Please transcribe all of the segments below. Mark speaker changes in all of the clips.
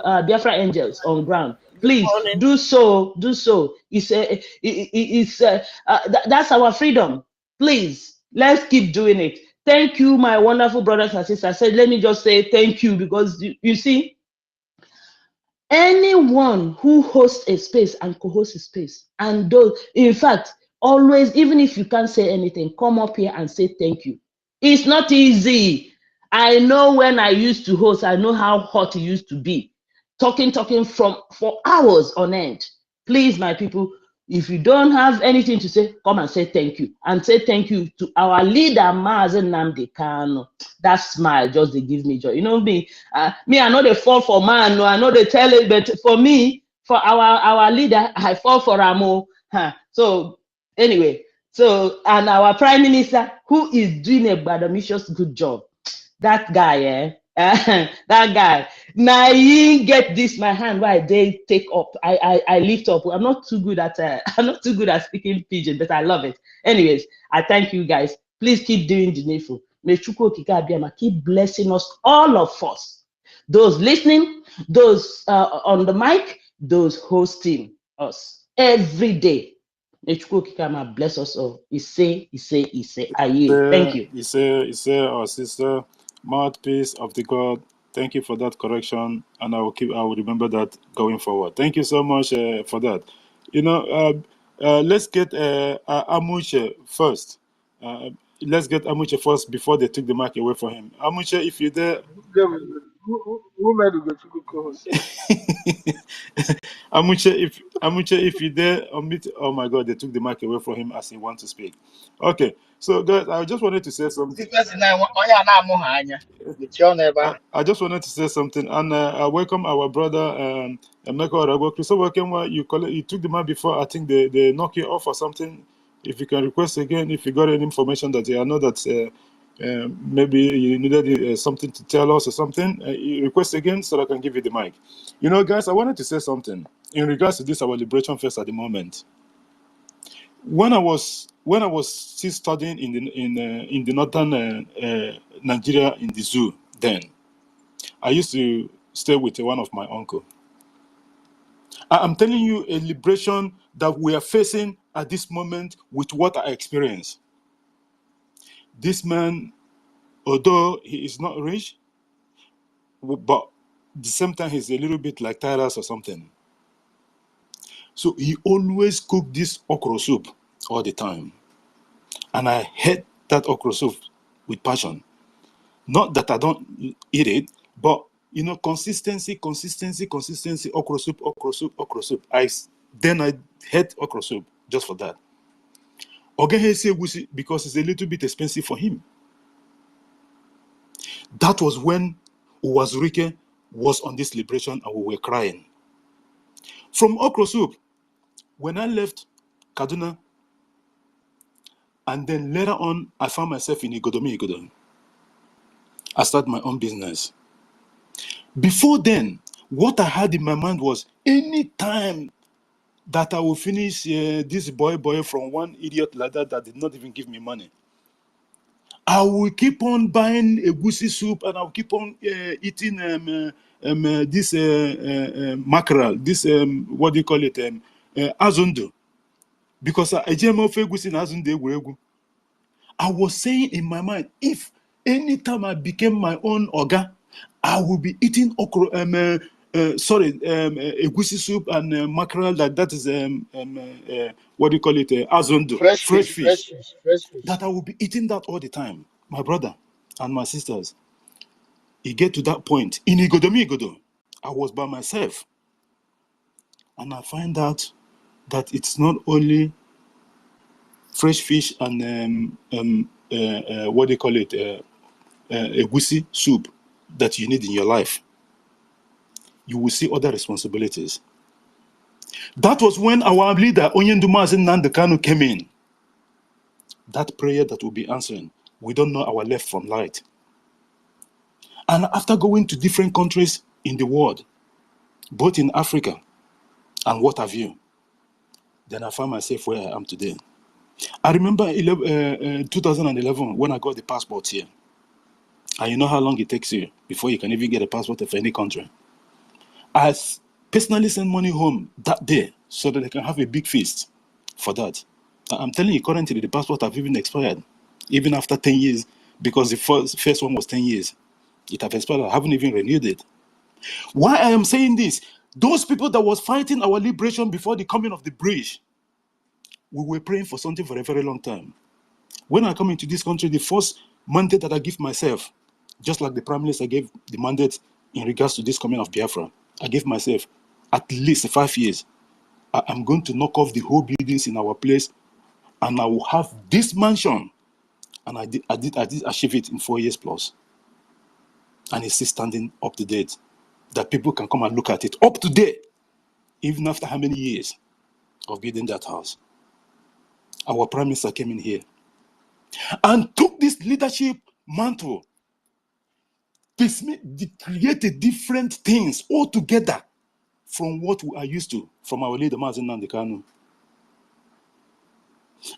Speaker 1: Biafra angels on ground. Please do so. Do so. That's our freedom. Please, let's keep doing it. Thank you, my wonderful brothers and sisters. I said, let me just say thank you, because you see, anyone who hosts a space and co-hosts a space, and those, in fact, always, even if you can't say anything, come up here and say thank you. It's not easy. I know when I used to host, I know how hot it used to be. Talking for hours on end. Please, my people, if you don't have anything to say, come and say thank you. And say thank you to our leader, Mazen Nnamdi Kanu. That smile just they give me joy. You know me, I know they fall for man, no, I know they tell it, but for me, for our leader, I fall for Ramo. So anyway, and our prime minister, who is doing a badammicious good job. That guy, that guy. Now he get this my hand why they take up. I lift up. I'm not too good at speaking pidgin, but I love it. Anyways, I thank you guys. Please keep doing the needful. May Chukwu Okike Abiama keep blessing us, all of us. Those listening, those on the mic, those hosting us every day. May Chukwu Okike Abiama bless us all. He say. Aye. Thank you.
Speaker 2: He say, our sister, mouthpiece of the God. Thank you for that correction, and I will remember that going forward. Thank you so much for that. You know, let's get Amuche first. Let's get Amuche first before they took the mic away from him. Amuche, if you're there.
Speaker 3: Who made the co-host?
Speaker 2: Amuche, if you're there, oh my God, they took the mic away from him as he wants to speak. Okay, so guys, I just wanted to say something. I just wanted to say something, and I welcome our brother Emeka Orago. So welcome. You took the mic before. I think they knock you off or something. If you can request again, if you got any information that I know that maybe you needed something to tell us or something, you request again so that I can give you the mic. You know, guys, I wanted to say something in regards to this our Liberation Fest at the moment. When I was still studying in the northern Nigeria in the zoo, then I used to stay with one of my uncle. I'm telling you a liberation that we are facing at this moment with what I experienced. This man, although he is not rich, but at the same time he's a little bit like Tyrus or something. So he always cooked this okra soup all the time. And I hate that okra soup with passion. Not that I don't eat it, but you know, consistency, okra soup. Then I hate okra soup just for that. Because it's a little bit expensive for him. That was when Uwazurike was on this liberation and we were crying. From okra soup, when I left Kaduna, and then later on, I found myself in Igodomi. I started my own business. Before then, what I had in my mind was any time that I will finish this boy from one idiot like that did not even give me money, I will keep on buying egusi soup and I will keep on eating this mackerel, this what do you call it, azundo, because I was saying in my mind, if anytime I became my own oga, I will be eating egusi soup and mackerel, that is what do you call it, azundo, fresh fish. That I will be eating that all the time. My brother and my sisters, it get to that point in Igodo, I was by myself, and I find out that it's not only fresh fish and what do you call it, egusi soup that you need in your life. You will see other responsibilities. That was when our leader Onyendumazi Nnamdi Kanu came in. That prayer that will be answering. We don't know our left from right. And after going to different countries in the world, both in Africa and what have you, then I found myself where I am today. I remember 2011 when I got the passport here. And you know how long it takes you before you can even get a passport of any country. I personally sent money home that day so that they can have a big feast for that. I'm telling you, currently the passport have even expired, even after 10 years, because the first one was 10 years. It have expired. I haven't even renewed it. Why I am saying this, those people that was fighting our liberation before the coming of the British, we were praying for something for a very long time. When I come into this country, the first mandate that I give myself, just like the Prime Minister gave the mandate in regards to this coming of Biafra, I gave myself at least 5 years. I'm going to knock off the whole buildings in our place, and I will have this mansion. And I did achieve it in 4 years plus. And it's still standing up to date, that people can come and look at it up to date, even after how many years of building that house. Our Prime Minister came in here and took this leadership mantle. They created different things altogether from what we are used to from our leader, Mazen Nnamdi Kanu.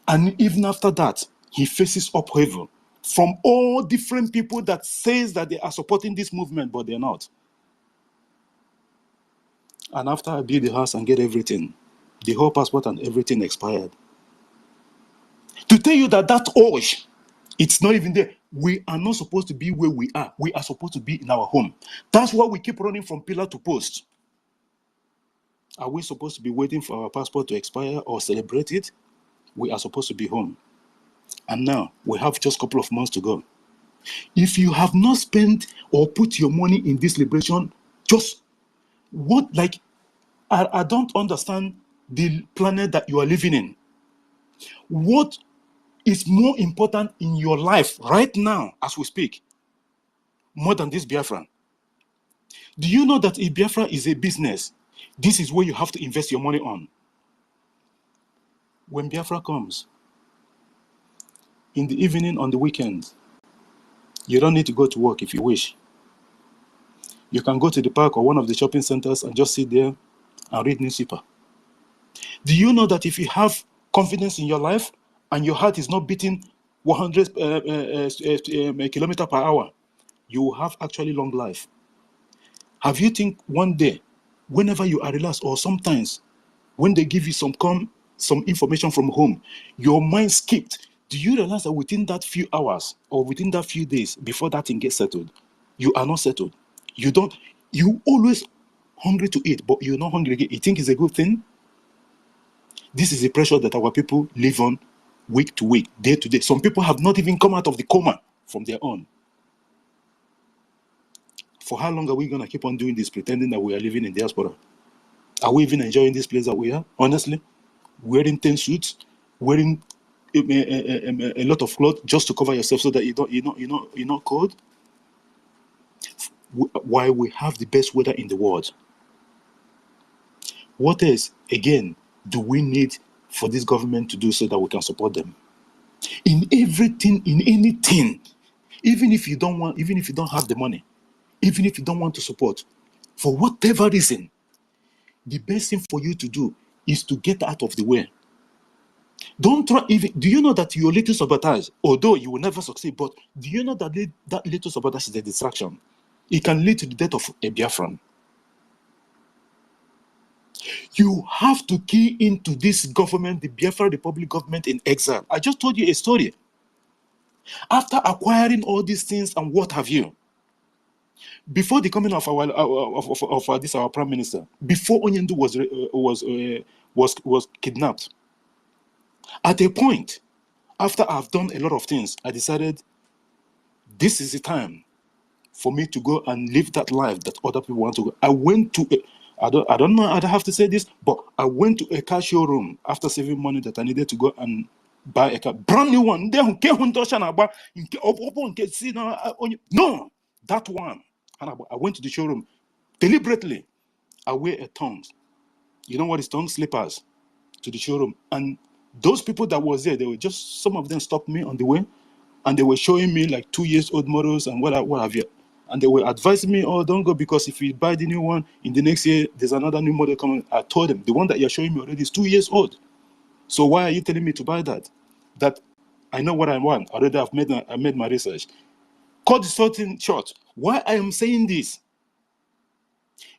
Speaker 2: And even after that, he faces upheaval from all different people that says that they are supporting this movement, but they're not. And after I build the house and get everything, the whole passport and everything expired. To tell you that urge, it's not even there. We are not supposed to be where we are. We are supposed to be in our home. That's why we keep running from pillar to post. Are we supposed to be waiting for our passport to expire or celebrate it? We are supposed to be home. And now we have just a couple of months to go. If you have not spent or put your money in this liberation, just what, like, I don't understand the planet that you are living in. What is more important in your life right now as we speak, more than this Biafran? Do you know that if Biafra is a business, this is where you have to invest your money on? When Biafra comes, in the evening, on the weekend, you don't need to go to work if you wish. You can go to the park or one of the shopping centers and just sit there and read newspaper. Do you know that if you have confidence in your life and your heart is not beating 100 kilometers per hour, you will have actually long life? Have you think one day, whenever you are relaxed, or sometimes when they give you some information from home, your mind skipped? Do you realize that within that few hours or within that few days before that thing gets settled, you are not settled? You always hungry to eat, but you're not hungry again. You think it's a good thing? This is the pressure that our people live on week to week, day to day. Some people have not even come out of the coma from their own. For how long are we going to keep on doing this, pretending that we are living in diaspora? Are we even enjoying this place that we are? Honestly, wearing 10 suits, wearing a lot of clothes just to cover yourself so that you're not cold. Why we have the best weather in the world? What else, again, do we need for this government to do so that we can support them? In everything, in anything, even if you don't have the money, even if you don't want to support, for whatever reason, the best thing for you to do is to get out of the way. Don't try. Do you know that your little sabotage, although you will never succeed, but do you know that that little sabotage is a distraction? It can lead to the death of a Biafran. You have to key into this government, the Biafra Republic government in exile. I just told you a story. After acquiring all these things and what have you, before the coming of our Prime Minister, before Onyendu was kidnapped, at a point, after I've done a lot of things, I decided this is the time for me to go and live that life that other people want to go. I went to I don't know, I don't have to say this, but I went to a car showroom after saving money that I needed to go and buy a car, brand new one. No, that one. And I went to the showroom deliberately. I wear a tongs. You know what is tongs? Slippers to the showroom. And those people that was there, they were just, some of them stopped me on the way and they were showing me like 2 years old models and what have you. And they were advising me, oh, don't go, because if you buy the new one, in the next year, there's another new model coming. I told them, the one that you're showing me already is 2 years old. So why are you telling me to buy that? That I know what I want. Already I made my research. Cut the certain short. Why I am saying this?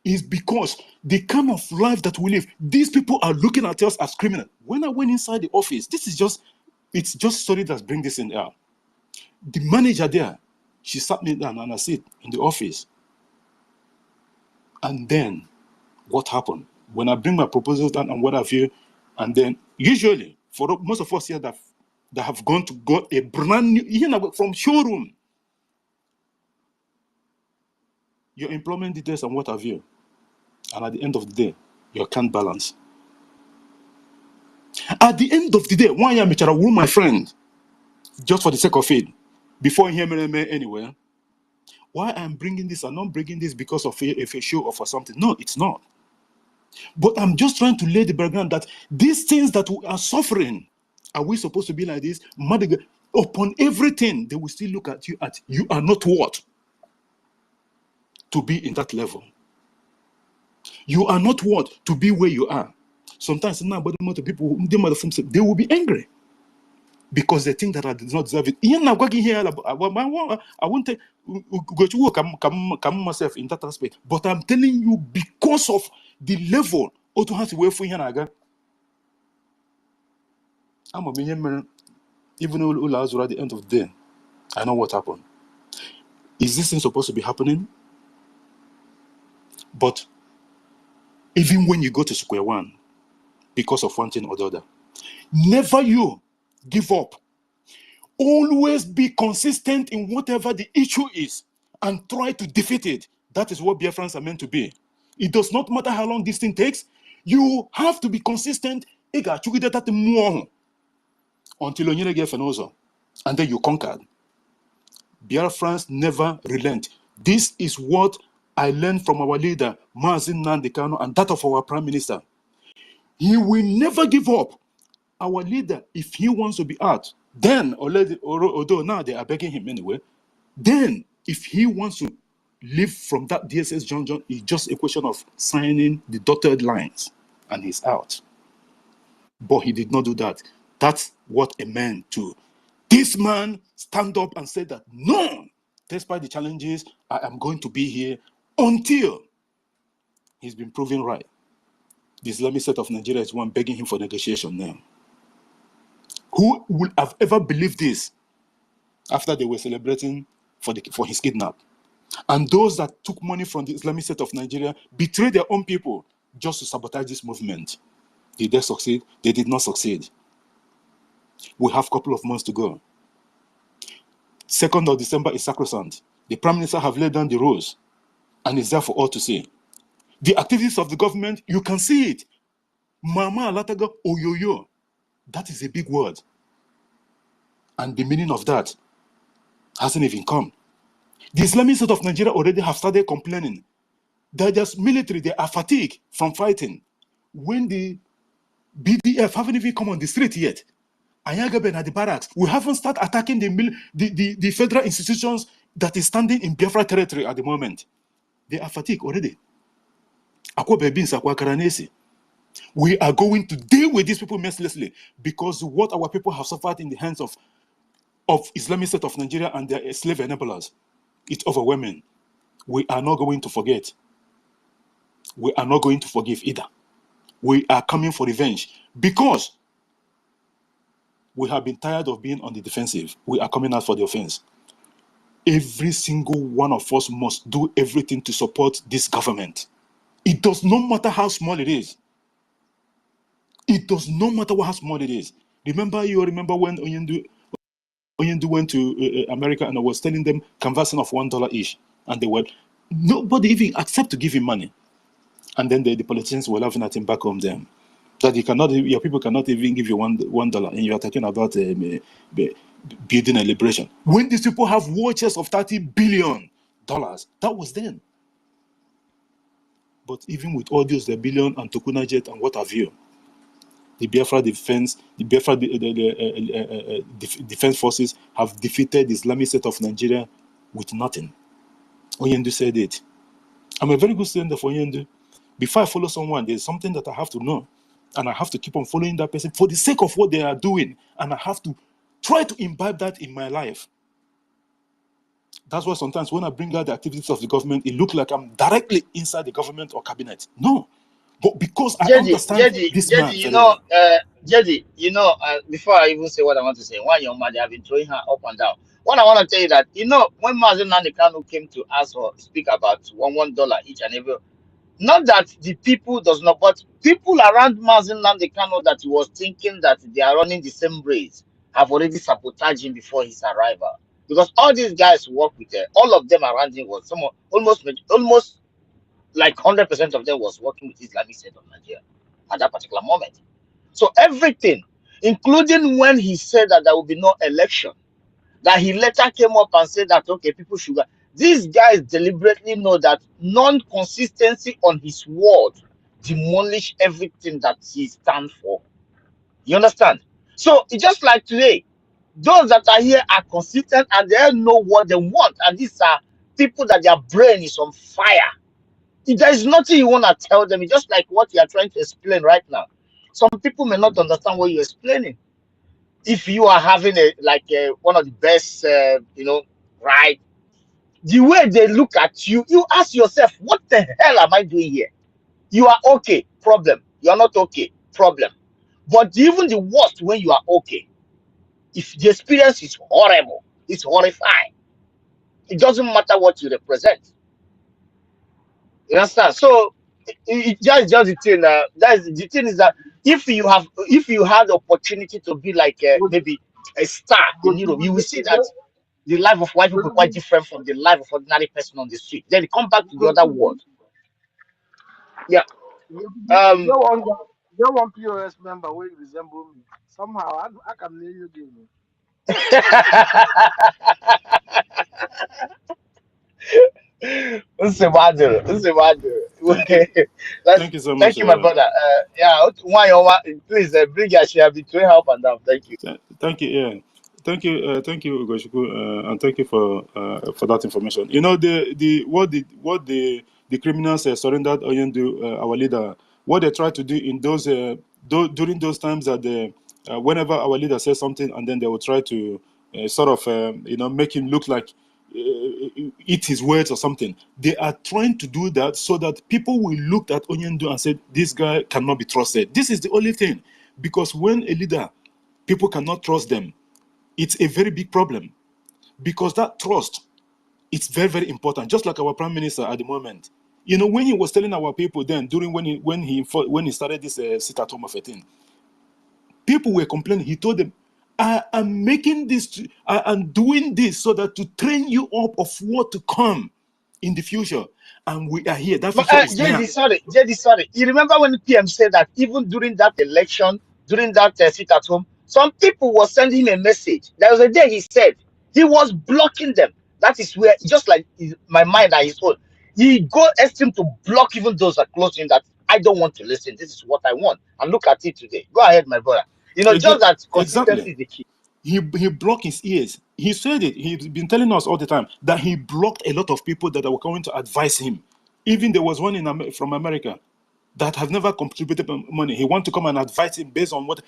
Speaker 2: is because the kind of life that we live, these people are looking at us as criminals. When I went inside the office, it's just story that bring this in there. The manager there, she sat me down and I sit in the office. And then what happened? When I bring my proposals down and what have you, and then usually for most of us here that have gone to got a brand new, from showroom, your employment details and what have you, and at the end of the day, you can't balance. At the end of the day, one year, my friend, just for the sake of it, before you hear me anywhere, why I'm bringing this, I'm not bringing this because of a show or for something. No, it's not. But I'm just trying to lay the background that these things that we are suffering, are we supposed to be like this? Upon everything, they will still look at you are not what? To be in that level. You are not what? To be where you are. Sometimes people, they will be angry because they think that I did not deserve it. I won't go myself in that aspect, but I'm telling you because of the level, even though at the end of the day, I know what happened. Is this thing supposed to be happening? But even when you go to square one, because of one thing or the other, never you give up. Always be consistent in whatever the issue is and try to defeat it. That is what Biafrans are meant to be. It does not matter how long this thing takes. You have to be consistent until you get fenozo, and then you conquered. Biafrans never relent. This is what I learned from our leader, Mazin Nandekano, and that of our Prime Minister. He will never give up. Our leader, if he wants to be out, then, although now they are begging him anyway, then if he wants to live from that DSS John, it's just a question of signing the dotted lines and he's out. But he did not do that. That's what a man do. This man stand up and said that, no, despite the challenges, I am going to be here until he's been proven right. The Islamic State of Nigeria is one begging him for negotiation now. Who would have ever believed this after they were celebrating for his kidnap? And those that took money from the Islamic State of Nigeria betrayed their own people just to sabotage this movement. Did they succeed? They did not succeed. We have a couple of months to go. 2nd of December is sacrosanct. The Prime Minister have laid down the rules and it's there for all to see. The activities of the government, you can see it. Mama Alataga Oyoyo. That is a big word. And the meaning of that hasn't even come. The Islamic State of Nigeria already have started complaining. They're just military, they are fatigued from fighting. When the BDF haven't even come on the street yet, Ayagaben at the barracks, we haven't started attacking the federal institutions that is standing in Biafra territory at the moment. They are fatigued already. We are going to deal with these people mercilessly because what our people have suffered in the hands of Islamic State of Nigeria and their slave enablers, it's overwhelming. We are not going to forget. We are not going to forgive either. We are coming for revenge because we have been tired of being on the defensive. We are coming out for the offense. Every single one of us must do everything to support this government. It does not matter how small it is. It does not matter how small it is. Remember when Onyendu went to America and I was telling them conversion of $1 each, and they were nobody even accept to give him money, and then the politicians were laughing at him back home. Then that your people cannot even give you $1, and you are talking about building a liberation. When these people have war chests of $30 billion, that was then. But even with all those, the billion and Tokuna jet and what have you, the Biafra defense forces have defeated the Islamic State of Nigeria with nothing. Onyendu said it. I'm a very good student for Onyendu. Before I follow someone, there's something that I have to know, and I have to keep on following that person for the sake of what they are doing, and I have to try to imbibe that in my life. That's why sometimes when I bring out the activities of the government, it looks like I'm directly inside the government or cabinet. No. But because I understand this man
Speaker 4: You
Speaker 2: very
Speaker 4: know,
Speaker 2: well.
Speaker 4: Jedi, you know, before I even say what I want to say, why your mother have been throwing her up and down. What I want to tell you that, you know, when Mazen Nandekano came to ask or speak about $1 each and every, not that the people does not, but people around Mazen Nandekano that he was thinking that they are running the same race have already sabotaged him before his arrival. Because all these guys work with all of them around him was almost like 100% of them was working with Islamic State of Nigeria at that particular moment. So everything, including when he said that there will be no election, that he later came up and said that, okay, people should go. These guys deliberately know that non-consistency on his word demolish everything that he stands for. You understand? So it's just like today, those that are here are consistent and they know what they want. And these are people that their brain is on fire. There is nothing you want to tell them. It's just like what you are trying to explain right now. Some people may not understand what you're explaining. If you are having one of the best, right? The way they look at you, you ask yourself, what the hell am I doing here? You are okay, problem. You are not okay, problem. But even the worst when you are okay, if the experience is horrible, it's horrifying. It doesn't matter what you represent. You understand? So just the thing. That's the thing is that if you had the opportunity to be like
Speaker 3: Go,
Speaker 4: maybe a star
Speaker 3: go,
Speaker 4: in Europe, you will see
Speaker 3: go,
Speaker 4: that the life of white people
Speaker 3: go,
Speaker 4: is quite different from the life of ordinary person on the street. Then they come back to the
Speaker 3: go,
Speaker 4: other world. Yeah.
Speaker 3: get one guy, get one POS member will resemble me. Somehow I can name you game.
Speaker 4: Nsewadu,
Speaker 2: Thank you.
Speaker 4: Let's
Speaker 2: Thank you so much.
Speaker 4: thank you, my brother. Yeah, please bring your share between help and down. Thank you.
Speaker 2: Thank you. Yeah. Thank you, Ugoshiku, and thank you for that information. You know, the criminals surrendered Oyendu, our leader. What they try to do in those during those times that whenever our leader says something, and then they will try to sort of make him look like eat his words or something. They are trying to do that so that people will look at Onyendu and say this guy cannot be trusted. This is the only thing, because when a leader, people cannot trust them, it's a very big problem, because that trust, it's very, very important. Just like our prime minister at the moment, you know, when he was telling our people then during when he started this sit at home of a thing, people were complaining. He told them, I am making this, I am doing this so that to train you up of what to come in the future, and we are here. That
Speaker 4: But
Speaker 2: future is now.
Speaker 4: JD, sorry. You remember when the PM said that even during that election, during that sit at home, some people were sending him a message. There was a day he said he was blocking them. That is where, just like my mind and his own, he go extreme to block even those that close to him that I don't want to listen. This is what I want. And look at it today. Go ahead, my brother. You know, just that consistency
Speaker 2: Exactly.
Speaker 4: is the key.
Speaker 2: He blocked his ears. He said it. He's been telling us all the time that he blocked a lot of people that were going to advise him. Even there was one from America that has never contributed money. He want to come and advise him based on what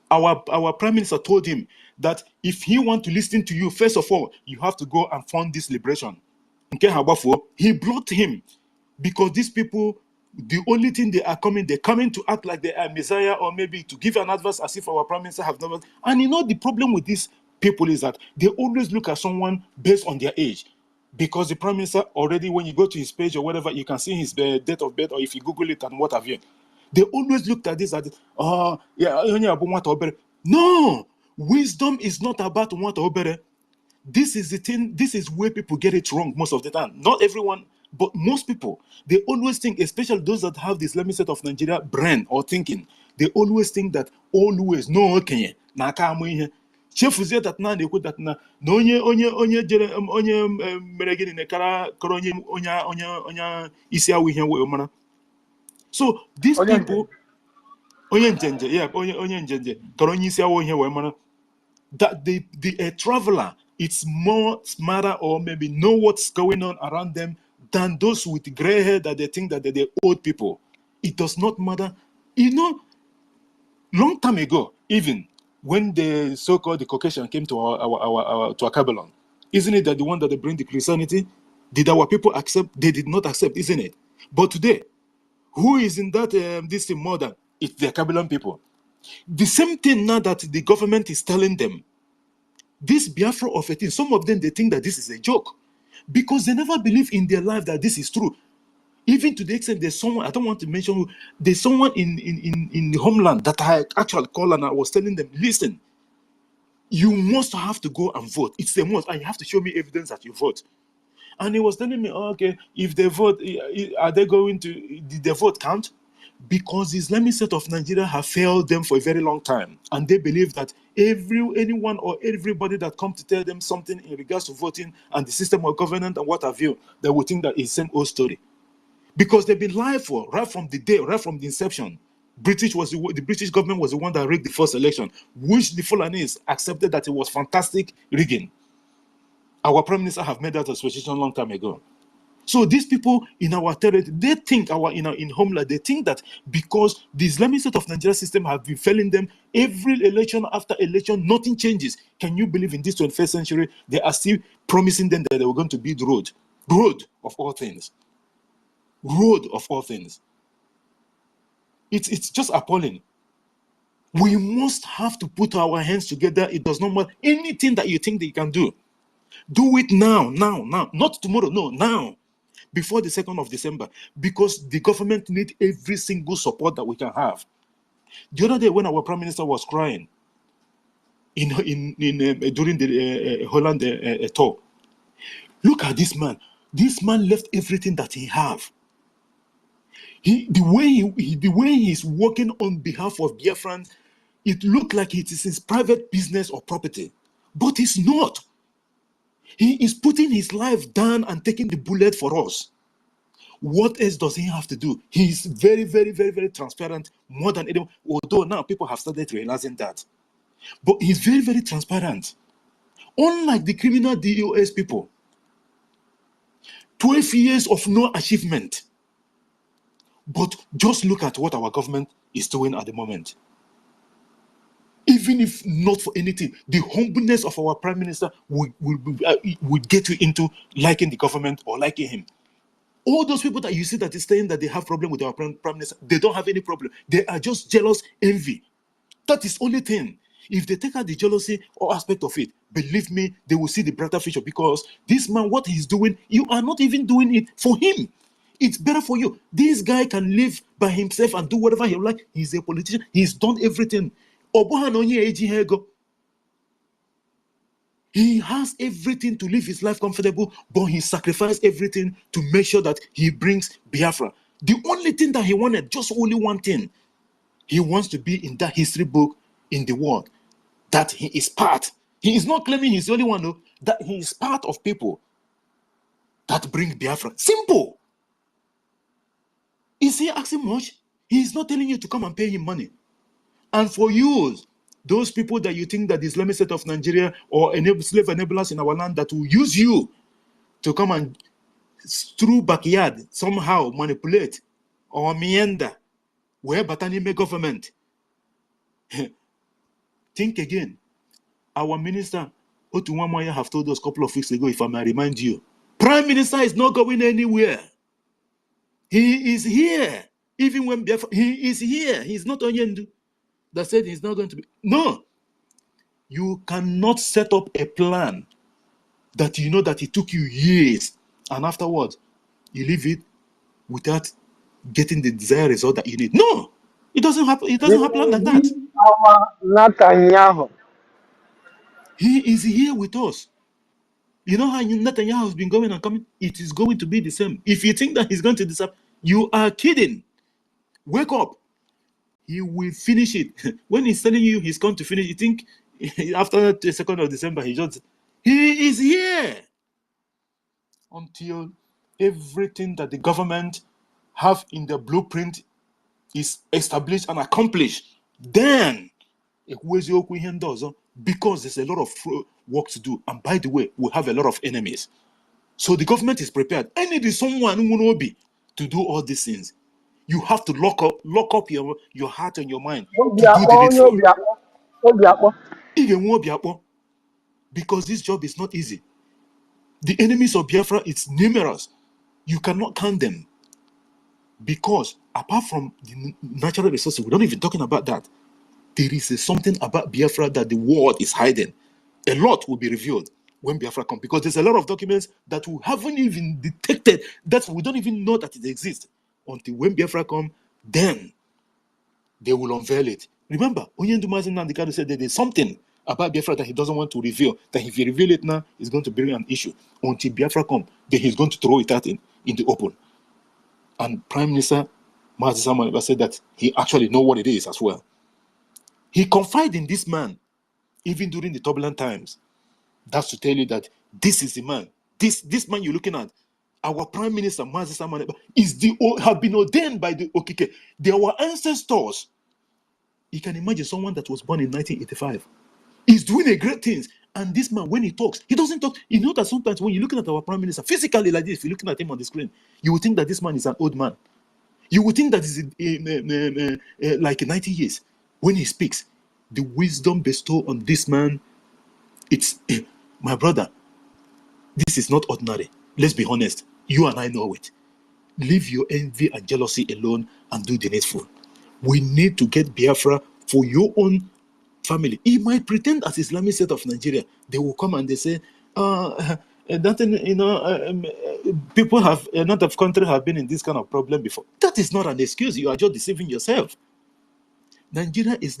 Speaker 2: our prime minister told him, that if he want to listen to you, first of all, you have to go and fund this liberation. He blocked him because these people, the only thing they're coming to act like they are Messiah, or maybe to give an advice as if our prime minister have never. And you know, the problem with these people is that they always look at someone based on their age. Because the prime minister already, when you go to his page or whatever, you can see his date of birth, or if you Google it and what have you. They always looked at this as, oh, yeah, no, wisdom is not about what obere. This is the thing, this is where people get it wrong most of the time. Not everyone, but most people. They always think, especially those that have this, let me say, of Nigeria brain or thinking, they always think that always, no, okay, na aka amụ ihe. Chefuzie that na na-ekwu that na onye jere mere gịnị na kara kọrọ onye isi awụ ihe wee mara. So these people, onye njenje, yeah, onye njenje kọrọ onye isi awụ ihe wee mara. That a traveler, it's more smarter, or maybe know what's going on around them, than those with gray hair that they think that they're old people. It does not matter. You know, long time ago, even when the so-called the Caucasian came to our to Babylon, Isn't it that the one that they bring the Christianity? Did our people accept? They did not accept, isn't it? But today, who is in that this thing more than? It's the Kabilan people. The same thing now that the government is telling them. This Biafra of a thing, some of them, they think that this is a joke. Because they never believe in their life that this is true. Even to the extent there's someone, I don't want to mention who, there's someone in the homeland that I actually called and I was telling them, listen, you must have to go and vote. It's a must, and you have to show me evidence that you vote. And he was telling me, oh, okay, if they vote, are they going to, did the vote count? Because the Islamic State of Nigeria have failed them for a very long time. And they believe that anyone or everybody that comes to tell them something in regards to voting and the system of governance and what have you, they will think that it's the same old story. Because they've been lied for right from the inception. The British government was the one that rigged the first election, which the Fulanese accepted that it was fantastic rigging. Our prime minister have made that association a long time ago. So these people in our territory, they think in homeland, they think that because the Islamic State of Nigeria system have been failing them every election after election, nothing changes. Can you believe in this 21st century they are still promising them that they were going to build road of all things, road of all things? It's just appalling. We must have to put our hands together. It does not matter anything that you think that you can do. Do it now, not tomorrow, no, now. Before the 2nd of December, because the government needs every single support that we can have. The other day when our prime minister was crying during the Holland tour, look at this man. This man left everything that he have. The way he's working on behalf of Biafrans, it looked like it is his private business or property, but it's not. He is putting his life down and taking the bullet for us. What else does he have to do? He's very, very, very, very transparent, more than anyone. Although now people have started realizing that. But he's very, very transparent. Unlike the criminal DOS people, 12 years of no achievement. But just look at what our government is doing at the moment. Even if not for anything, the humbleness of our prime minister would get you into liking the government or liking him. All those people that you see that is saying that they have problem with our prime minister, they don't have any problem. They are just jealous, envy. That is the only thing. If they take out the jealousy or aspect of it, believe me, they will see the brighter future, because this man, what he's doing, you are not even doing it for him. It's better for you. This guy can live by himself and do whatever he like. He's a politician. He's done everything. He has everything to live his life comfortable, but he sacrificed everything to make sure that he brings Biafra. The only thing that he wanted, just only one thing, he wants to be in that history book in the world, that he is part. He is not claiming he's the only one, no, that he is part of people that bring Biafra. Simple. Is he asking much? He is not telling you to come and pay him money. And for you, those people that you think that the Islamic State of Nigeria or slave enablers in our land that will use you to come and through backyard somehow manipulate or meander where Batanime government. Think again. Our minister Otunwamoya have told us a couple of weeks ago, if I may remind you, Prime Minister is not going anywhere. He is here. Even when Biafra, he is here. He's not Onyendu that said he's not going to be. No. You cannot set up a plan that you know that it took you years, and afterwards you leave it without getting the desired result that you need. No, it doesn't happen. It doesn't happen like that.
Speaker 3: Netanyahu.
Speaker 2: He is here with us. You know how Netanyahu has been going and coming? It is going to be the same. If you think that he's going to disappear, you are kidding. Wake up. He will finish it. When he's telling you he's going to finish, you think after the 2nd of December, he is here. Until everything that the government have in the blueprint is established and accomplished, then because there's a lot of work to do. And by the way, we have a lot of enemies. So the government is prepared. I need someone who will be to do all these things. You have to lock up your heart and your mind to do the needful. Because this job is not easy. The enemies of Biafra, it's numerous. You cannot count them. Because apart from the natural resources, we're not even talking about that. There is something about Biafra that the world is hiding. A lot will be revealed when Biafra comes, because there's a lot of documents that we haven't even detected, that we don't even know that it exists. Until when Biafra comes, then they will unveil it. Remember, Onyendumazi Nandikado said that there's something about Biafra that he doesn't want to reveal, that if he reveal it now, it's going to bring an issue. Until Biafra comes, then he's going to throw it out in the open. And Prime Minister Mazi Samuel said that he actually know what it is as well. He confided in this man, even during the turbulent times. That's to tell you that this is the man. This man you're looking at, our Prime Minister Mazi Samuel, have been ordained by the Okike. They were ancestors. You can imagine someone that was born in 1985 is doing a great things. And this man, when he talks, he doesn't talk. You know that sometimes when you're looking at our Prime Minister physically like this, if you're looking at him on the screen, you would think that this man is an old man. You would think that he's like 90 years. When he speaks, the wisdom bestowed on this man, it's my brother. This is not ordinary. Let's be honest. You and I know it. Leave your envy and jealousy alone and do the needful. We need to get Biafra for your own family. He might pretend as Islamic State of Nigeria. They will come and they say, people have, a lot of countries have been in this kind of problem before. That is not an excuse. You are just deceiving yourself. Nigeria is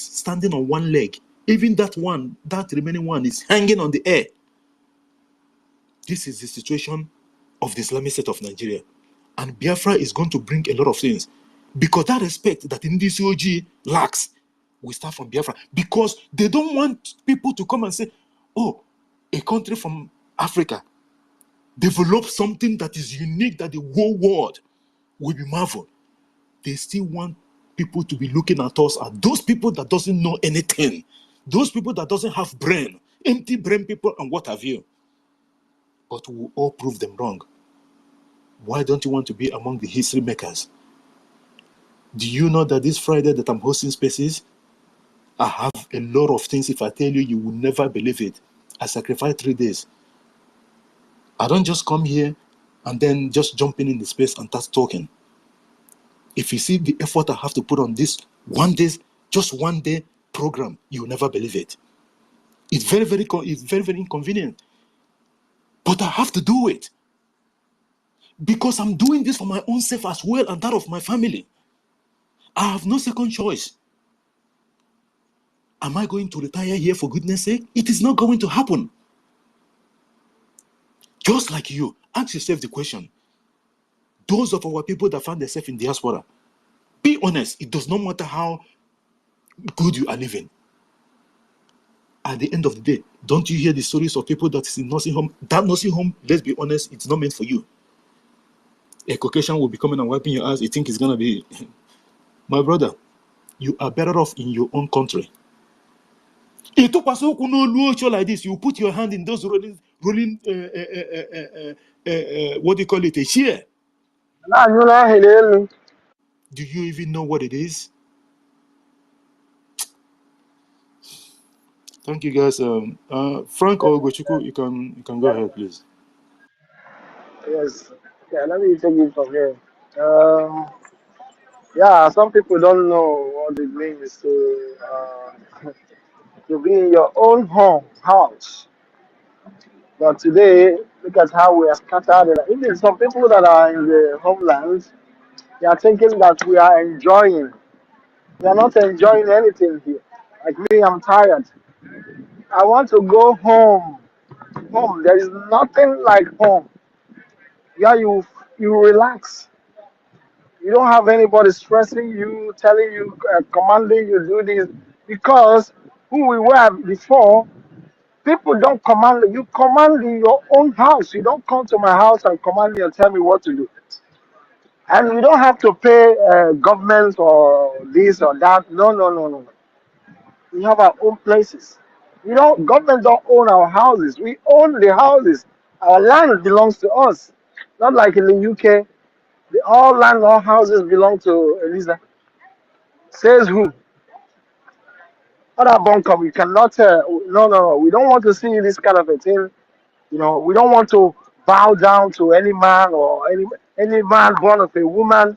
Speaker 2: standing on one leg. Even that remaining one is hanging on the air. This is the situation of the Islamic State of Nigeria. And Biafra is going to bring a lot of things. Because that respect that NDCOG lacks, we start from Biafra. Because they don't want people to come and say, oh, a country from Africa developed something that is unique, that the whole world will be marveled. They still want people to be looking at us as those people that doesn't know anything. Those people that doesn't have brain. Empty brain people and what have you. But we will all prove them wrong. Why don't you want to be among the history makers? Do you know that this Friday that I'm hosting spaces, I have a lot of things. If I tell you, you will never believe it. I sacrifice 3 days. I don't just come here and then just jump in the space and start talking. If you see the effort I have to put on this just one day program, you will never believe it. It's very, very inconvenient. But I have to do it. Because I'm doing this for my own sake as well and that of my family. I have no second choice. Am I going to retire here for goodness sake? It is not going to happen. Just like you, ask yourself the question. Those of our people that find themselves in diaspora, be honest, it does not matter how good you are living. At the end of the day, don't you hear the stories of people that is in nursing home? That nursing home, let's be honest, it's not meant for you. A Caucasian will be coming and wiping your ass. You think it's going to be... My brother, you are better off in your own country. Like this, you put your hand in those rolling what do you call it, a chair. Do you even know what it is? Thank you, guys. Frank or Gochuku, you can go ahead, please.
Speaker 3: Yes. Yeah, let me take it from here. Yeah, some people don't know what it means to be in your own house. But today, look at how we are scattered. Even some people that are in the homelands, they are thinking that we are enjoying. We are not enjoying anything here. Like me, I'm tired. I want to go home. Home. There is nothing like home. Yeah, you relax. You don't have anybody stressing you, telling you, commanding you do this. Because who we were before, people don't command you. You command in your own house. You don't come to my house and command me and tell me what to do. And you don't have to pay government or this or that. No, no, no, no. We have our own places. You know, government don't own our houses. We own the houses. Our land belongs to us. Not like in the UK, all land, all houses belong to Eliza. Says who? Other bunker, we cannot. No, no, no. We don't want to see this kind of a thing. You know, we don't want to bow down to any man or any man born of a woman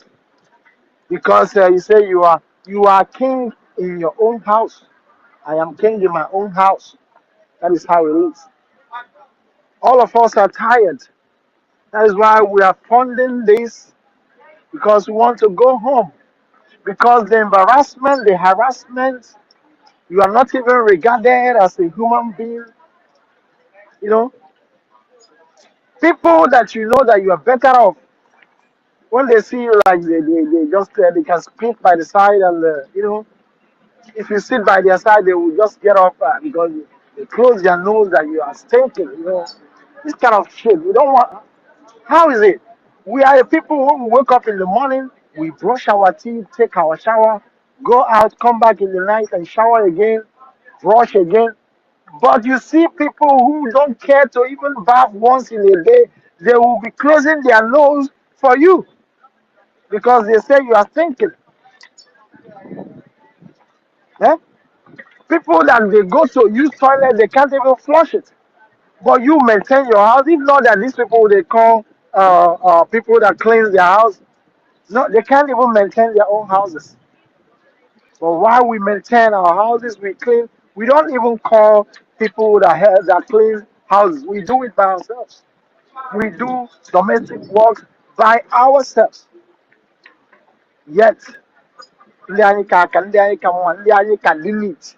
Speaker 3: because you say you are king in your own house. I am king in my own house. That is how it is. All of us are tired. That is why we are funding this because we want to go home. Because the embarrassment, the harassment, you are not even regarded as a human being. You know, people that you know that you are better off when they see you like they just they can spit by the side and if you sit by their side they will just get up because they close their nose that you are stinking. You know, this kind of shit. We don't want. How is it? We are the people who wake up in the morning, we brush our teeth, take our shower, go out, come back in the night and shower again, brush again. But you see people who don't care to even bath once in a day, they will be closing their nose for you because they say you are thinking. Eh? People that they go to use toilet, they can't even flush it. But you maintain your house. If not that these people they call people that cleanse their house, no, they can't even maintain their own houses. But while we maintain our houses, we clean. We don't even call people that clean houses. We do it by ourselves. We do domestic work by ourselves. Yet, ndị anyị ka ndị anyị ka mma, ndị anyị ka limit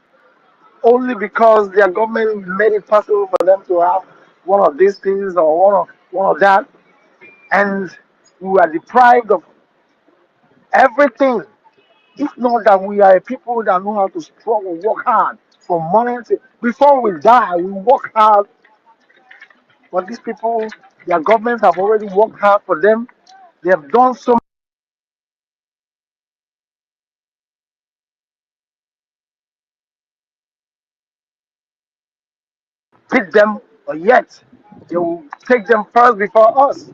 Speaker 3: only because their government made it possible for them to have one of these things or one of that, and we are deprived of everything. If not that we are a people that know how to struggle, work hard from morning to before we die, we work hard. But these people, their governments have already worked hard for them. They have done so pick them, but yet they will take them first before us.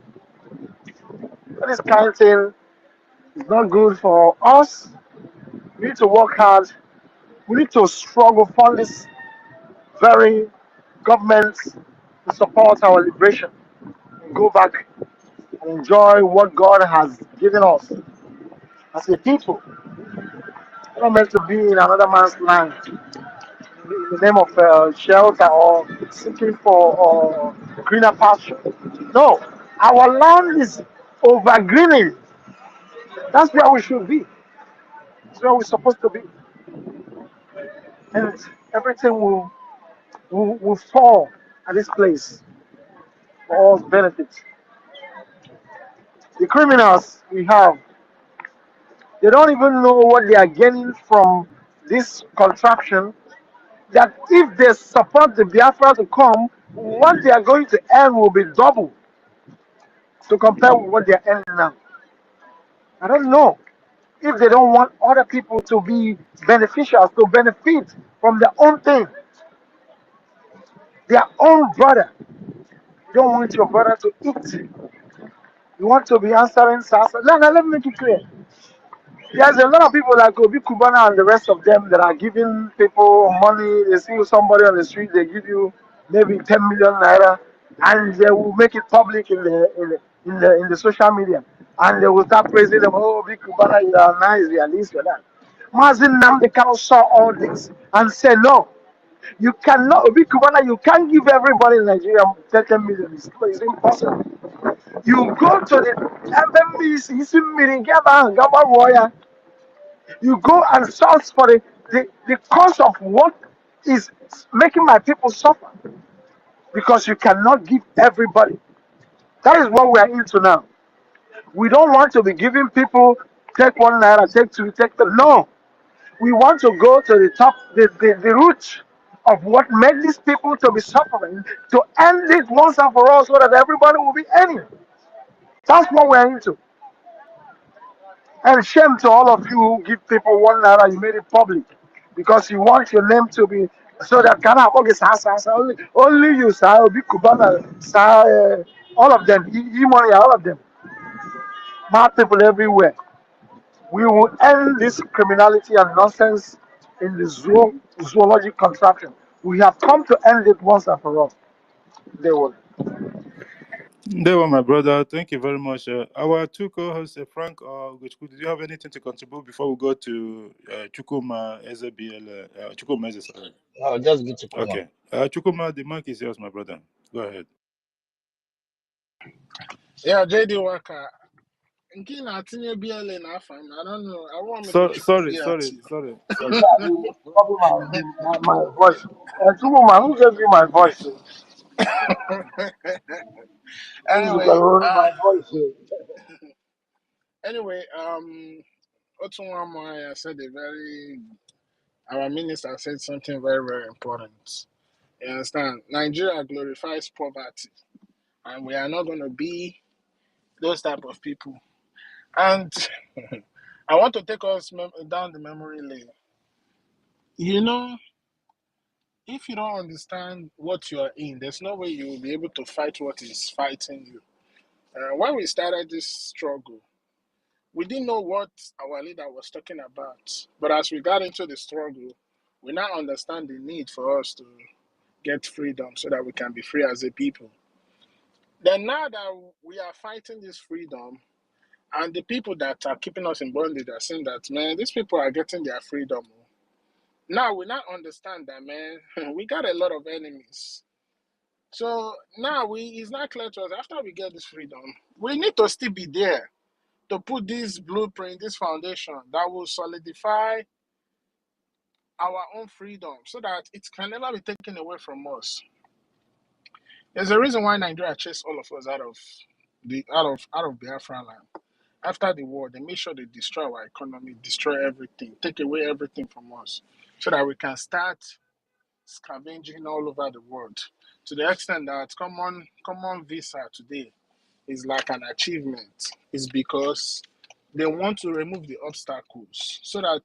Speaker 3: So this kind of thing is not good for us. We need to work hard. We need to struggle for this very government to support our liberation. Go back and enjoy what God has given us as a people. We're not meant to be in another man's land in the name of shelter or seeking for greener pasture. No, our land is over greening. That's where we should be. That's where we're supposed to be. And everything will fall at this place for all benefits. The criminals we have, they don't even know what they are gaining from this contraption. That if they support the Biafra to come, what they are going to earn will be double to compare with what they are earning now. I don't know if they don't want other people to be beneficiaries, to benefit from their own thing, their own brother. You don't want your brother to eat. You want to be answering Sasa. No, no, let me make it clear. There's a lot of people like Obi Kubana and the rest of them that are giving people money. They see somebody on the street, they give you maybe 10 million naira, and they will make it public in the social media, and they will start praising them. Oh, Obi Kubana, you are nice, you are this, you are that. Mazin Namde cannot saw all this and say no. You cannot, Obi Kubana, you can't give everybody in Nigeria 10 million. It's impossible. You go to the FMBC, you go and search for the cause of what is making my people suffer. Because you cannot give everybody. That is what we are into now. We don't want to be giving people take 1 naira, take 2, take 3. No. We want to go to the top, the root of what made these people to be suffering, to end it once and for all so that everybody will be earning. That's what we're into. And shame to all of you who give people 1 naira, you made it public. Because you want your name to be so that only you, sir, Obi Kubana, sir, all of them, Imoni, all of them. Mad people everywhere. We will end this criminality and nonsense in the zoological contraption. We have come to end it once and for all. They will.
Speaker 2: There were my brother. Thank you very much. Our two co-hosts, Frank or Gochku, did you have anything to contribute before we go to Chukuma Ezebiel? Chukuma Eze, sorry.
Speaker 4: I'll just get to come on.
Speaker 2: Okay. Chukuma, the mic is yours, my brother. Go ahead.
Speaker 5: Yeah, JD Walker. Nke na-atinye BLA n'afọ m. I don't know. I want me to
Speaker 2: Sorry,
Speaker 5: choose
Speaker 2: sorry, sorry,
Speaker 5: BLT.
Speaker 2: sorry.
Speaker 3: Yeah, you copy my voice. Superman, who gave you my voice? You
Speaker 5: Anyway,
Speaker 3: can ruin my voice.
Speaker 5: anyway, Otunwamaya said our minister said something very, very important. You understand? Nigeria glorifies poverty, and we are not going to be those type of people. And I want to take us down the memory lane. You know, if you don't understand what you are in, there's no way you will be able to fight what is fighting you. When we started this struggle, we didn't know what our leader was talking about. But as we got into the struggle, we now understand the need for us to get freedom so that we can be free as a people. Then now that we are fighting this freedom, and the people that are keeping us in bondage are saying that, man, these people are getting their freedom. Now we now understand that, man, we got a lot of enemies. So now it's not clear to us, after we get this freedom, we need to still be there to put this blueprint, this foundation that will solidify our own freedom so that it can never be taken away from us. There's a reason why Nigeria chased all of us out of Biafra land. After the war, they made sure they destroy our economy, destroy everything, take away everything from us, so that we can start scavenging all over the world. To the extent that common visa today is like an achievement. Is because they want to remove the obstacles so that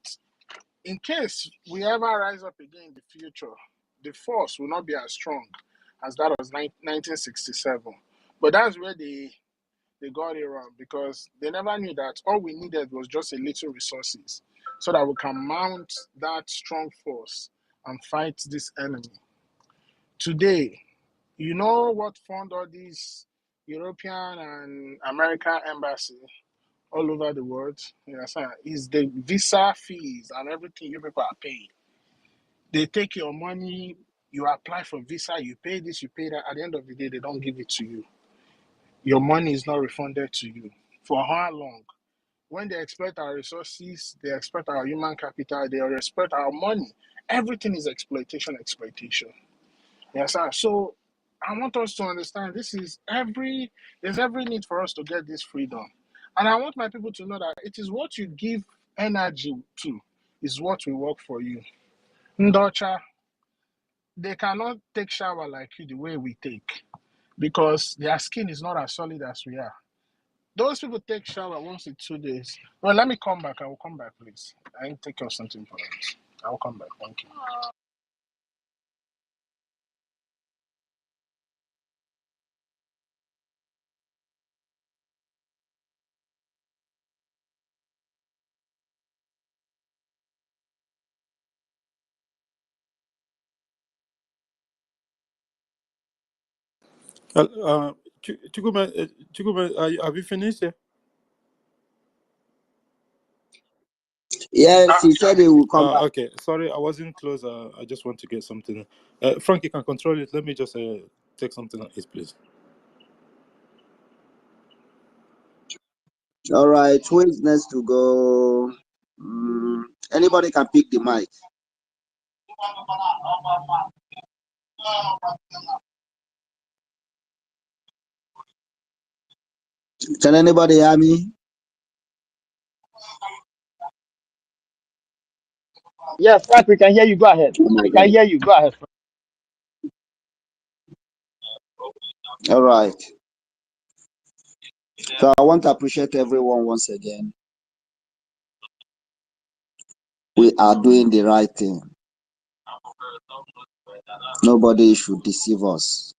Speaker 5: in case we ever rise up again in the future, the force will not be as strong as that was 1967. But that's where they got it wrong, because they never knew that all we needed was just a little resources so that we can mount that strong force and fight this enemy. Today, you know what fund all these European and American embassy all over the world? You understand? Is the visa fees and everything you people are paying. They take your money, you apply for visa, you pay this, you pay that. At the end of the day, they don't give it to you. Your money is not refunded to you. For how long? When they exploit our resources, they exploit our human capital, they exploit our money. Everything is exploitation, exploitation. Yes, sir. So I want us to understand there's every need for us to get this freedom. And I want my people to know that it is what you give energy to is what will work for you. Ndocha, they cannot take shower like you the way we take because their skin is not as solid as we are. Those people take shower once in 2 days. Well, let me come back. I will come back, please. I need to take care of something important. I will come back. Thank you.
Speaker 2: Chukuma, have you finished?
Speaker 6: Yes, he said he will come back.
Speaker 2: Okay, sorry, I wasn't close. I just want to get something. Frank, you can control it. Let me just take something like this, please.
Speaker 6: All right, who is next to go? Anybody can pick the mic. Can anybody hear me?
Speaker 3: Yes, Frank, we can hear you. Go ahead. We can hear you. Go ahead.
Speaker 6: All right. So I want to appreciate everyone once again. We are doing the right thing. Nobody should deceive us.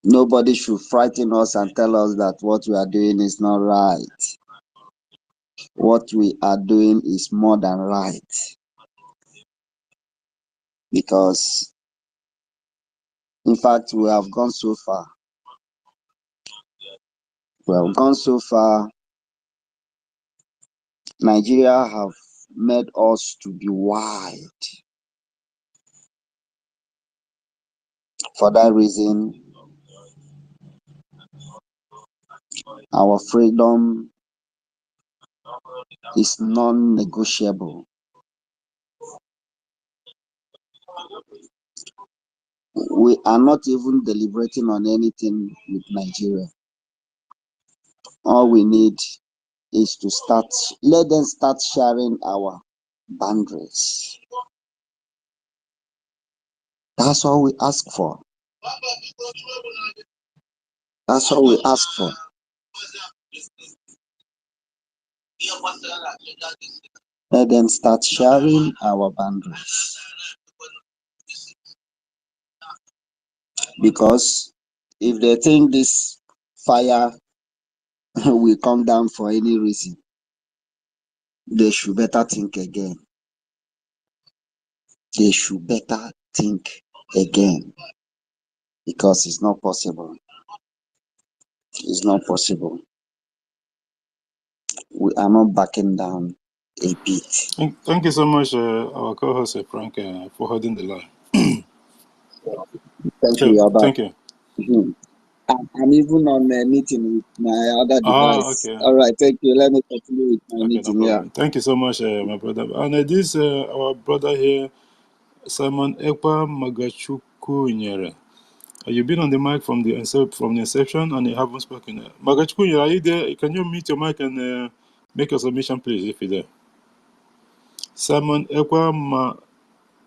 Speaker 6: Nobody should frighten us and tell us that what we are doing is not right. What we are doing is more than right. Because, in fact, we have gone so far. Well, gone so far, Nigeria have made us to be wide. For that reason, our freedom is non-negotiable. We are not even deliberating on anything with Nigeria. All we need is to let them start sharing our boundaries. That's all we ask for. That's all we ask for. Let them start sharing our boundaries. Because if they think this fire will come down for any reason, they should better think again. They should better think again. Because it's not possible. It's not possible. We are not backing down a bit.
Speaker 2: Thank you so much, our co-host Frank, for holding the line.
Speaker 6: Thank you, Yaba.
Speaker 2: Thank you.
Speaker 6: Mm-hmm. I'm even on a meeting with my other device.
Speaker 2: Okay.
Speaker 6: All right, thank you. Let me continue with my meeting.
Speaker 2: No problem. Thank you so much, my brother. And this our brother here, Simon Ekpa Magachuku Nyere. You've been on the mic from the inception and you haven't spoken. Magachuku Nyere, are you there? Can you mute your mic and make your submission, please, if you're there? Simon Ekpa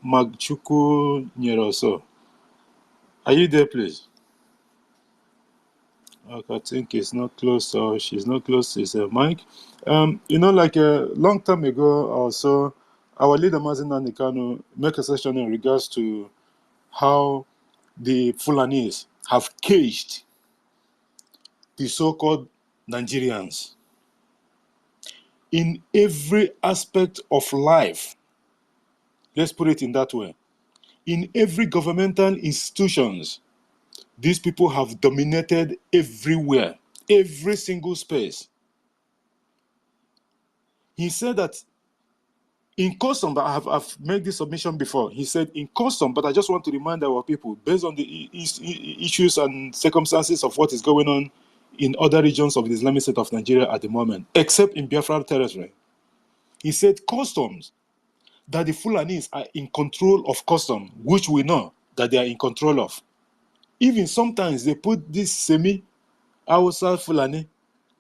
Speaker 2: Magachuku Nyere also. Are you there, please? Okay, I think it's not close, so she's not close to his mic. Like a long time ago or so, our leader Mazin Nanikano make a session in regards to how the Fulanis have caged the so-called Nigerians in every aspect of life. Let's put it in that way. In every governmental institutions, these people have dominated everywhere, every single space. He said that in custom, but I've made this submission before. He said in custom, but I just want to remind our people, based on the issues and circumstances of what is going on in other regions of the Islamic State of Nigeria at the moment, except in Biafra territory. He said customs, that the Fulanis are in control of custom, which we know that they are in control of. Even sometimes they put this semi-Hausa Fulani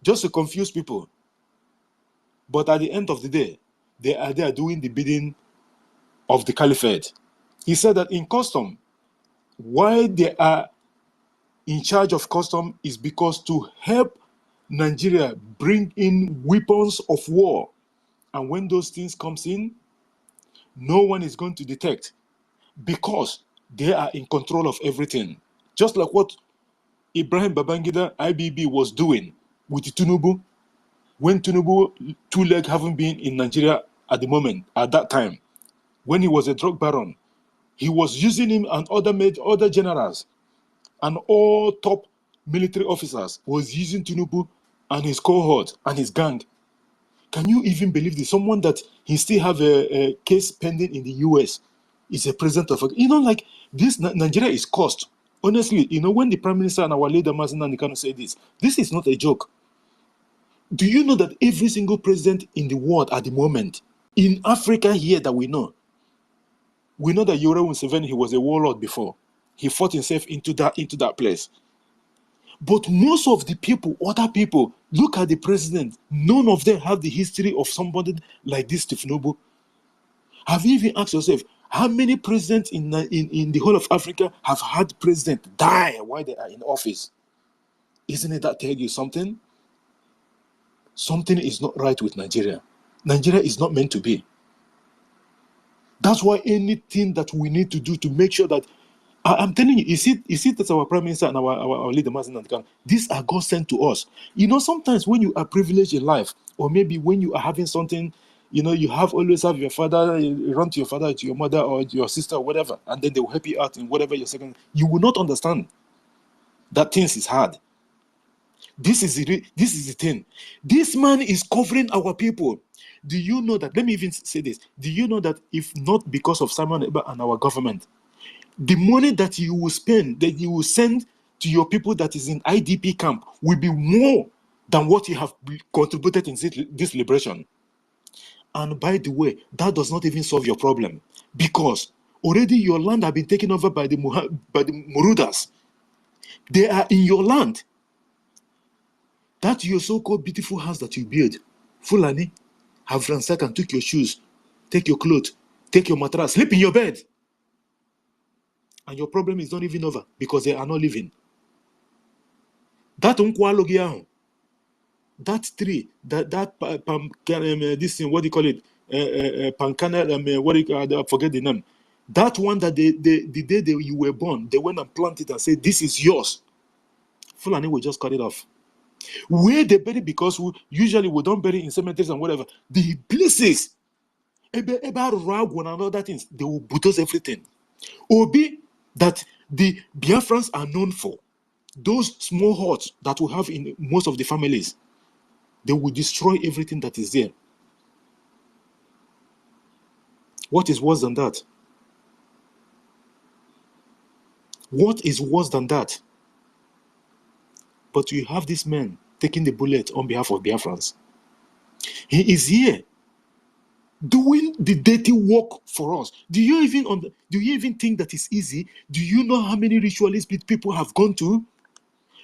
Speaker 2: just to confuse people. But at the end of the day, they are there doing the bidding of the caliphate. He said that in custom, why they are in charge of custom is because to help Nigeria bring in weapons of war. And when those things comes in, no one is going to detect because they are in control of everything. Just like what Ibrahim Babangida IBB was doing with Tinubu, when Tinubu two leg haven't been in Nigeria at the moment, at that time, when he was a drug baron, he was using him and other generals and all top military officers was using Tinubu and his cohort and his gang. Can you even believe this? Someone that he still have a case pending in the US is a president of like this. Nigeria is cursed. Honestly, when the prime minister and our leader Mazin Nanikano said this is not a joke. Do you know that every single president in the world at the moment, in Africa here that we know that Yoweri Museveni, he was a warlord before. He fought himself into that place. But most of the people, other people, look at the president. None of them have the history of somebody like this, Tifnobu. Have you even asked yourself, how many presidents in the whole of Africa have had presidents die while they are in office? Isn't it that tell you something? Something is not right with Nigeria. Nigeria is not meant to be. That's why anything that we need to do to make sure that I'm telling you, that's our prime minister and our leader, Mazin Nantikan. These are God sent to us. Sometimes when you are privileged in life, or maybe when you are having something, you always have your father, you run to your father, to your mother, or your sister, or whatever, and then they will help you out in whatever your second. You will not understand that things is hard. This is the thing. This man is covering our people. Do you know that? Let me even say this. Do you know that if not because of Simon Ekpa and our government, the money that you will spend, that you will send to your people that is in IDP camp will be more than what you have contributed in this liberation. And by the way, that does not even solve your problem, because already your land have been taken over by the Murudas. They are in your land. That your so-called beautiful house that you build, Fulani, have ransacked and took your shoes, take your clothes, take your mattress, sleep in your bed. And your problem is not even over because they are not living. That unkwalogiaho, that tree, this thing, what do you call it? Pancana, what do you call it? I forget the name. That one that the day you were born, they went and planted and said, this is yours. Fulani will just cut it off. Where they bury, because usually we don't bury in cemeteries and whatever. The places, about rag and other things, they will bulldoze everything. Obi, that the Biafrans are known for, those small huts that we have in most of the families, they will destroy everything that is there. What is worse than that? What is worse than that? But you have this man taking the bullet on behalf of Biafrans. He is here doing the dirty work for us. Do you even think that is easy? Do you know how many ritualist people have gone to?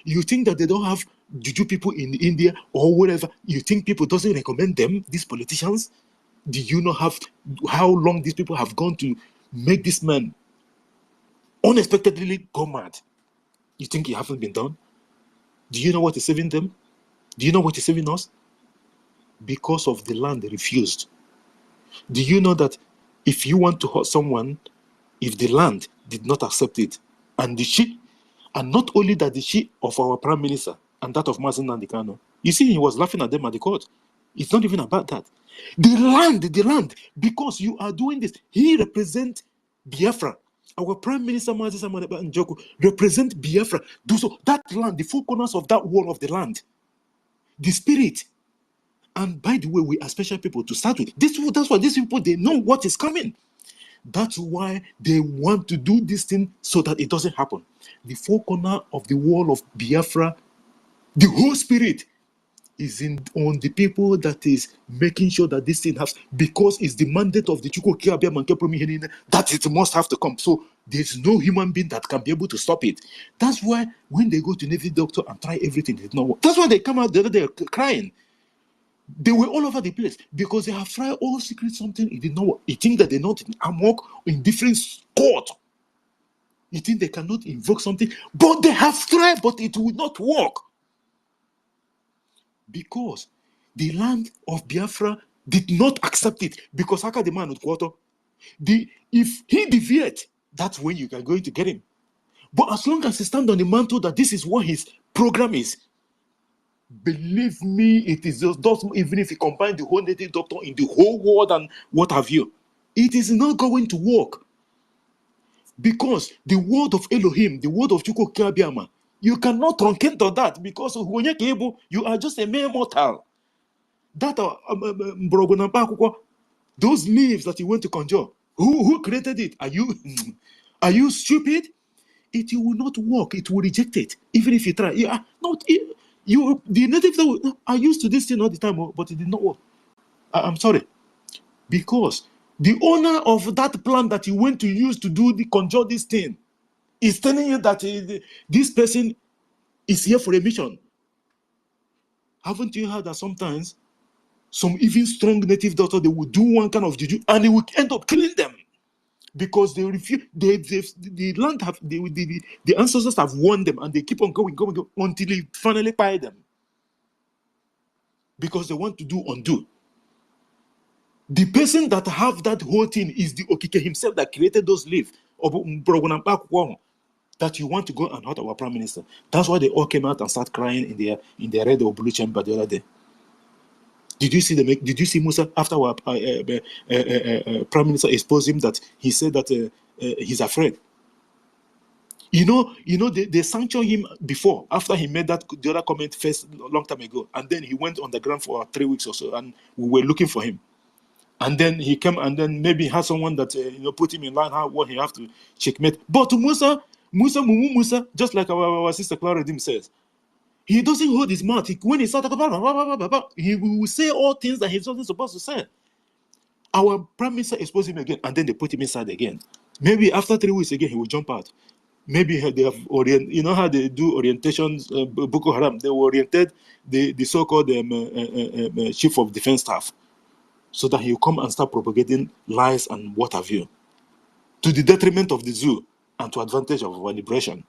Speaker 2: You think that they don't have juju people in India or wherever? You think people doesn't recommend them, these politicians? Do you know how long these people have gone to make this man unexpectedly go mad? You think it hasn't been done? Do you know what is saving them? Do you know what is saving us? Because of the land they refused. Do you know that if you want to hurt someone, if the land did not accept it, and not only that, the she of our prime minister and that of Mazen Nandikano, you see, he was laughing at them at the court. It's not even about that. The land, because you are doing this, he represents Biafra. Our prime minister Mazen Njoku represents Biafra. So that land, the four corners of that wall of the land, the spirit. And by the way, we are special people to start with. That's why these people, they know what is coming. That's why they want to do this thing so that it doesn't happen. The four corner of the wall of Biafra, the whole spirit is on the people that is making sure that this thing happens, because it's the mandate of the Chuko Kiabia Mankepromi that it must have to come. So there's no human being that can be able to stop it. That's why when they go to Navy doctor and try everything, it did not work. That's why they come out the other day crying. They were all over the place because they have tried all secret something. It did not work. You think that they're not in amok in different court. You think they cannot invoke something, but they have tried, but it will not work. Because the land of Biafra did not accept it. Because Haka the man with quarter, if he deviates, that's when you are going to get him. But as long as he stands on the mantle that this is what his program is, believe me, it is just even if you combine the whole native doctor in the whole world and what have you, it is not going to work. Because the word of Elohim, the word of Chuko Kiabiama, you cannot truncate on that, because you are just a mere mortal. That those leaves that you went to conjure, who created it? Are you stupid? It will not work. It will reject it, even if you try. The natives are used to this thing all the time, but it did not work. I'm sorry, because the owner of that plant that you went to use to conjure this thing is telling you that this person is here for a mission. Haven't you heard that sometimes some even strong native doctor, they will do one kind of juju and it will end up killing them because they refuse. The land the ancestors have warned them, and they keep on going until they finally buy them, because they want to undo. The person that have that whole thing is the Okike himself that created those leaves that you want to go and hurt our prime minister. That's why they all came out and start crying in their red or blue chamber the other day. Did you see Musa after our prime minister exposed him, that he said that he's afraid? They sanctioned him before, after he made the other comment first a long time ago, and then he went on the ground for 3 weeks or so, and we were looking for him. And then he came, and then maybe had someone that put him in line what he have to checkmate. But Musa, just like our sister Clara Dim says, he doesn't hold his mouth. When he starts talking, he will say all things that he's not supposed to say. Our prime minister exposed him again, and then they put him inside again. Maybe after 3 weeks again, he will jump out. Maybe they have how they do orientations, Boko Haram, they oriented the so-called chief of defense staff, so that he will come and start propagating lies and what have you, to the detriment of the zoo and to advantage of our liberation.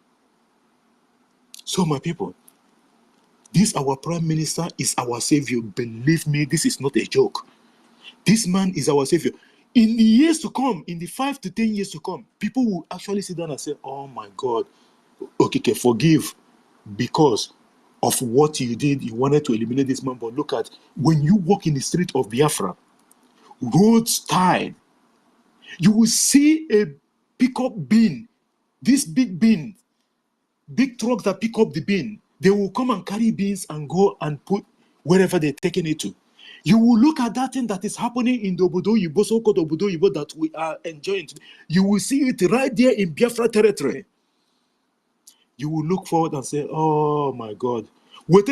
Speaker 2: So my people, this our prime minister is our savior. Believe me, this is not a joke. This man is our savior. In the years to come, in the 5 to 10 years to come, people will actually sit down and say, oh my God, okay, forgive because of what you did. You wanted to eliminate this man, but look at, when you walk in the street of Biafra, roads tied, you will see a pickup bin, this big bin, big trucks that pick up the bin. They will come and carry beans and go and put wherever they're taking it to. You will look at that thing that is happening in the Obodo Yibo, so-called Obodo Yibo, that we are enjoying today. You will see it right there in Biafra territory. You will look forward and say, oh my God. You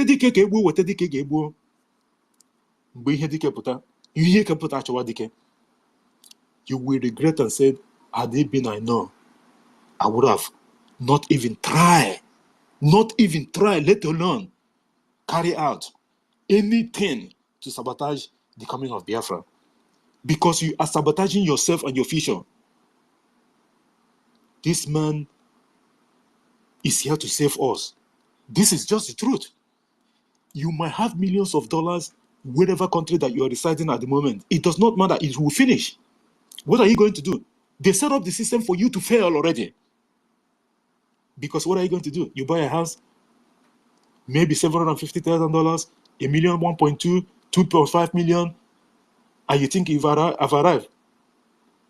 Speaker 2: will regret and say, had it been I know, I would have not even tried, let alone carry out anything to sabotage the coming of Biafra. Because you are sabotaging yourself and your future. This man is here to save us. This is just the truth. You might have millions of dollars whatever country that you are residing at the moment. It does not matter. It will finish. What are you going to do? They set up the system for you to fail already. Because what are you going to do? You buy a house, maybe $750,000, $1 million, 1.2, 2.5 million, and you think you've arrived.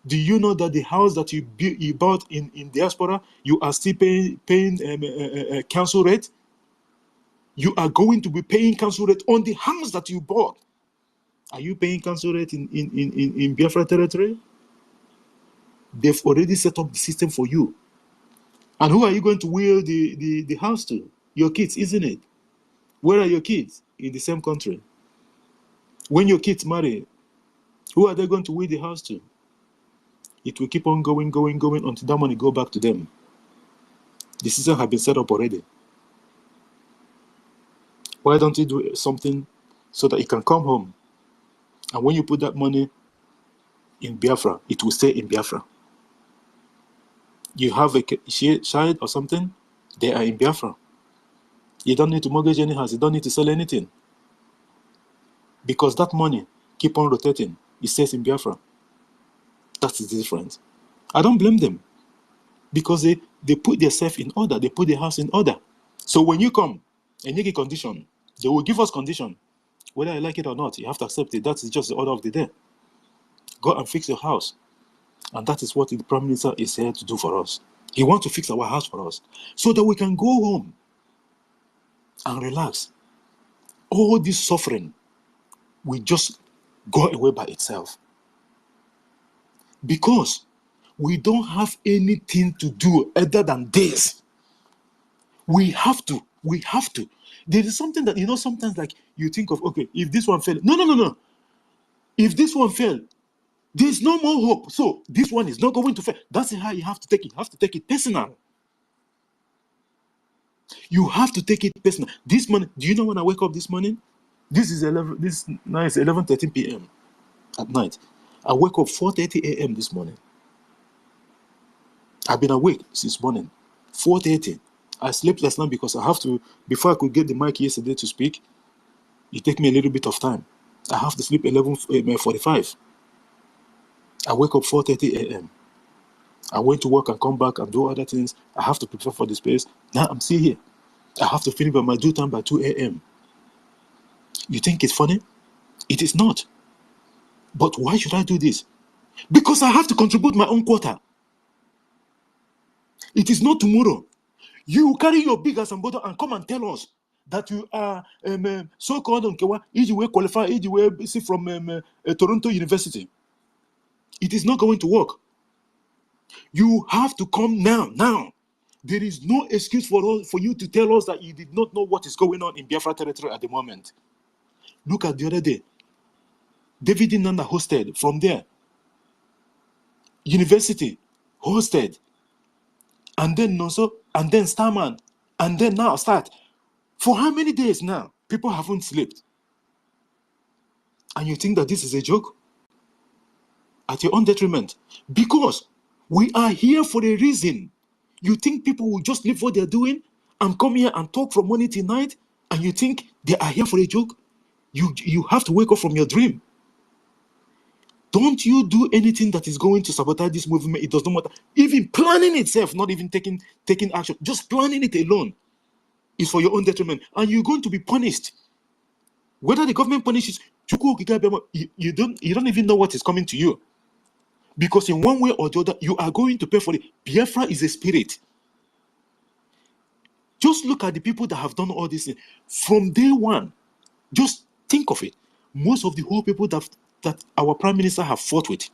Speaker 2: Do you know that the house that you bought in diaspora, you are still paying council rate? You are going to be paying council rate on the house that you bought. Are you paying council rate in Biafra territory? They've already set up the system for you. And who are you going to will the house to? Your kids, isn't it? Where are your kids? In the same country. When your kids marry, who are they going to will the house to? It will keep on going until that money go back to them. The system has been set up already. Why don't you do something so that it can come home? And when you put that money in Biafra, it will stay in Biafra. You have a child or something, they are in Biafra. You don't need to mortgage any house. You don't need to sell anything. Because that money keep on rotating. It stays in Biafra. That's the difference. I don't blame them. Because they put themselves in order. They put their house in order. So when you come and make a condition, they will give us condition. Whether I like it or not, you have to accept it. That's just the order of the day. Go and fix your house. And that is what the Prime Minister is here to do for us. He wants to fix our house for us so that we can go home and relax. All this suffering will just go away by itself. Because we don't have anything to do other than this. We have to. There is something that, sometimes like you think of, okay, if this one failed. No. If this one failed, there's no more hope. So this one is not going to fail. That's how you have to take it. You have to take it personal. You have to take it personal. This morning, do you know when I wake up this morning? Now it's 11:13 p.m. at night. I wake up 4:30 a.m. this morning. I've been awake since morning. 4:30. I slept last night because I have to, before I could get the mic yesterday to speak, it took me a little bit of time. I have to sleep 11:45. I wake up 4:30 a.m. I went to work and come back and do other things. I have to prepare for the space. Now I'm still here. I have to finish by my due time by 2 a.m. You think it's funny? It is not. But why should I do this? Because I have to contribute my own quota. It is not tomorrow. You carry your big ass and bottle and come and tell us that you are so-called Nkewa, EGW qualify, EGW see from Toronto University. It is not going to work. You have to come now. Now. There is no excuse for you to tell us that you did not know what is going on in Biafra territory at the moment. Look at the other day. David Nanda hosted from there. University hosted. And then also, and then Starman. And then now start. For how many days now? People haven't slept. And you think that this is a joke? At your own detriment. Because we are here for a reason. You think people will just leave what they're doing and come here and talk from morning till night? And you think they are here for a joke? You have to wake up from your dream. Don't you do anything that is going to sabotage this movement. It does not matter. Even planning itself, not even taking action, just planning it alone is for your own detriment. And you're going to be punished. Whether the government punishes, you don't even know what is coming to you. Because in one way or the other, you are going to pay for it. Biafra is a spirit. Just look at the people that have done all this thing. From day one, just think of it. Most of the whole people that our prime minister have fought with,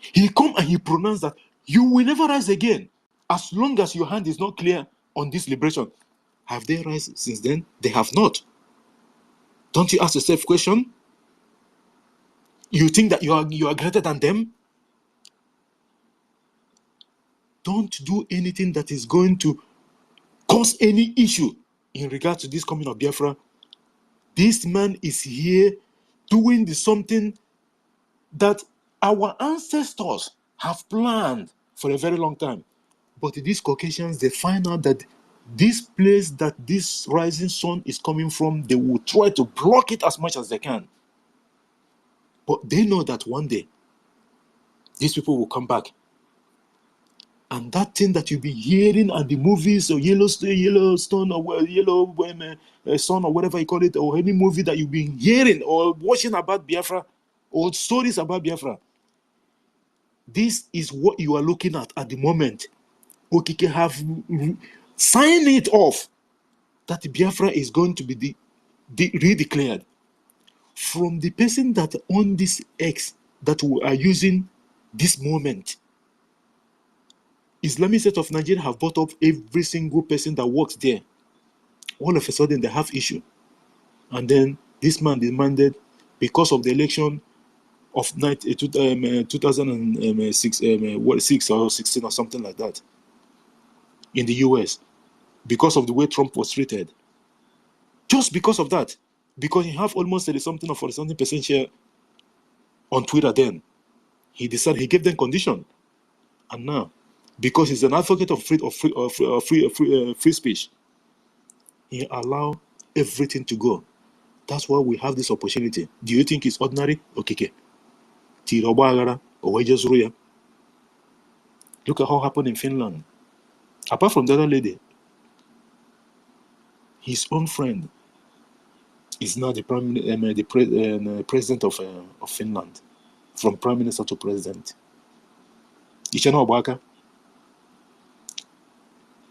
Speaker 2: he come and he pronounced that you will never rise again as long as your hand is not clear on this liberation. Have they risen since then? They have not. Don't you ask yourself question? You think that you are greater than them? Don't do anything that is going to cause any issue in regard to this coming of Biafra. This man is here doing something that our ancestors have planned for a very long time. But these Caucasians, they find out that this place that this rising sun is coming from, they will try to block it as much as they can. But they know that one day, these people will come back. And that thing that you've been hearing at the movies or Yellowstone or Yellow Sun or whatever you call it, or any movie that you've been hearing or watching about Biafra or stories about Biafra, this is what you are looking at the moment. Okike have signed it off that Biafra is going to be redeclared. From the person that on this X that we are using this moment, Islamic State of Nigeria have bought up every single person that works there. All of a sudden, they have issue. And then this man demanded, because of the election of 2006 or 16 or something like that, in the US, because of the way Trump was treated. Just because of that. Because he have almost 30-something or 40-something% share on Twitter then. He decided, he gave them condition. And now, because he's an advocate of free speech, he allowed everything to go. That's why we have this opportunity. Do you think it's ordinary? Okay. Look at how happened in Finland. Apart from the other lady, his own friend is now the president of Finland, from prime minister to president.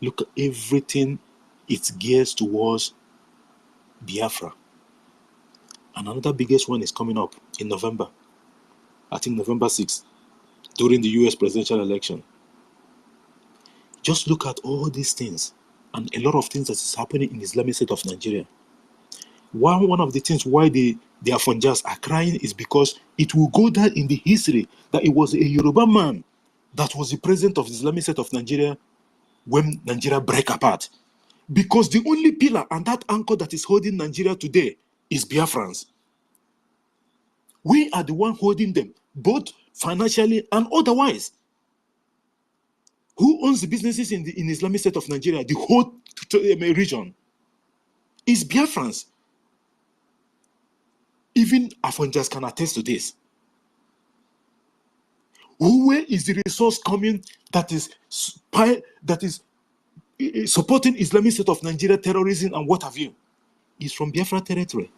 Speaker 2: Look at everything, it gears towards Biafra. And another biggest one is coming up in November. I think November 6th, during the US presidential election. Just look at all these things and a lot of things that is happening in Islamic State of Nigeria. One of the things why the Biafrans are crying is because it will go down in the history that it was a Yoruba man that was the president of the Islamic State of Nigeria when Nigeria break apart. Because the only pillar and that anchor that is holding Nigeria today is Biafrans. We are the one holding them, both financially and otherwise. Who owns the businesses in Islamic State of Nigeria, the whole region? Is Biafrans. Even Afonjas can attest to this. Where is the resource coming that is supporting Islamic State of Nigeria terrorism and what have you? It's from Biafra territory.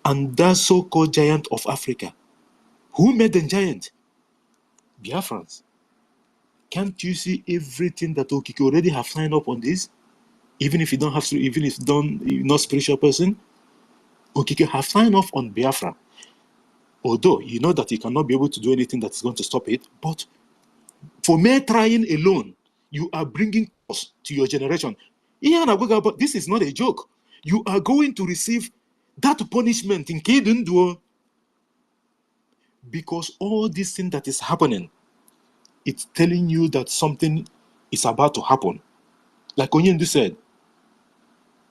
Speaker 2: And that so-called giant of Africa, who made them giant? Biafrans. Can't you see everything that Okike already have signed up on this? Even if you don't have to, even if you're not spiritual person, Okike have signed off on Biafra. Although you know that he cannot be able to do anything that's going to stop it, but for mere trying alone, you are bringing cost to your generation. But this is not a joke. You are going to receive that punishment in Kedunduo because all this thing that is happening, it's telling you that something is about to happen. Like Onyendu said,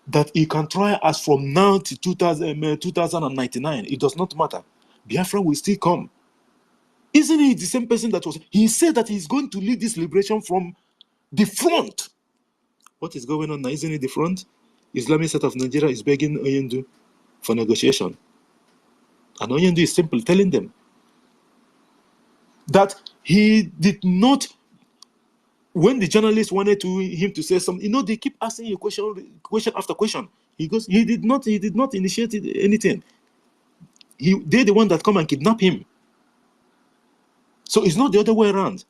Speaker 2: that he can try us from now to 2099. It does not matter. Biafra will still come. Isn't he the same person that was... He said that he's going to lead this liberation from the front. What is going on now? Isn't it the front? Islamic State of Nigeria is begging Onyendu for negotiation. And Onyendu is simply telling them that he did not... When the journalists wanted him to say something, they keep asking you question after question. He goes, he did not initiate anything. They're the one that come and kidnap him. So it's not the other way around.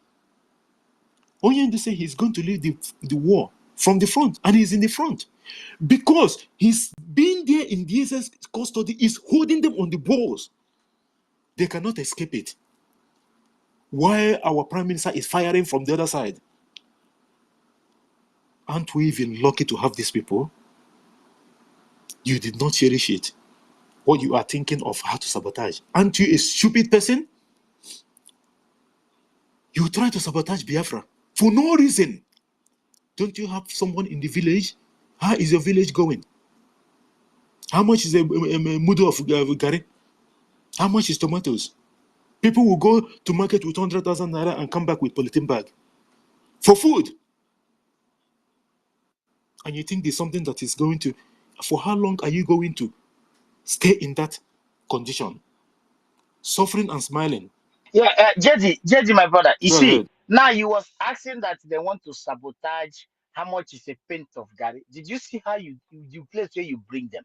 Speaker 2: Onyendu say he's going to lead the war from the front, and he's in the front because he's been there in DSS custody, is holding them on the balls. They cannot escape it. While our prime minister is firing from the other side. Aren't we even lucky to have these people? You did not cherish it. What you are thinking of how to sabotage. Aren't you a stupid person? You try to sabotage Biafra for no reason. Don't you have someone in the village? How is your village going? How much is a mudu of gari? How much is tomatoes? People will go to market with 100,000 naira and come back with polythene bag for food. And you think there's something that is going to... For how long are you going to stay in that condition? Suffering and smiling.
Speaker 4: Yeah, JD, my brother. You
Speaker 2: Go
Speaker 4: see,
Speaker 2: ahead.
Speaker 4: now you was asking that they want to sabotage how much is a pint of Gary. Did you see how you place where you bring them?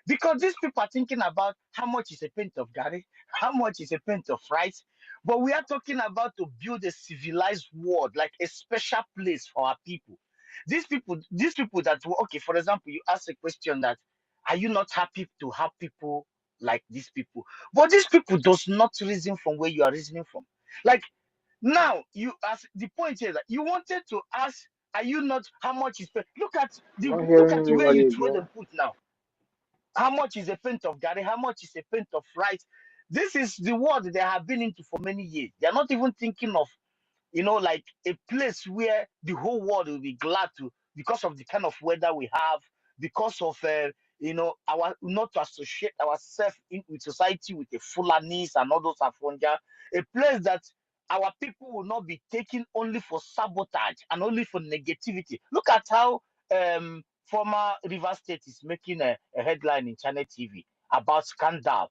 Speaker 4: Because these people are thinking about how much is a pint of Gary, how much is a pint of rice. But we are talking about to build a civilized world, like a special place for our people. These people that okay, for example, you ask a question that are you not happy to have people like these people? But these people does not reason from where you are reasoning from. Like now, you ask the point here that you wanted to ask, are you not how much is
Speaker 3: I'm not
Speaker 4: look
Speaker 3: hearing
Speaker 4: at where you
Speaker 3: anybody
Speaker 4: throw
Speaker 3: again.
Speaker 4: the put now. How much is a pint of Gary? How much is a pint of rice? This is the world they have been into for many years. They are not even thinking of, like a place where the whole world will be glad to, because of the kind of weather we have, because of, our not to associate ourselves with society with the Fulanis and all those Afonja, a place that our people will not be taken only for sabotage and only for negativity. Look at how former River State is making a headline in Channel TV about scandal.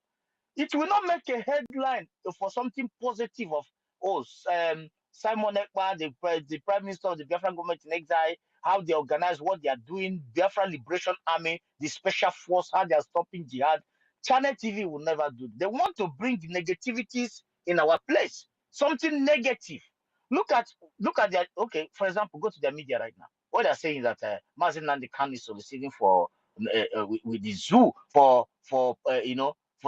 Speaker 4: It will not make a headline for something positive of Simon Ekpa, the Prime Minister of the Biafran government in exile, how they organize what they are doing, Biafran Liberation Army, the special force, how they are stopping jihad. Channel TV will never do. They want to bring the negativities in our place, something negative. Look at their, okay, for example, go to their media right now. What they're saying is that Mazin Nandi Khan is soliciting for with the zoo for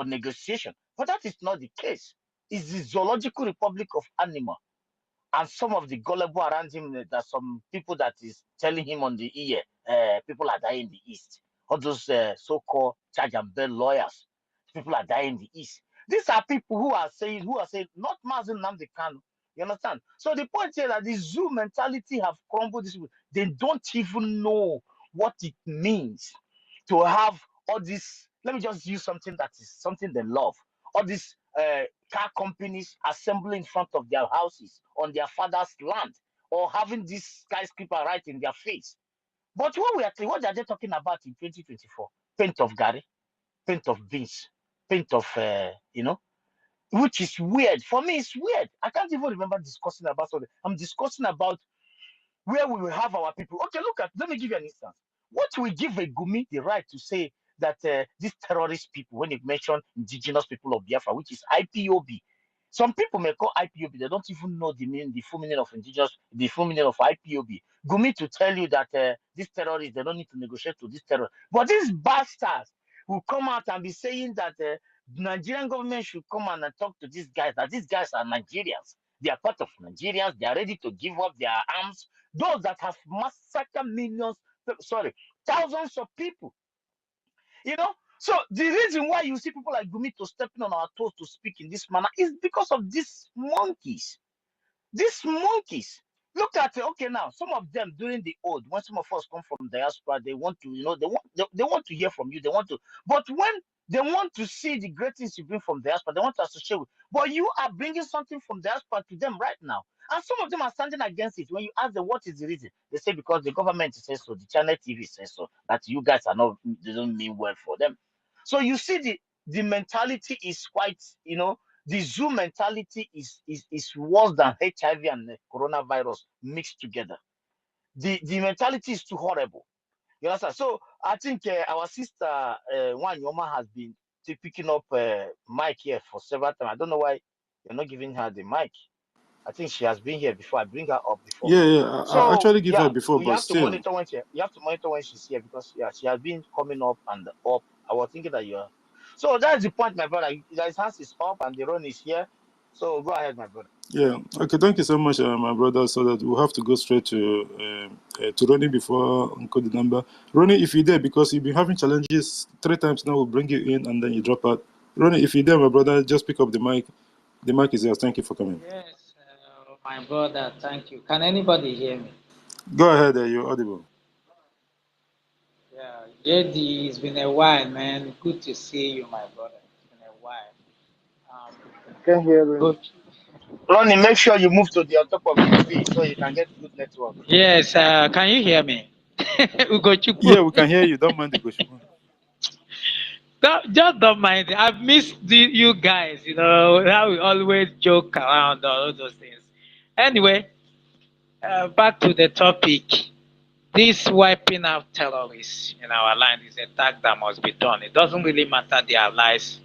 Speaker 4: negotiation. But that is not the case. It's the zoological republic of animal. And some of the gullible around him, there's some people that is telling him on the ear, people are dying in the East. All those so-called charge and bail lawyers, people are dying in the East. These are people who are saying, not Mazin Namdi Kanu. You understand? So the point here that the zoo mentality have crumbled this way. They don't even know what it means to have all this. Let me just use something that is something they love. All these car companies assembling in front of their houses on their father's land, or having this skyscraper right in their face. But what are they talking about in 2024? Paint of Gary, paint of beans, paint of which is weird. For me, it's weird. I can't even remember discussing about something. I'm discussing about where we will have our people. Okay, let me give you an instance. What will give a Gumi the right to say that these terrorist people, when you mention indigenous people of Biafra, which is IPOB, Some people may call IPOB, they don't even know the full meaning of indigenous, the full meaning of IPOB. Gumi to tell you that these terrorists, they don't need to negotiate with this terror. But these bastards will come out and be saying that the Nigerian government should come and talk to these guys, that these guys are Nigerians. They are part of Nigerians. They are ready to give up their arms. Those that have massacred thousands of people. You know, so the reason why you see people like Gumi to stepping on our toes to speak in this manner is because of these monkeys. These monkeys. Look at it. Okay, now some of them during the old, when some of us come from diaspora, they want to, they want to hear from you. They want to, but when they want to see the great things you bring from diaspora, they want to associate with. But you are bringing something from diaspora to them right now, and some of them are standing against it. When you ask them what is the reason, they say because the government says so, the channel TV says so, that you guys are not, they don't mean well for them. So you see the mentality is quite, the zoo mentality is worse than HIV and the coronavirus mixed together. The mentality is too horrible. You understand? So I think our sister One Yoma has been picking up mic here for several times. I don't know why you're not giving her the mic. I think she has been here before. I bring her up before.
Speaker 2: Yeah. I
Speaker 4: So
Speaker 2: actually give her
Speaker 4: yeah,
Speaker 2: before,
Speaker 4: you
Speaker 2: but
Speaker 4: have to
Speaker 2: still.
Speaker 4: monitor when she's here, because yeah, she has been coming up and up. I was thinking that you are. So that's the point, my brother. His hands is up and the run is here. So go ahead, my brother.
Speaker 2: Yeah. Okay. Thank you so much, my brother. So that we'll have to go straight to Ronnie before Uncle the number. Ronnie, if you're there, because you've been having challenges 3 times now, we'll bring you in and then you drop out. Ronnie, if you're there, my brother, just pick up the mic. The mic is yours. Thank you for coming.
Speaker 7: Yes, my brother, thank you. Can anybody hear me?
Speaker 2: Go ahead. You're audible.
Speaker 7: Yeah, JD, it's been a while, man. Good to see you, my brother. It's been a while. Um,
Speaker 3: Can hear me.
Speaker 7: good.
Speaker 4: Ronnie, make sure you move to the on top of the tree so you can get good network.
Speaker 7: Yes, can you hear me?
Speaker 2: Yeah,
Speaker 7: Ugochukwu.
Speaker 2: we can hear you. Don't mind the question.
Speaker 7: Just don't mind. I've missed you guys, how we always joke around all those things. Anyway, back to the topic. This wiping out terrorists in our land is a task that must be done. It doesn't really matter their lies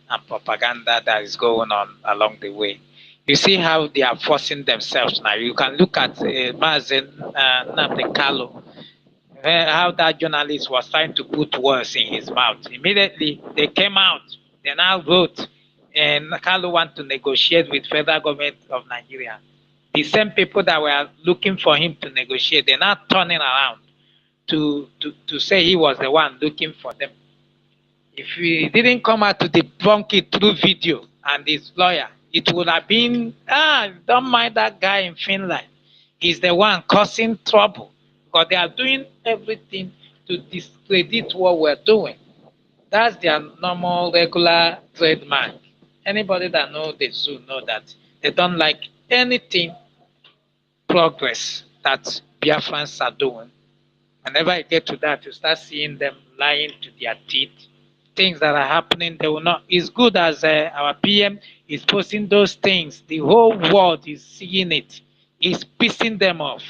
Speaker 7: and propaganda that is going on along the way. You see how they are forcing themselves now. You can look at Mazen Nnamdi Kanu, how that journalist was trying to put words in his mouth. Immediately, they came out. They now wrote, and Kalu want to negotiate with federal government of Nigeria. The same people that were looking for him to negotiate, they're now turning around to say he was the one looking for them. If he didn't come out to debunk it through video and his lawyer, it would have been, don't mind that guy in Finland. He's the one causing trouble, because they are doing everything to discredit what we're doing. That's their normal, regular trademark. Anybody that knows the zoo know that they don't like anything progress that Biafrans are doing. Whenever you get to that, you start seeing them lying to their teeth. Things that are happening, they will not. It's good as our PM is posting those things. The whole world is seeing it. It's pissing them off.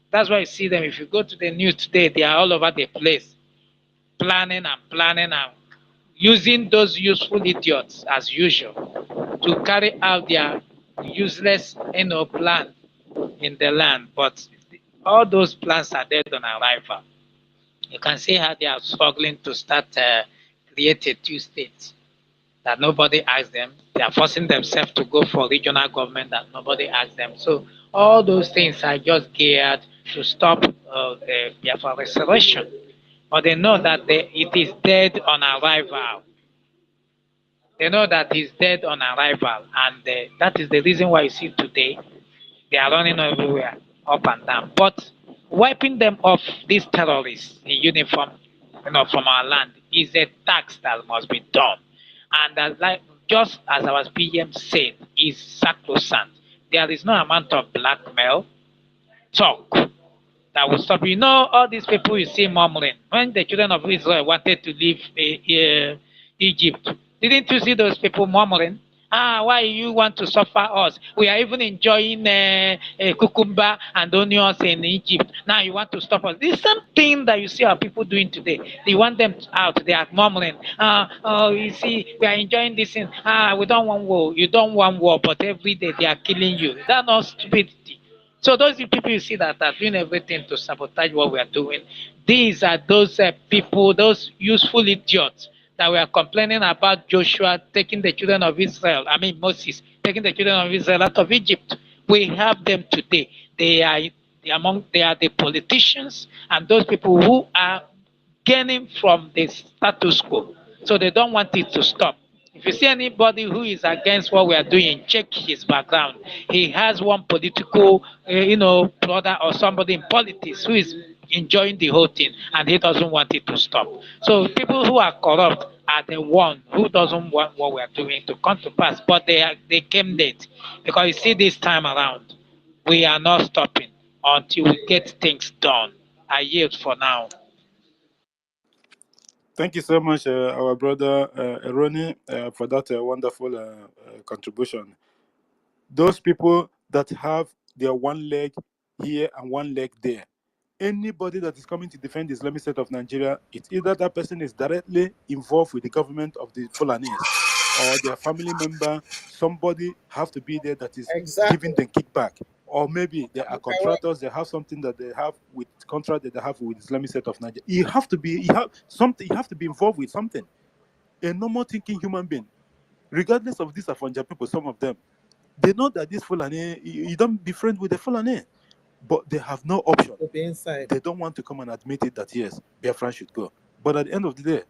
Speaker 7: That's why you see them. If you go to the news today, they are all over the place, planning and using those useful idiots as usual to carry out their useless, plan in the land. But all those plans are dead on arrival. You can see how they are struggling to start create a two states that nobody asked them. They are forcing themselves to go for regional government that nobody asked them. So all those things are just geared to stop Biafra restoration. But they know that it is dead on arrival. They know that it's dead on arrival, and that is the reason why you see today they are running everywhere, up and down. But wiping them off, these terrorists in uniform, from our land, is a tax that must be done. And just as our PM said, is sacrosanct. There is no amount of blackmail, talk that will stop. All these people you see murmuring when the children of Israel wanted to leave Egypt. Didn't you see those people murmuring? Why you want to suffer us? We are even enjoying cucumber and onions in Egypt. Now you want to stop us. The same thing that you see our people doing today. They want them out. They are murmuring. You see, we are enjoying this thing. We don't want war. You don't want war, but every day they are killing you. That's not stupidity. So those people you see that are doing everything to sabotage what we are doing, these are those people, those useful idiots that were complaining about Joshua taking the children of Israel, Moses, taking the children of Israel out of Egypt. We have them today. They are the politicians and those people who are gaining from the status quo. So they don't want it to stop. If you see anybody who is against what we are doing, check his background. He has one political, brother or somebody in politics who is enjoying the whole thing, and he doesn't want it to stop. So people who are corrupt are the one who doesn't want what we are doing to come to pass, but they came late because you see this time around, we are not stopping until we get things done. I yield for now.
Speaker 2: Thank you so much, our brother Eroni, for that wonderful contribution. Those people that have their one leg here and one leg there, anybody that is coming to defend the Islamic State of Nigeria, it's either that person is directly involved with the government of the Fulanese or their family member, somebody have to be there that is giving them kickback. Or maybe they are contractors, they have something that they have with contract that they have with Islamic State of Nigeria. You have to be involved with something. A normal thinking human being, regardless of these Afanja people, some of them, they know that this Fulani, you don't be friends with the Fulani, but they have no option. They don't want to come and admit it that yes, Biafra should go. But at the end of the day,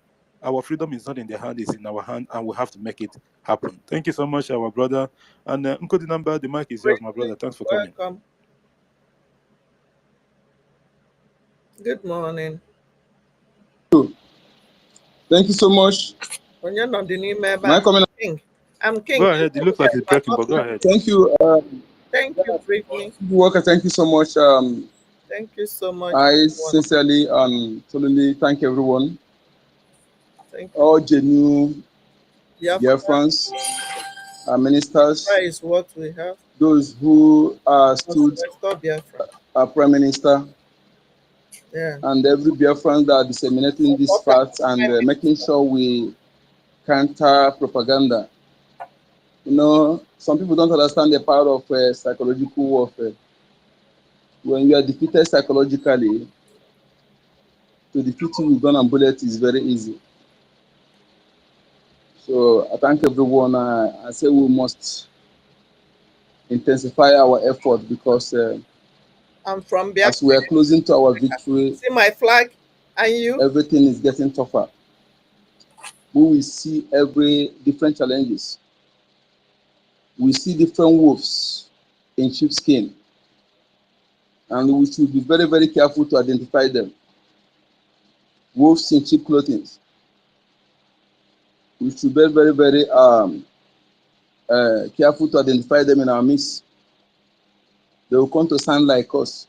Speaker 2: our freedom is not in their hand, it's in our hand, and we have to make it happen. Thank you so much, our brother. And Uncle Dinamba, the mic is yours, my brother. Thanks for coming.
Speaker 8: Welcome. Good morning.
Speaker 9: Thank you so much.
Speaker 8: When you're not the new member,
Speaker 9: Am I coming?
Speaker 8: King. I'm King.
Speaker 2: Go ahead. It looks like it's breaking, but go ahead.
Speaker 9: Thank you.
Speaker 8: Thank you, briefly.
Speaker 9: Walker, thank you so much.
Speaker 8: Thank you so much.
Speaker 9: I sincerely and totally thank everyone.
Speaker 8: Thank you.
Speaker 9: All genuine Biafrans, ministers,
Speaker 8: Biafra is what we have.
Speaker 9: those who stood our Prime Minister, and every Biafran that are disseminating these facts and making sure we counter propaganda. You know, some people don't understand the power of psychological warfare. When you are defeated psychologically, to defeat you with gun and bullet is very easy. So I thank everyone. I say we must intensify our effort because
Speaker 8: I'm from Biafra.
Speaker 9: As we are closing to our victory,
Speaker 8: see my flag, and you?
Speaker 9: Everything is getting tougher. We will see every different challenges. We see different wolves in sheepskin, and we should be very, very careful to identify them. Wolves in sheep clothing. We should be very, very careful to identify them in our midst. They will come to sound like us.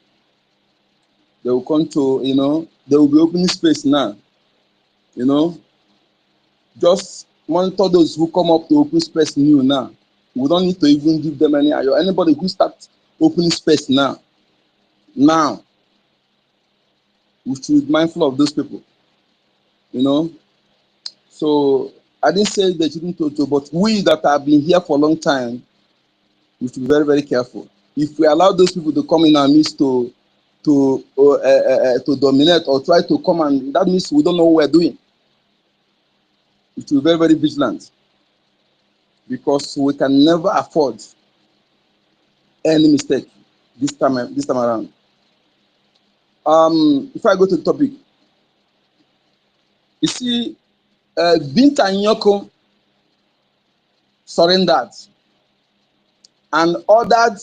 Speaker 9: They will come to, they will be opening space now. Just monitor those who come up to open space new now. We don't need to even give them any ayah. Anybody who starts opening space now, we should be mindful of those people. So I didn't say they shouldn't total, but we that have been here for a long time, we should be very, very careful. If we allow those people to come in our midst to dominate or try to come, and that means we don't know what we're doing. We should be very, very vigilant, because we can never afford any mistake this time around. If I go to the topic, you see, Binta Nyoko surrendered and ordered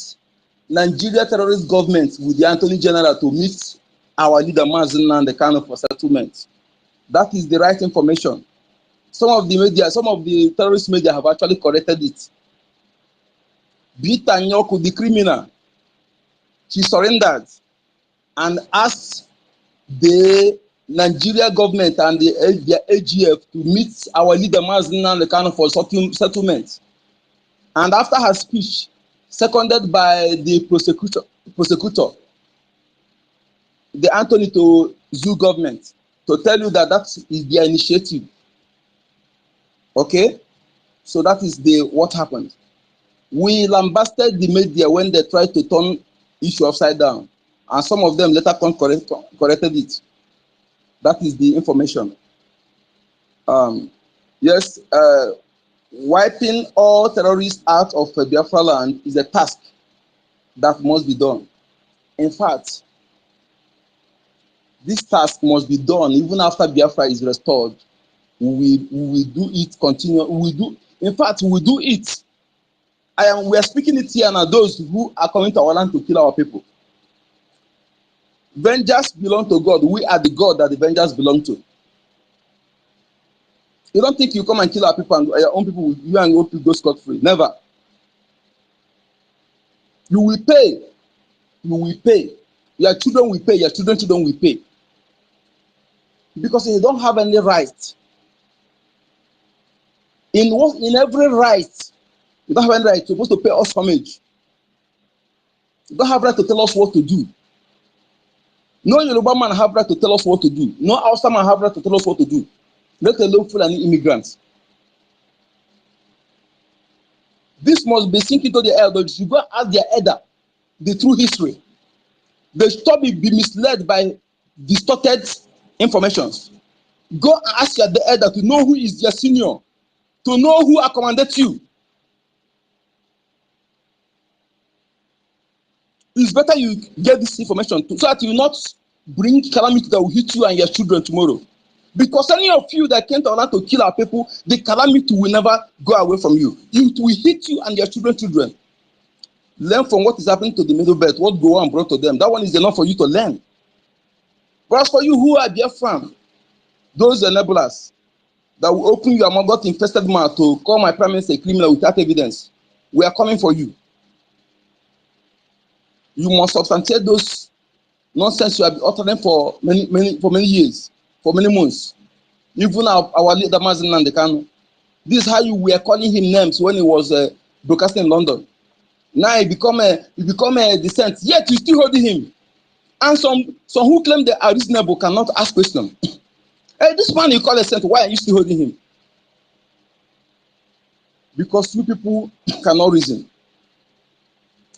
Speaker 9: Nigeria terrorist government with the Attorney General to meet our leader Mazen Nnamdi Kanu for settlement. That is the right information. Some of the terrorist media have actually corrected it. Binta Nyoko, the criminal, she surrendered and asked the Nigeria government and the AGF to meet our leader Mazen Nnamdi Kanu for settlement. And after her speech, seconded by the prosecutor, the Anthony to Zoo government, to tell you that that is their initiative. Okay, so that is what happened. We lambasted the media when they tried to turn issue upside down, and some of them later corrected it. That is the information. Yes, wiping all terrorists out of Biafra land is a task that must be done. In fact, this task must be done even after Biafra is restored. We will do it continue. In fact, we will do it. We are speaking it here now, those who are coming to our land to kill our people. Vengeance belong to God. We are the God that the vengeance belong to. You don't think you come and kill our people and your own people, you and your own people go scot-free. Never. You will pay. You will pay. Your children will pay. Your children will pay. Because you don't have any right. In every right, you don't have any right. You're supposed to pay us homage. You don't have right to tell us what to do. No Yoruba man have right to tell us what to do. No Hausa man have right to tell us what to do. Let alone Fulani immigrants. This must be sink into the elders. You go ask their elder the true history. They stop be misled by distorted informations. Go ask your elder to know who is your senior, to know who accommodates you. It's better you get this information so that you will not bring calamity that will hit you and your children tomorrow. Because any of you that came to allow to kill our people, the calamity will never go away from you. It will hit you and your children. Learn from what is happening to the Middle Belt, what go on brought to them. That one is enough for you to learn. But as for you who are Biafran, those enablers that will open your maggot infested mouth to call my prime minister a criminal without evidence, we are coming for you. You must substantiate those nonsense you have been uttering for many years, for many months. Even our leader Mazen Nandekano. This is how you were calling him names when he was broadcasting in London. Now he become a dissent, yet you still holding him. And some who claim they are reasonable cannot ask questions. Hey, this man you call a saint, why are you still holding him? Because you people cannot reason.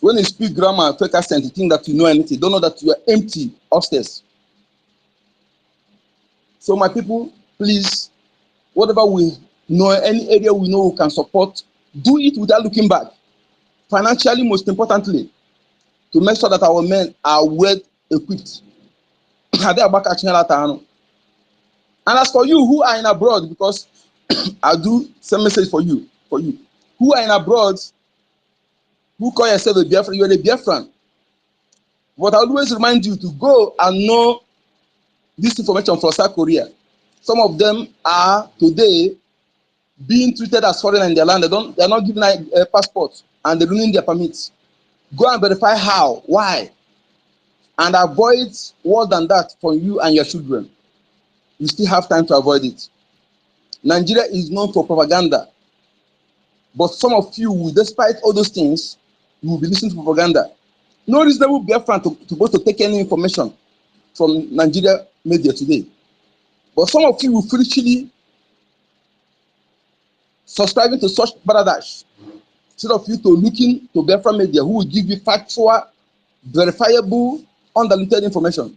Speaker 9: When you speak grammar, fake accent, you think that you know anything. Don't know that you are empty upstairs. So my people, please, whatever we know, any area we know we can support, do it without looking back. Financially, most importantly, to make sure that our men are well equipped. And as for you who are in abroad, because I do some message for you, who are in abroad, who call yourself a Biafran, you are a Biafran. But I always remind you to go and know this information from South Korea. Some of them are today being treated as foreign in their land. They are not given a passport and they're ruining their permits. Go and verify how, why, and avoid worse than that for you and your children. You still have time to avoid it. Nigeria is known for propaganda, but some of you, despite all those things, you will be listening to propaganda. No reasonable Biafran to take any information from Nigeria media today. But some of you will foolishly subscribing to such paradise instead of you to looking to Biafra media who will give you factual, verifiable, undiluted information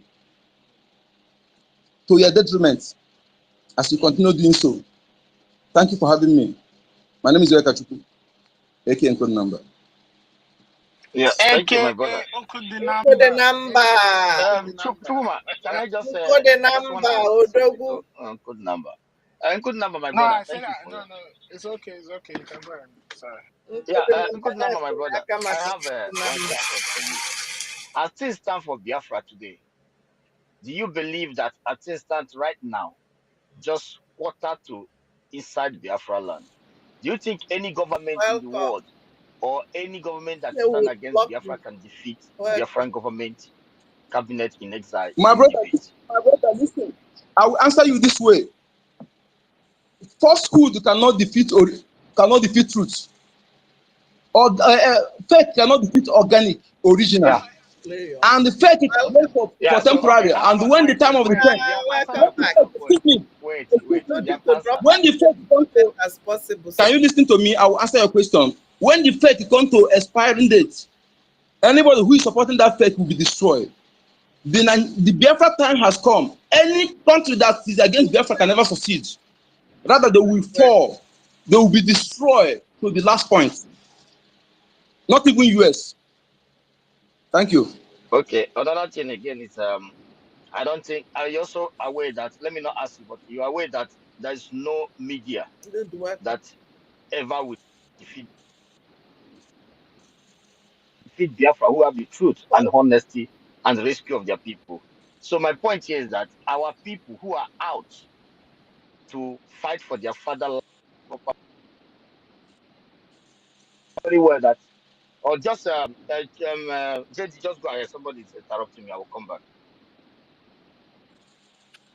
Speaker 9: to your detriment as you continue doing so. Thank you for having me. My name is Yoeka Chukwu, aka Encode Number.
Speaker 4: Yeah, thank you, my brother.
Speaker 8: The number.
Speaker 4: Chukuma, can I just say
Speaker 8: the number,
Speaker 4: Odogu. Good number. Good number, my brother.
Speaker 5: I
Speaker 4: Thank you for
Speaker 5: no, it's okay. You can go ahead. Sorry.
Speaker 4: Yeah, good number, my brother. I have one question for you. As things stand for Biafra today, do you believe that as things stand right now, just quarter to inside Biafra land, do you think any government in the world or any government that stand against Biafra can defeat Biafran government cabinet in exile in
Speaker 9: My
Speaker 4: any
Speaker 9: brother,
Speaker 4: debate?
Speaker 9: listen. I will answer you this way. Falsehood cannot defeat truth. Or faith cannot defeat organic, original.
Speaker 4: Yeah.
Speaker 9: And the faith is meant for temporary.
Speaker 4: So,
Speaker 9: And when the time of return,
Speaker 4: wait.
Speaker 9: When the faith comes to,
Speaker 8: as possible.
Speaker 9: can you listen to me? I will answer your question. When the faith comes to expiring date, anybody who is supporting that faith will be destroyed. The Biafra time has come. Any country that is against Biafra can never succeed. Rather, they will fall. They will be destroyed to the last point. Not even US. Thank you.
Speaker 4: Okay. Another thing again is I don't think, are you also aware that, let me not ask you, but you are aware that there is no media that ever will defeat Biafra, who have the truth and honesty and the rescue of their people. So my point here is that our people who are out to fight for their fatherland very well that, or just JD, just go ahead. Somebody's interrupting me. I will come back.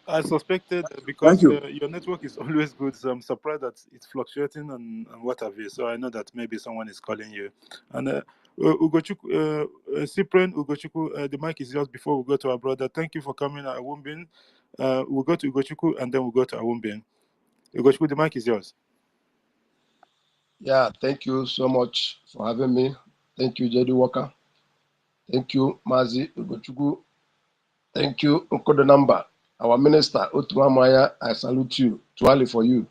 Speaker 2: I suspected
Speaker 9: Thank
Speaker 2: because
Speaker 9: you.
Speaker 2: your network is always good, so I'm surprised that it's fluctuating and what have you. So I know that maybe someone is calling you. And Ugochukwu, Cyprian Ugochukwu, the mic is yours before we go to our brother. Thank you for coming, Awumbin. We'll go to Ugochukwu and then we'll go to Awumbin. Ugochukwu, the mic is yours.
Speaker 10: Yeah, thank you so much for having me. Thank you, JD Walker. Thank you, Mazi Ugochukwu. Thank you, Nkodenamba, our minister, Otumamaya. I salute you. Tuali for you.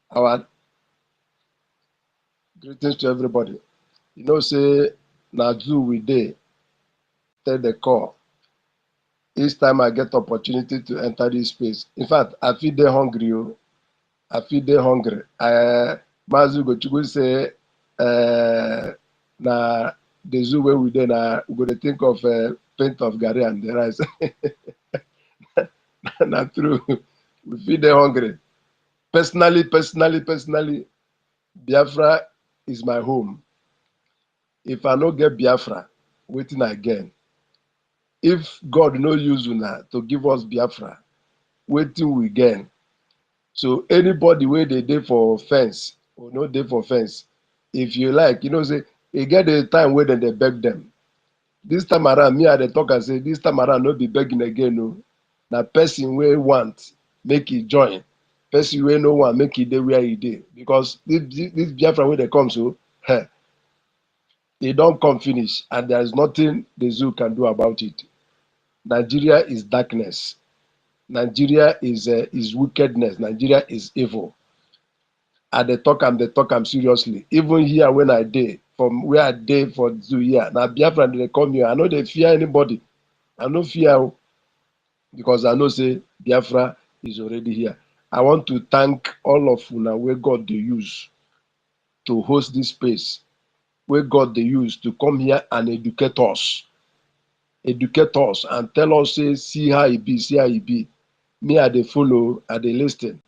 Speaker 10: Our greetings to everybody. You know, say, Nadu we day, tell the call. Each time I get opportunity to enter this space. In fact, I feel they hungry. I feel they hungry. Mazi Ugochukwu say, na the zoo where we then we going to think of paint of Gary and the rice. Not true. We feel they hungry. Personally, Biafra is my home. If I don't get Biafra, waiting again. If God no use una to give us Biafra, waiting we gain. So anybody where they dey for fence or no dey for fence, if you like, you know, say you get the time where they beg them. This time around, me I dey talk and say this time around no be begging again. No, na person wey want make e join. Person wey no want make e dey where e dey, because this Biafra wey dey come so, e don come finish and there is nothing the zoo can do about it. Nigeria is darkness. Nigeria is wickedness. Nigeria is evil. I dey talk am seriously. Even here when I dey, from where I dey for zoo here, na Biafra dey come here. I no dey fear anybody. I no fear, because I know say Biafra is already here. I want to thank all of una wey God dey use to host this space, wey God dey use to come here and educate us and tell us say see how e be, see how e be. Me I dey follow, I dey lis ten.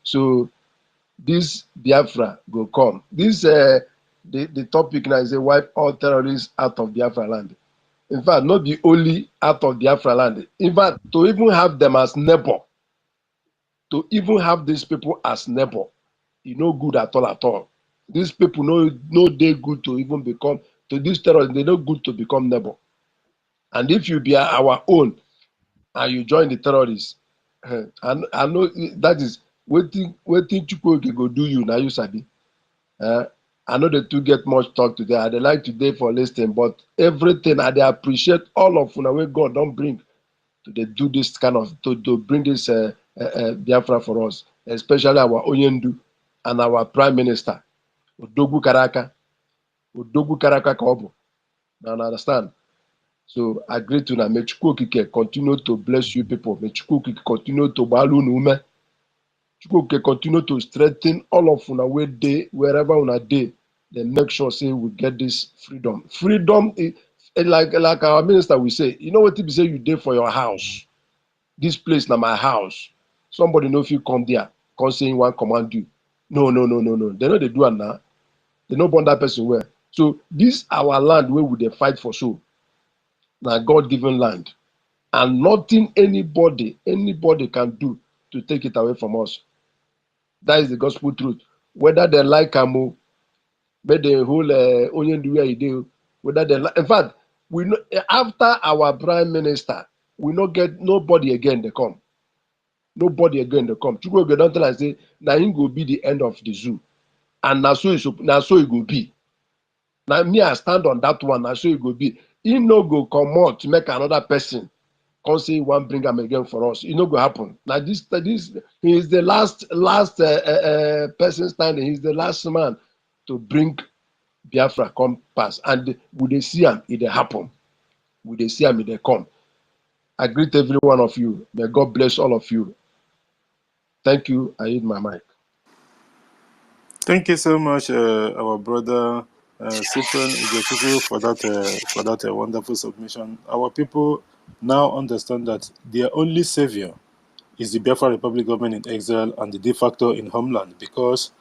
Speaker 10: So this Biafra go come. This the topic now is a wipe all terrorists out of Biafra land. In fact, not the only out of Biafra land. In fact, to even have them as neighbor, to even have these people as neighbor, e no good at all. These people no dey good to even become, to these terrorists, they no good to become neighbor. And if you be our own and you join the terrorists, I know that is wetin Chukwuoke go do you, now you sabi. I know the two get much talk today. I dey like today for listening, but everything I dey appreciate all of una wey God don bring to dey do this kind of to bring this Biafra for us, especially our Onyendu and our Prime Minister. Odogwu Karaka ka ọ bụ. Now understand. So I greet una. May Chukwuokike continue to bless you people. May Chukwuokike continue to balu unu ume. Chukwuokike continue to strengthen all of una wey dey wherever una dey. Then make sure say we get this freedom. Freedom is, like our minister will say, you know what he say, you dey for your house. This place na my house. Somebody no fit come there, come say one command you. No. They know they do it now. They no born that person well. So this our land where we dey fight for so. Now God-given land. And nothing anybody can do to take it away from us. That is the gospel truth. whether they like Amu, whether the whole onion the way he do, whether they like. In fact, we know after our prime minister, we not get nobody again. They come, nobody again. They come. Chukwu go down tell and say, now him go be the end of the zoo, and now so it go be. Now me I stand on that one. Now so it go be. He no go come out to make another person come say one bring him again for us. It no go happen. Now this he is the last person standing. He's the last man to bring Biafra come pass, and would they see him? It dey happen. Would they see him? It dey come. I greet every one of you. May God bless all of you. Thank you. I hit my mic.
Speaker 2: Thank you so much, our brother Cyprian Ugochukwu, for that wonderful submission. Our people now understand that their only savior is the Biafra Republic government in exile and the de facto in homeland, because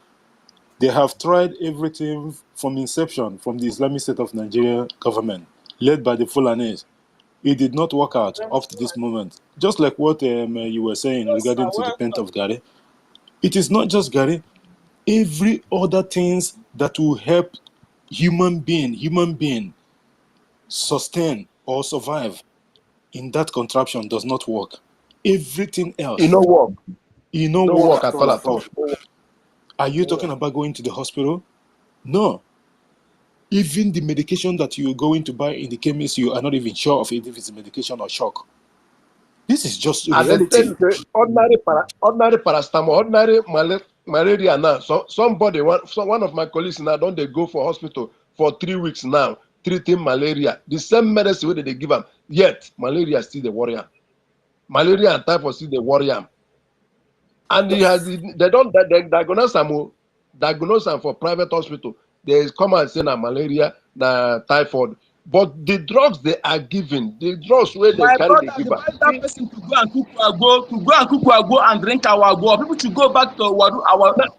Speaker 2: they have tried everything from inception, from the Islamic State of Nigeria government, led by the Fulanis. It did not work out up to this moment. Just like what you were saying regarding to the paint of Gary. It is not just Gary. Every other things that will help human being sustain or survive in that contraption does not work. Everything else,
Speaker 10: It no work.
Speaker 2: you know,
Speaker 10: No
Speaker 2: work
Speaker 10: work at all at all.
Speaker 2: Are you talking about going to the hospital? No. Even the medication that you're going to buy in the chemist, you are not even sure of it if it's medication or shock. This is just
Speaker 10: And they tell
Speaker 2: reality.
Speaker 10: you say ordinary paracetamol, ordinary malaria now. So one of my colleagues now don't they go for hospital for 3 weeks now treating malaria. The same medicine wey they give them, yet malaria still the warrior. Malaria and typhoid still the warrior. And he has they don't they diagnose am for private hospital. They come and say na malaria, na typhoid. But the drugs they are giving, the drugs where they
Speaker 11: My
Speaker 10: carry
Speaker 11: brother,
Speaker 10: they give
Speaker 11: advise
Speaker 10: am.
Speaker 11: that person to go and cook agbo and drink our agbo. People should go back to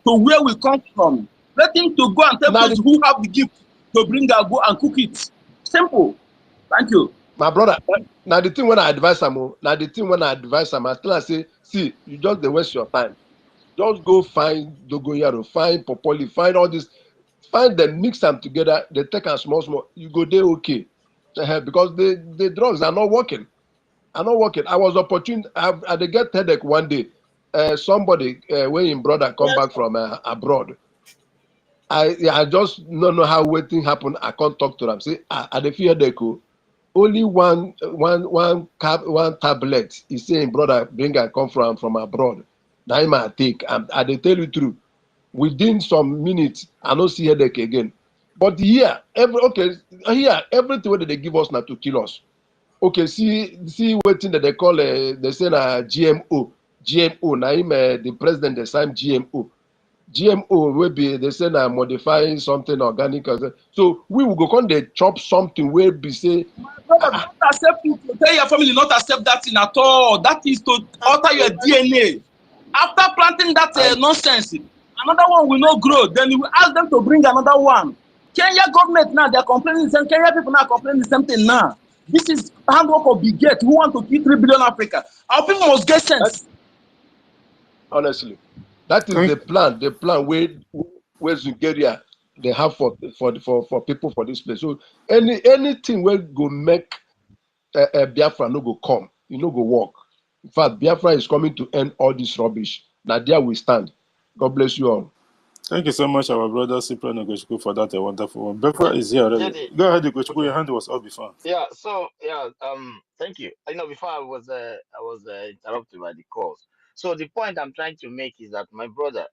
Speaker 11: to where we come from. Let him to go and tell
Speaker 10: Now
Speaker 11: those who have the gift to bring agbo and cook it. Simple. Thank you.
Speaker 10: my brother, now the thing when I advise am, now the thing when I advise am, I tell am say, see, you just dey waste your time. Just go find dogoyaro, find popoli, find all this, find them, mix them together. They take am small. You go dey okay, because the drugs are not working. Are not working. I was opportune. I dey get headache one day. Somebody when him brother come back from abroad. I just no know how wetin happen. I can't talk to them. Say I dey feel headache. Only one tablet. He say him brother bring am come from abroad. Na him I take. I dey tell you true. Within some minutes, I no see headache again. But here, everything wey they give us na to kill us. Okay, see wetin that they call they say na GMO. Na him the president dey sign GMO wey be they say na modifying something organic. So we will go come dey chop something wey be say.
Speaker 11: Brother, don't accept it. Tell your family not accept that thing at all. That is to alter your DNA. After planting that nonsense, another one will not grow. Then you will ask them to bring another one. Kenya government now, they are complaining the same. Kenya people now complaining the same thing now. This is handwork of Big Gate who want to kill 3 billion Africa. Our people must get sense.
Speaker 10: Honestly, that is the plan. The plan where Nigeria they have for people for this place. So anything will go make Biafra no go come. You no go work. In fact, Biafra is coming to end all this rubbish. Now there we stand. God bless you all.
Speaker 2: Thank you so much, our brother Cyprian Ugochukwu, for that wonderful one. Biafra is here already. Go ahead, Ugochukwu. Okay. Your hand was up before.
Speaker 4: Yeah. So thank you. Before I was interrupted by the calls. So the point I'm trying to make is that, my brother,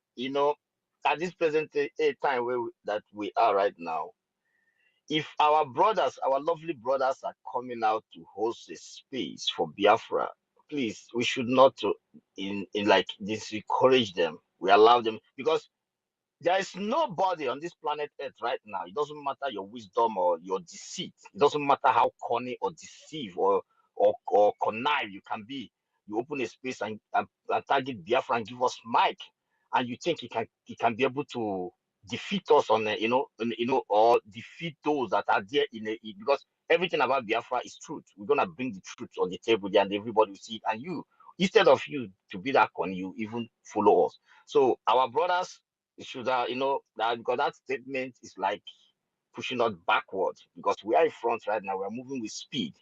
Speaker 4: at this present time that we are right now, if our brothers, our lovely brothers, are coming out to host a space for Biafra, please, we should not in like discourage them. We allow them, because there is nobody on this planet Earth right now. It doesn't matter your wisdom or your deceit. It doesn't matter how corny or deceive or connive you can be. You open a space and target Biafra and give us mic, and you think he can be able to defeat us on or defeat those that are there because everything about Biafra is truth. We're gonna bring the truth on the table there, and everybody will see it. And you, instead of you to be that corny, you even follow us. So our brothers, It should have, that because that statement is like pushing us backward because we are in front right now. We're moving with speed.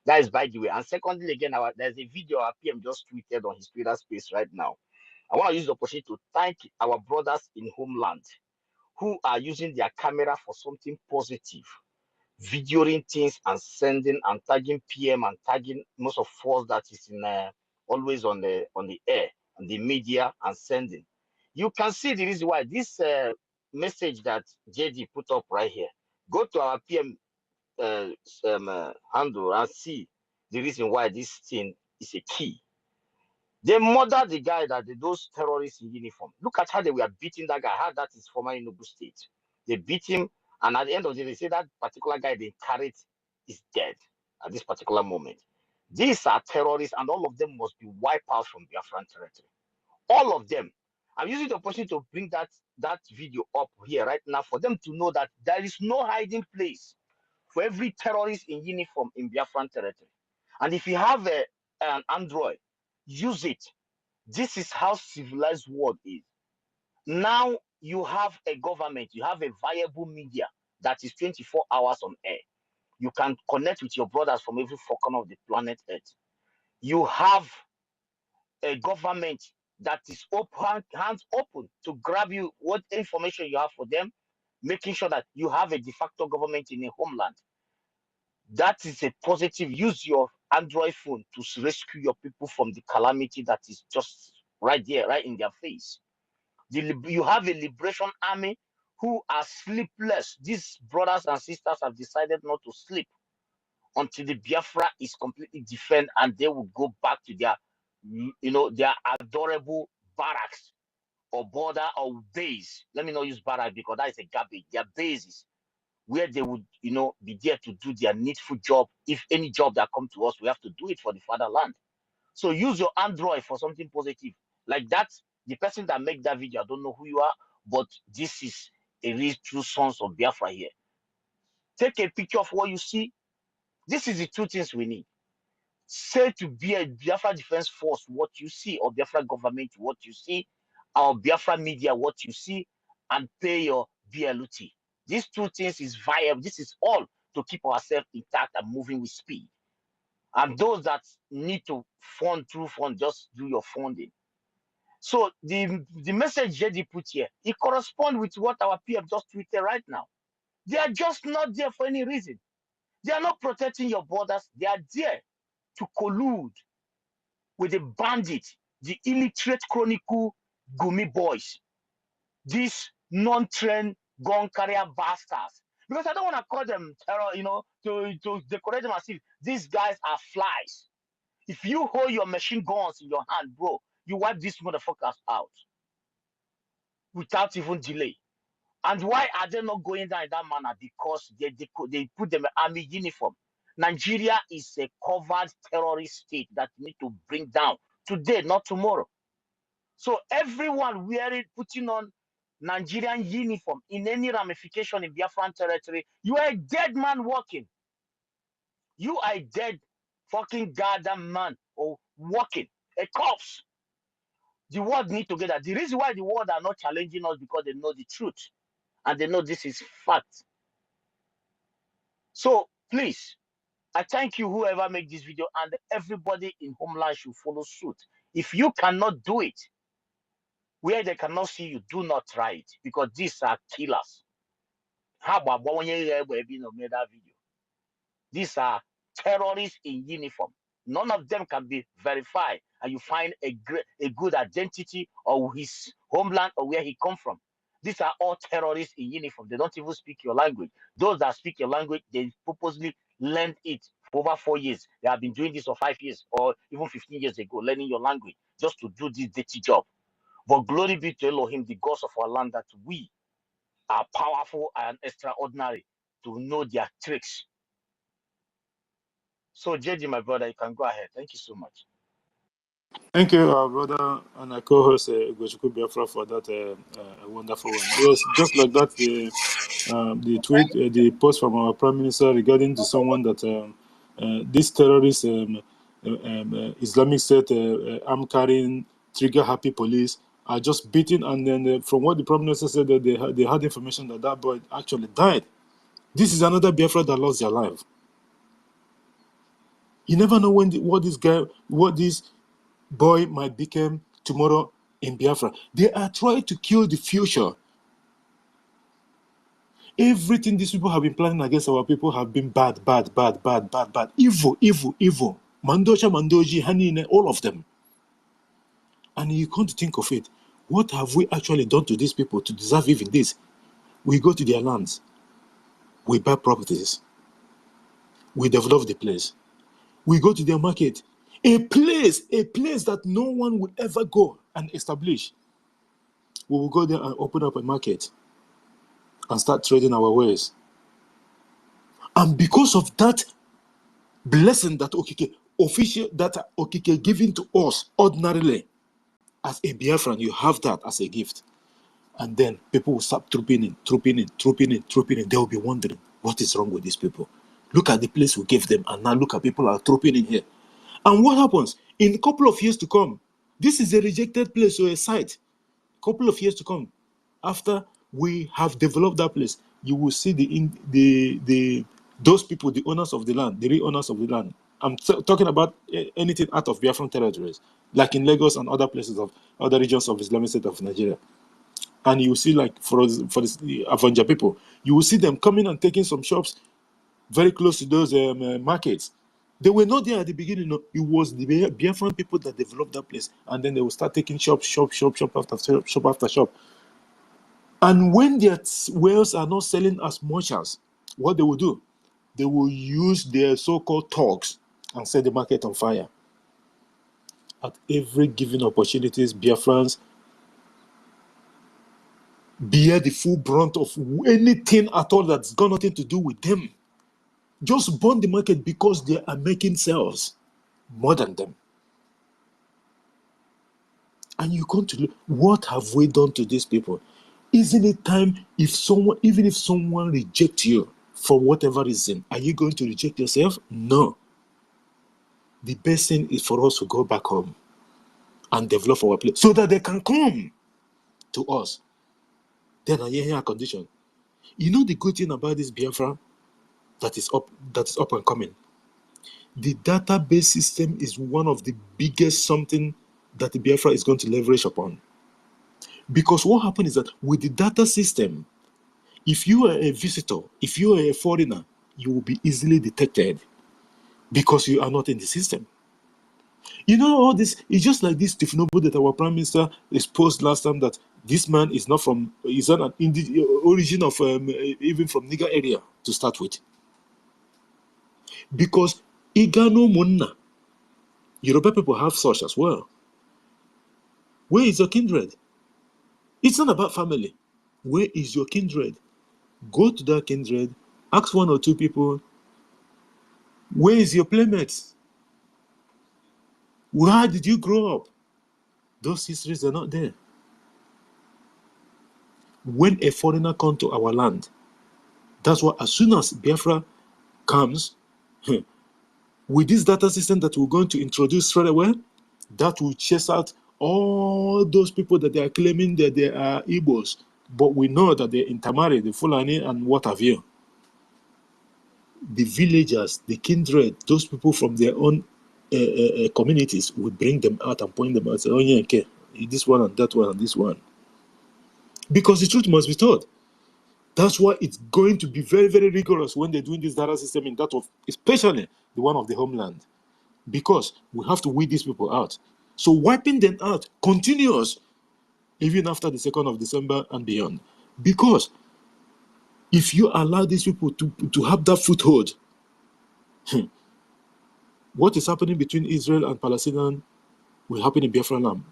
Speaker 4: That is by the way. And secondly, again, there's a video our PM just tweeted on his Twitter space right now. I want to use the opportunity to thank our brothers in homeland who are using their camera for something positive, videoing things and sending and tagging PM and tagging most of us that is in always on the air and the media and sending. You can see the reason why this message that JD put up right here. Go to our PM handle and see the reason why this thing is a key. They murdered the guy those terrorists in uniform. Look at how they were beating that guy. How that is former Enugu State. They beat him, and at the end of the day, they say that particular guy they carried is dead at this particular moment. These are terrorists, and all of them must be wiped out from Biafran territory. All of them. I'm using the opportunity to bring that video up here right now for them to know that there is no hiding place for every terrorist in uniform in Biafran territory. And if you have an Android, use it. This is how civilized world is. Now you have a government, you have a viable media that is 24 hours on air. You can connect with your brothers from every four corner of the planet Earth. You have a government that is open, hands open to grab you what information you have for them, making sure that you have a de facto government in a homeland. That is a positive. Use your Android phone to rescue your people from the calamity that is just right there, right in their face. You have a liberation army who are sleepless. These brothers and sisters have decided not to sleep until the Biafra is completely defended, and they will go back to their, their adorable barracks or border or base. Let me not use barrack because that is a garbage. Their bases where they would, be there to do their needful job. If any job that come to us, we have to do it for the fatherland. So use your Android for something positive. Like that, the person that make that video, I don't know who you are, but this is a real true sons of Biafra here. Take a picture of what you see. This is the two things we need. Say to be a Biafra Defense Force what you see, or Biafra government what you see, or Biafra media what you see, and pay your BLUT. These two things is viable. This is all to keep ourselves intact and moving with speed. And those that need to fund through fund, just do your funding. So the message JD put here, it corresponds with what our PM just tweeted right now. They are just not there for any reason. They are not protecting your borders. They are there to collude with the bandits, the illiterate chronicle Gumi boys, these non-trained gun carrier bastards. Because I don't want to call them terror, to decorate them as if these guys are flies. If you hold your machine guns in your hand, bro, you wipe these motherfuckers out without even delay. And why are they not going down in that manner? Because they put them in army uniform. Nigeria is a covered terrorist state that we need to bring down today, not tomorrow. So everyone putting on Nigerian uniform in any ramification in Biafran territory, you are a dead man walking. You are a dead fucking goddamn man or walking, a corpse. The world need to get that. The reason why the world are not challenging us because they know the truth and they know this is fact. So please, I thank you whoever make this video, and everybody in homeland should follow suit. If you cannot do it where they cannot see you, do not try it because these are killers. How about when you made that video? These are terrorists in uniform. None of them can be verified, and you find a good identity of his homeland or where he come from. These are all terrorists in uniform. They don't even speak your language. Those that speak your language, they purposely learned it for over 4 years. They have been doing this for 5 years or even 15 years ago, learning your language just to do this dirty job. But glory be to Elohim, the gods of our land, that we are powerful and extraordinary to know their tricks. So, JD, my brother, you can go ahead. Thank you so much.
Speaker 2: Thank you, our brother and our co-host, Gochuku Biafra, for that wonderful one. Yes, just like that, the tweet, the post from our Prime Minister regarding to someone that this terrorist Islamic State arm carrying trigger happy police are just beaten, and then from what the Prime Minister said, that they had information that that boy actually died. This is another Biafra that lost their life. You never know what this boy might become tomorrow in Biafra. They are trying to kill the future. Everything these people have been planning against our people have been bad. Evil. Mandosha, Mandoji, Hanine, all of them. And you can't think of it. What have we actually done to these people to deserve even this? We go to their lands. We buy properties. We develop the place. We go to their market. A place that no one would ever go and establish. We will go there and open up a market and start trading our wares. And because of that blessing that Okike giving to us ordinarily, as a Biafran, you have that as a gift. And then people will start trooping in. They will be wondering, what is wrong with these people? Look at the place we gave them, and now look at people are trooping in here. And what happens? In a couple of years to come, this is a rejected place or a site. Couple of years to come, after we have developed that place, you will see those people, the owners of the land, the real owners of the land. I'm talking about anything out of Biafran territories, like in Lagos and other places of other regions of Islamic State of Nigeria. And you see, like for the Avanja people, you will see them coming and taking some shops very close to those markets. They were not there at the beginning. No. It was the Biafran people that developed that place, and then they will start taking shop after shop. And when their wares are not selling as much as, what they will do, they will use their so-called thugs and set the market on fire. At every given opportunities, Biafrans bear the full brunt of anything at all that's got nothing to do with them. Just burn the market because they are making sales more than them. And you come to look, what have we done to these people? Isn't it time, even if someone rejects you for whatever reason, are you going to reject yourself? No. The best thing is for us to go back home and develop our place so that they can come to us. Then I hear a condition. You know the good thing about this Biafra that is up and coming? The database system is one of the biggest something that the Biafra is going to leverage upon. Because what happens is that with the data system, if you are a visitor, if you are a foreigner, you will be easily detected because you are not in the system. You know, all this is just like this Tifnobu that our Prime Minister exposed last time, that this man is not an origin of even from Niger area to start with. Because Igano Munna, Yoruba people have such as well. Where is your kindred? It's not about family. Where is your kindred? Go to that kindred, ask one or two people, where is your playmates? Where did you grow up? Those histories are not there. When a foreigner comes to our land, that's why as soon as Biafra comes, with this data system that we're going to introduce straight away, that will chase out all those people that they are claiming that they are Igbos, but we know that they're intermarried, the Fulani and what have you. The villagers, the kindred, those people from their own communities would bring them out and point them out and say, oh yeah, okay, this one and that one and this one. Because the truth must be told. That's why it's going to be very, very rigorous when they're doing this data system in that of, especially the one of the homeland. Because we have to weed these people out. So wiping them out continues even after the 2nd of December and beyond. Because if you allow these people to have that foothold, what is happening between Israel and Palestine will happen in Biafra land.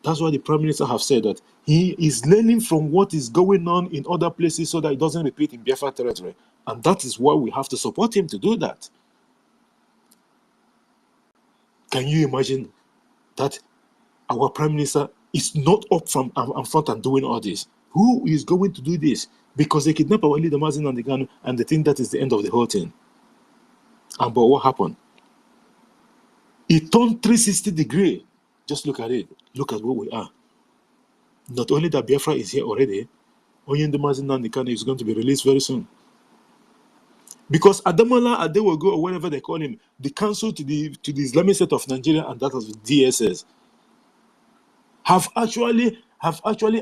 Speaker 2: That's why the Prime Minister have said that he is learning from what is going on in other places so that it doesn't repeat in Biafra territory. And that is why we have to support him to do that. Can you imagine that our Prime Minister is not up from in front and doing all this? Who is going to do this? Because they kidnap our leader Mazin and the Ghana, and they think that is the end of the whole thing. And but what happened? It turned 360 degrees. Just look at it. Look at where we are. Not only that Biafra is here already, Oyende Mazi Nnamdi Kanu is going to be released very soon. Because Adamola Adewogo, or whatever they call him, the council to the Islamic State of Nigeria, and that was DSS, have actually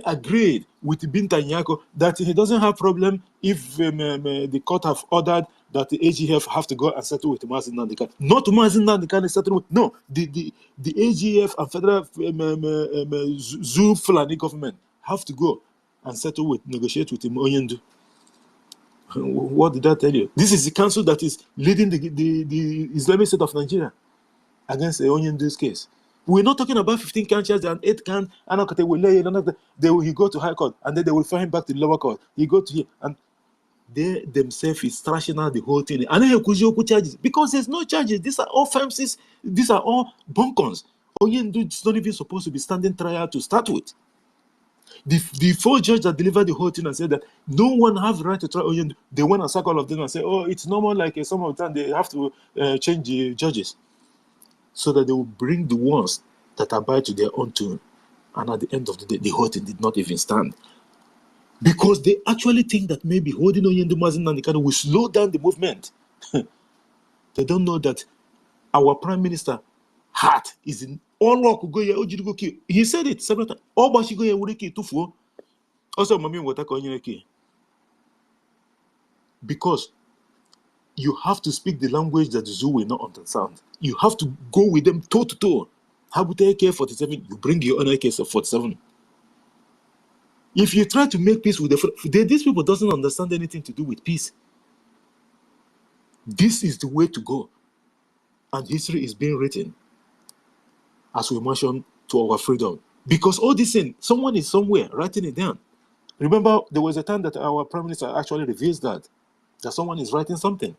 Speaker 2: agreed with Binta Nyako that he doesn't have problem if the court have ordered that the AGF have to go and settle with Mazi Nnamdi Kanu. Not Mazi Nnamdi Kanu settle with, no, the AGF and federal Zoo Fulani government have to go and settle with, negotiate with Oyendo. What did I tell you? This is the council that is leading the Islamic State of Nigeria against the Onyendu's case. We're not talking about 15 Cant charges and 8 Cant, and he go to high court, and then they will fire him back to the lower court. He go to here, and they themselves is trashing out the whole thing. And then charges, because there's no charges. These are all fences. These are all bunkers. Onyendu is not even supposed to be standing trial to start with. The 4 judges that delivered the whole thing and said that no one has the right to try Oyendo, they went and sack all of them and say, oh, it's normal, like some of the time they have to change the judges so that they will bring the ones that abide to their own tune. And at the end of the day, the whole thing did not even stand. Because they actually think that maybe holding Oyendo Mazi Nnamdi Kanu will slow down the movement. They don't know that our Prime Minister heart is in all work. He said it several times. All but she go here also mami water because you have to speak the language that the zoo will not understand. You have to go with them toe to toe. How would AK-47? You bring your own AK-47. If you try to make peace with these people doesn't understand anything to do with peace. This is the way to go. And history is being written, as we mentioned, to our freedom. Because all this thing, someone is somewhere writing it down. Remember, there was a time that our Prime Minister actually reveals that someone is writing something.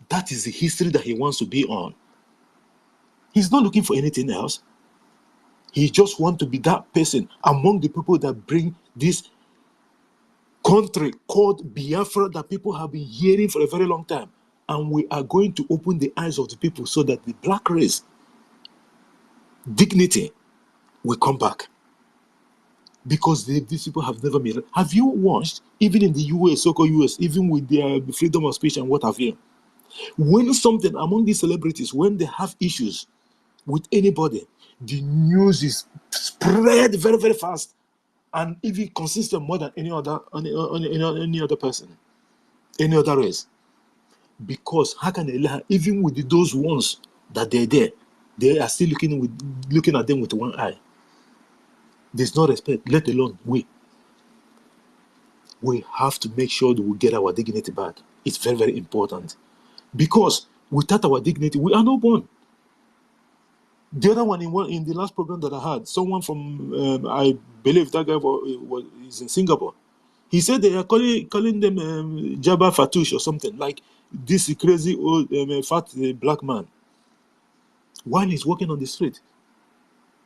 Speaker 2: That is the history that he wants to be on. He's not looking for anything else. He just wants to be that person among the people that bring this country called Biafra that people have been hearing for a very long time. And we are going to open the eyes of the people so that the black race dignity will come back. Because these people have never been. Have you watched, even in the US, so-called US, even with their freedom of speech and what have you, when something among these celebrities, when they have issues with anybody, the news is spread very, very fast and even consistent more than any other person, any other race. Because how can they, even with those ones that they're there, they are still looking at them with one eye. There's no respect, let alone we. We have to make sure that we get our dignity back. It's very, very important. Because without our dignity, we are not born. The other one in the last program that I had, someone from, I believe that guy is in Singapore. He said they are calling them Jabba Fatouche or something, like this crazy old fat black man, while he's walking on the street.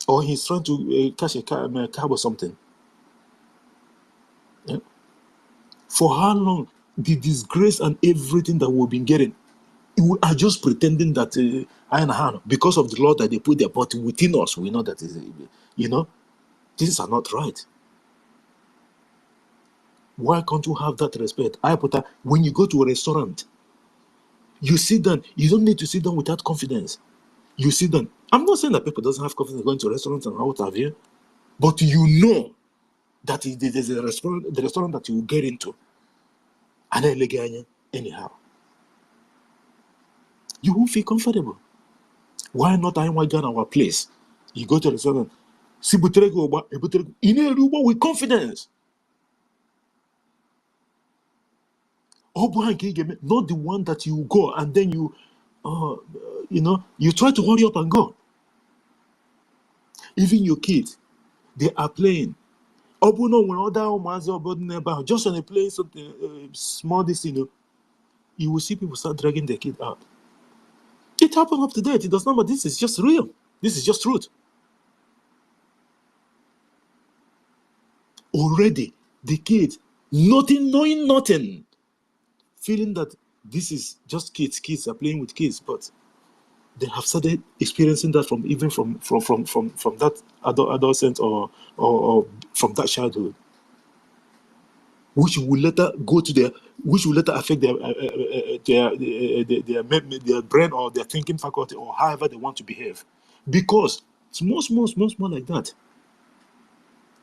Speaker 2: Or he's trying to catch a cab or something. Yeah. For how long? The disgrace and everything that we've been getting, we are just pretending that because of the law that they put there, but within us, we know that is, things are not right. Why can't you have that respect? When you go to a restaurant, you sit down. You don't need to sit down without confidence. You sit down. I'm not saying that people doesn't have confidence going to restaurants and what have you, but you know that there's a restaurant, the restaurant that you will get into, and anyhow, you won't feel comfortable. Why not our place? You go to a restaurant, with confidence. Not the one that you go and then you try to hurry up and go. Even your kids, they are playing. Just on a play something small, you will see people start dragging their kid out. It happened up to date. It does not matter. This is just real. This is just truth. Already, the kids, knowing nothing, feeling that this is just kids are playing with kids, but They have started experiencing that from that adolescent or from that childhood, which will later affect their brain or their thinking faculty or however they want to behave. Because small like that,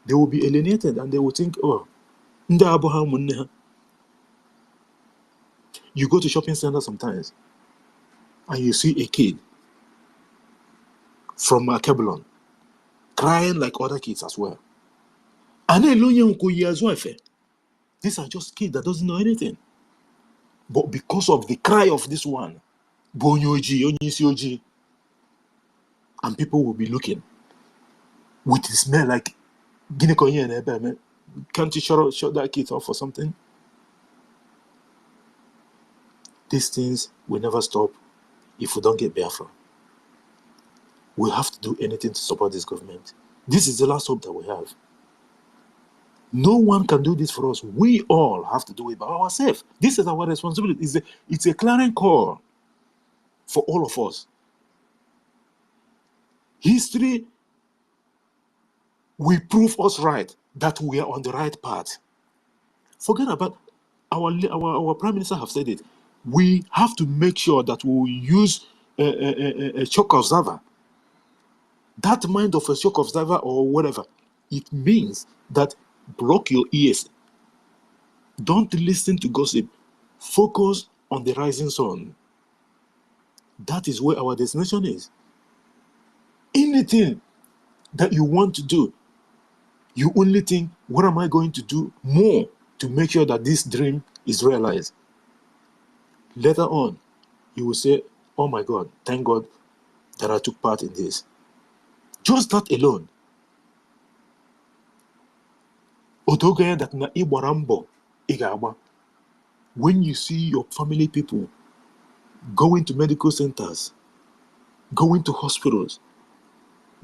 Speaker 2: they will be alienated and they will think, oh, you go to shopping center sometimes and you see a kid from Kebulon crying like other kids as well. And these are just kids that doesn't know anything. But because of the cry of this one, and people will be looking with the smell like, can't you shut that kid off or something? These things will never stop if we don't get Biafra. We have to do anything to support this government. This is the last hope that we have. No one can do this for us. We all have to do it by ourselves. This is our responsibility. It's a clarion call for all of us. History will prove us right that we are on the right path. Forget about our Prime Minister have said it. We have to make sure that we will use a shock observer. That mind of a shock observer or whatever, it means that block your ears. Don't listen to gossip. Focus on the rising sun. That is where our destination is. Anything that you want to do, you only think, what am I going to do more to make sure that this dream is realized? Later on, you will say, oh my God, thank God that I took part in this. Just that alone. When you see your family people going to medical centers, going to hospitals,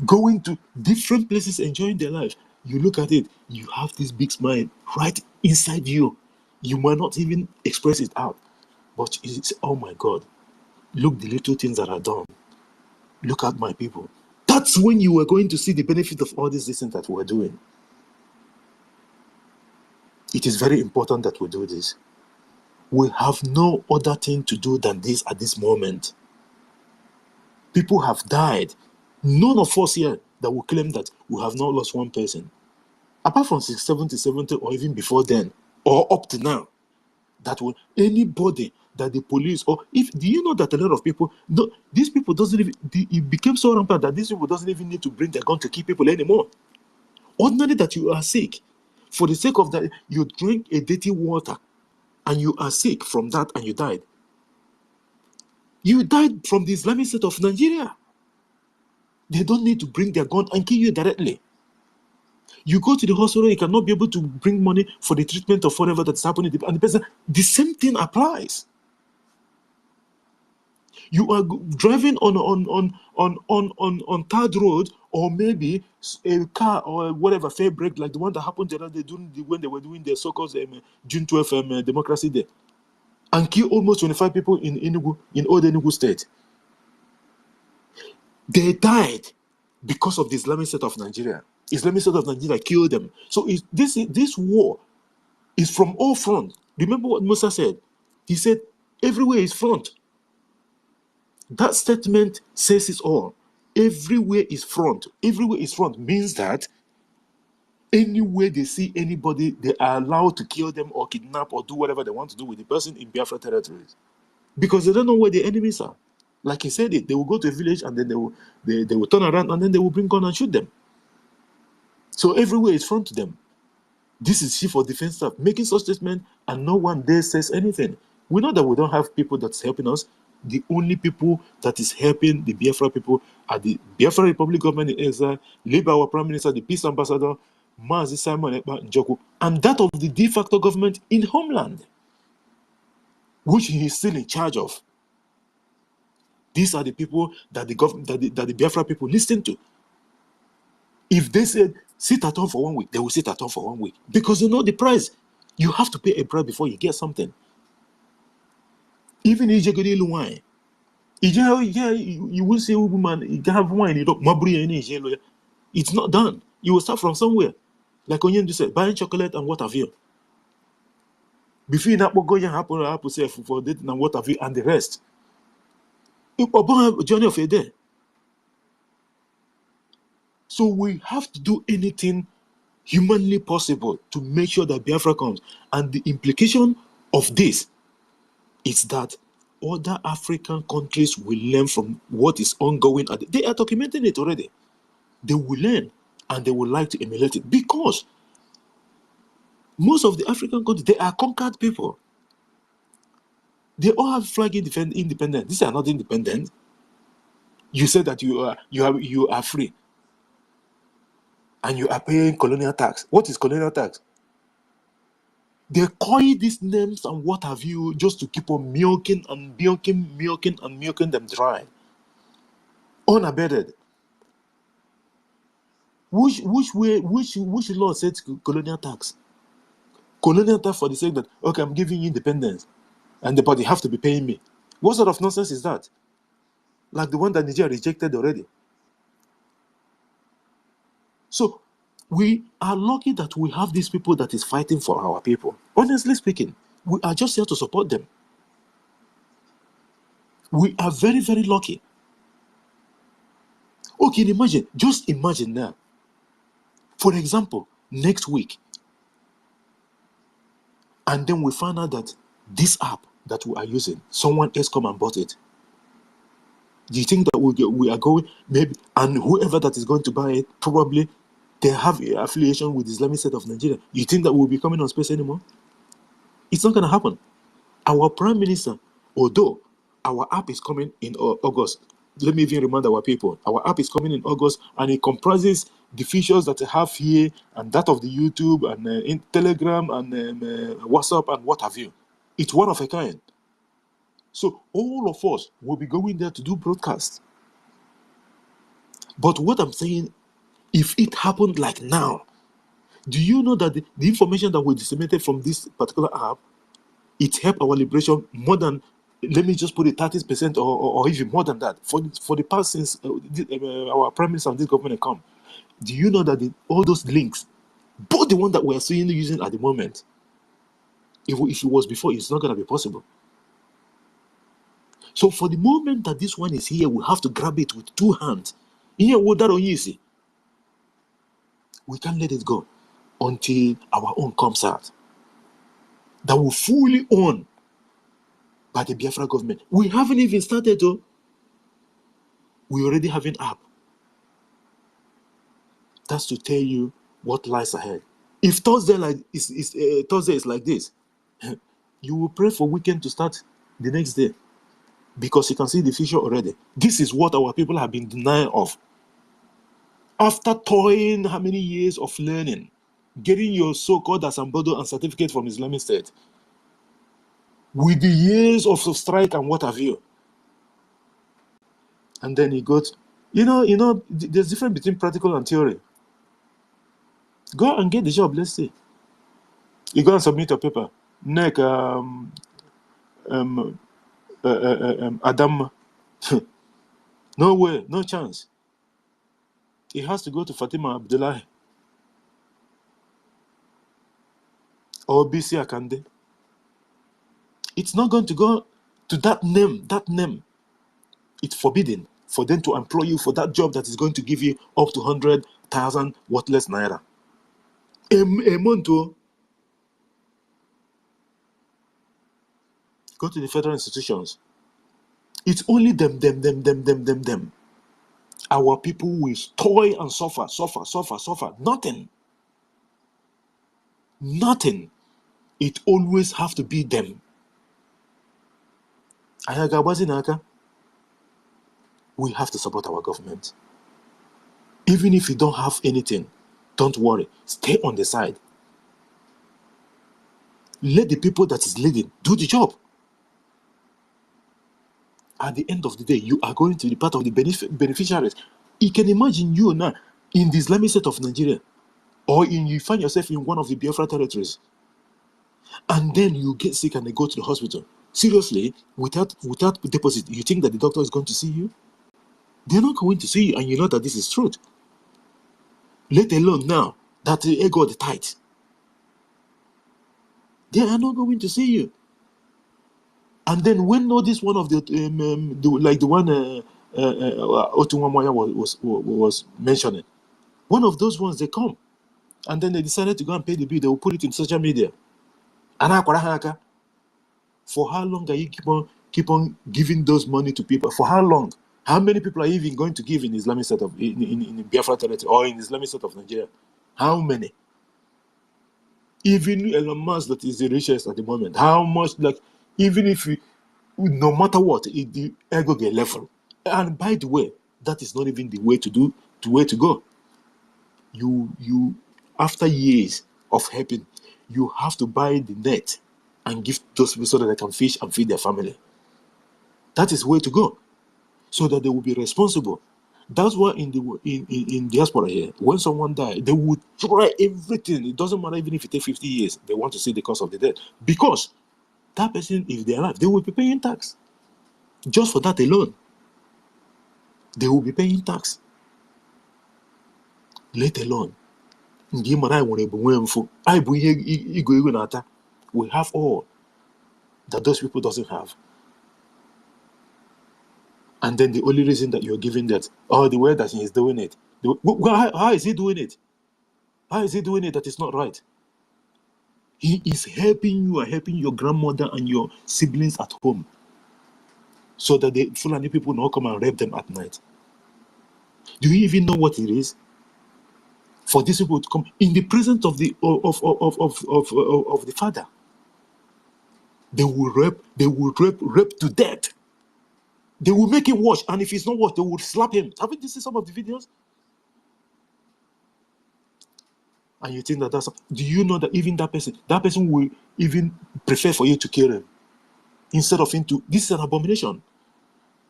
Speaker 2: going to different places, enjoying their life, you look at it, you have this big smile right inside you. You might not even express it out, but it's, oh my God, look the little things that are done. Look at my people. That's when you are going to see the benefit of all these things that we're doing. It is very important that we do this. We have no other thing to do than this at this moment. People have died. None of us here that will claim that we have not lost one person. Apart from 70 or even before then, or up to now, that will anybody that the police or if do you know that a lot of people no these people doesn't even it became so rampant that these people doesn't even need to bring their gun to kill people anymore. Ordinarily that you are sick, for the sake of that, you drink a dirty water and you are sick from that and you died. You died from the Islamic State of Nigeria. They don't need to bring their gun and kill you directly. You go to the hospital, you cannot be able to bring money for the treatment of whatever that's happening, and the person, the same thing applies. You are driving on third road, or maybe a car or whatever fair break like the one that happened the other day when they were doing their so-called June 12th Democracy Day, and kill almost 25 people in Enugu, in old Enugu State. They died because of the Islamic State of Nigeria. Islamic State of Nigeria killed them. So this war is from all fronts. Remember what Musa said? He said, everywhere is front. That statement says it all. Everywhere is front. Everywhere is front means that anywhere they see anybody, they are allowed to kill them or kidnap or do whatever they want to do with the person in Biafra territories. Because they don't know where the enemies are. Like he said it, they will go to a village and then they will turn around and then they will bring gun and shoot them. So everywhere is front to them. This is Chief of Defense Staff making such statement and no one there says anything. We know that we don't have people that's helping us. The only people that is helping the Biafra people are the Biafra Republic government in exile, Labour, our Prime Minister, the Peace Ambassador, Mazi Simon Ekpa Njoku, and that of the de facto government in Homeland, which he is still in charge of. These are the people that the Biafra people listen to. If they said, sit at home for 1 week, they will sit at home for 1 week. Because they know the price. You have to pay a price before you get something. Even Ijegodi Luwai, Yeah, you will say, woman, you have one, you don't, it's not done. You will start from somewhere. Like Onyendu said, buying chocolate and what have you. Before you not go and happen say for dating and what have you and the rest. You a journey of a day. So we have to do anything humanly possible to make sure that Biafra comes. And the implication of this is that other African countries will learn from what is ongoing. They are documenting it already. They will learn and they would like to emulate it because most of the African countries, they are conquered people. They all have flag independent. These are not independent. You say that you are free and you are paying colonial tax. What is colonial tax? They coin these names and what have you just to keep on milking them dry, unabated. Which law sets colonial tax? Colonial tax for the sake that okay, I'm giving you independence, and but you have to be paying me. What sort of nonsense is that? Like the one that Nigeria rejected already. So we are lucky that we have these people that is fighting for our people. Honestly speaking, we are just here to support them. We are very, very lucky. Okay, just imagine now. For example, next week, and then we find out that this app that we are using, someone else come and bought it. Do you think that we are going, maybe, and whoever that is going to buy it, probably they have an affiliation with the Islamic State of Nigeria. You think that we'll be coming on space anymore? It's not going to happen. Our Prime Minister, although our app is coming in August, let me even remind our people, our app is coming in August and it comprises the features that I have here and that of the YouTube and in Telegram and WhatsApp and what have you. It's one of a kind. So all of us will be going there to do broadcasts. But what I'm saying, if it happened like now, do you know that the information that we disseminated from this particular app, it helped our liberation more than, let me just put it 30% or even more than that. For the past since our Prime Minister and this government come, do you know that all those links, both the one that we are seeing using at the moment, if it was before, it's not going to be possible. So for the moment that this one is here, we have to grab it with two hands. Here, what that you see, we can't let it go until our own comes out. That will fully own by the Biafra government. We haven't even started though. We already have an app. That's to tell you what lies ahead. If Thursday is like this, you will pray for weekend to start the next day because you can see the future already. This is what our people have been denying of. After toiling how many years of learning, getting your so-called Asambodo and certificate from Islamic State, with the years of strike and what have you, and then you got, there's difference between practical and theory. Go and get the job, let's say. You go and submit your paper. Neck, Adam, no way, no chance. It has to go to Fatima Abdullahi or BC Akande. It's not going to go to that name. It's forbidden for them to employ you for that job that is going to give you up to 100,000 worthless naira. A month. Go to the federal institutions. It's only them. Our people will toil and suffer. Nothing. It always have to be them. We have to support our government. Even if you don't have anything, don't worry. Stay on the side. Let the people that is leading do the job. At the end of the day, you are going to be part of the beneficiaries. You can imagine you now in the Islamic State of Nigeria, or you find yourself in one of the Biafra territories, and then you get sick and they go to the hospital.
Speaker 12: Seriously, without deposit, you think that the doctor is going to see you? They're not going to see you, and you know that this is truth. Let alone now that the ego the tight. They are not going to see you. And then when this one of the like the one Otunwamoya was mentioning, one of those ones they come, and then they decided to go and pay the bill. They will put it in social media. And for how long are you keep on giving those money to people? For how long? How many people are even going to give in Islamic State of in Biafra territory or in Islamic State of Nigeria? How many? Even Elon Musk, that is the richest at the moment. How much? Like, even if you, no matter what, the ego get level. And by the way, that is not even the way to go. You after years of helping, you have to buy the net and give those people so that they can fish and feed their family. That is the way to go, so that they will be responsible. That's why in diaspora here, when someone dies, they would try everything. It doesn't matter even if it takes 50 years. They want to see the cause of the death, because that person, if they're alive, they will be paying tax. Just for that alone, they will be paying tax. Let alone, we have all that those people doesn't have. And then the only reason that you're giving that, the way that he is doing it, how is he doing it? How is he doing it that is not right? He is helping you and helping your grandmother and your siblings at home, so that the Fulani people will not come and rape them at night. Do you even know what it is for these people to come in the presence of the of the father? They will rape to death. They will make him watch, and if he's not watch, they will slap him. Haven't you seen some of the videos? And you think that that's... Do you know that even that person will even prefer for you to kill him instead of him to... This is an abomination.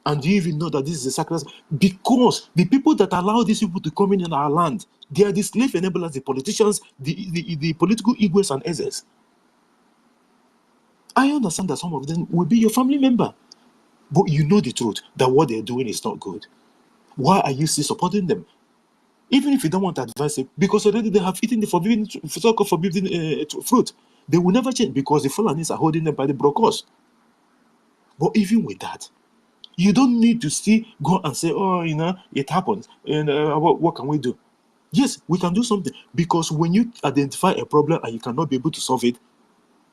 Speaker 12: And do you even know that this is a sacrifice? Because the people that allow these people to come in our land, they are the slave enablers, the politicians, the political egos and ezes. I understand that some of them will be your family member, but you know the truth, that what they're doing is not good. Why are you still supporting them? Even if you don't want to advise them, because already they have eaten the forbidden fruit. They will never change, because the Fulanis are holding them by the brocos. But even with that, you don't need to still go and say, it happens, and what can we do? Yes, we can do something, because when you identify a problem and you cannot be able to solve it,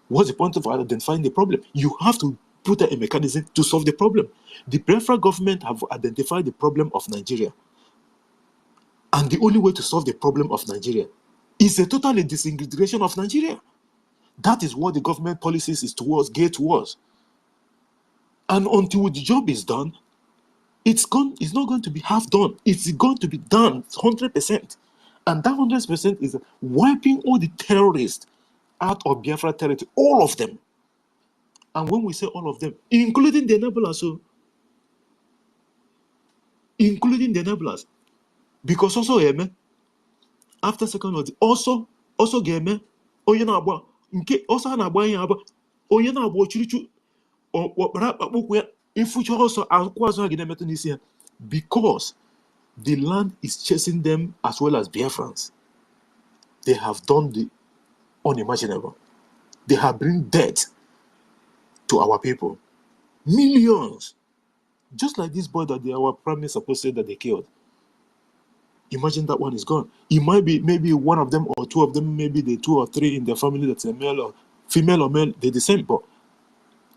Speaker 12: what's the point of identifying the problem? You have to put a mechanism to solve the problem. The Biafra government have identified the problem of Nigeria. And the only way to solve the problem of Nigeria is a total disintegration of Nigeria. That is what the government policies is geared towards. And until the job is done, it's not going to be half done. It's going to be done 100%. And that 100% is wiping all the terrorists out of Biafra territory, all of them. And when we say all of them, including the enablers, because also, after second world, also game, onye na-agba nke ọsọ a na-agba ihe agba onye na-agba ochirichu ọkpara akpụkpọ ya ifucha ọsọ akwụkwọ azụ gị na-emetụ n'isi ya, because the land is chasing them as well as Biafrans. They have done the unimaginable. They have bring death to our people, millions, just like this boy that our prime minister supposed to say that they killed. Imagine that one is gone. It might be maybe one of them or two of them, maybe the 2 or 3 in their family that's a male or female or male, they're the same, but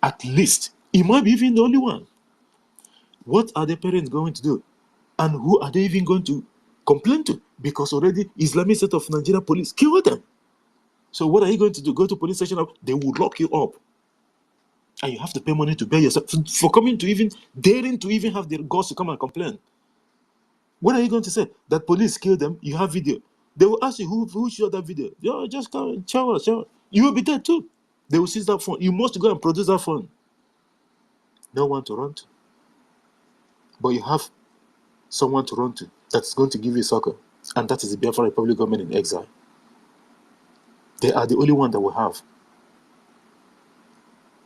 Speaker 12: at least it might be even the only one. What are the parents going to do? And who are they even going to complain to? Because already Islamic State of Nigeria police killed them. So what are you going to do? Go to police station? They will lock you up. And you have to pay money to bail yourself for coming to even, daring to even have the guts to come and complain. What are you going to say? That police killed them, you have video. They will ask you, who shot that video? Yo, just come, shower. You will be dead too. They will seize that phone. You must go and produce that phone. No one to run to. But you have someone to run to that's going to give you succor. And that is the Biafra Republic government in exile. They are the only one that we have.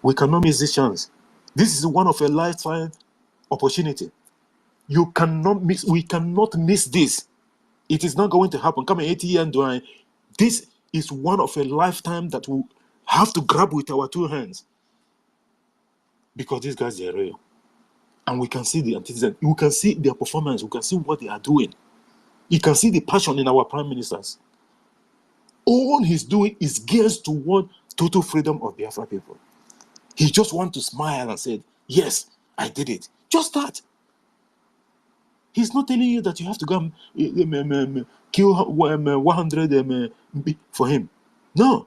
Speaker 12: We cannot miss this chance. This is one of a lifetime opportunity. You cannot miss. We cannot miss this. It is not going to happen. Come 80 years and doing. This is one of a lifetime that we have to grab with our two hands, because these guys are real, and we can see the antecedent. We can see their performance. We can see what they are doing. You can see the passion in our prime ministers. All he's doing is geared toward total freedom of Biafra people. He just wants to smile and say, yes, I did it. Just that. He's not telling you that you have to go and kill 100 for him. No.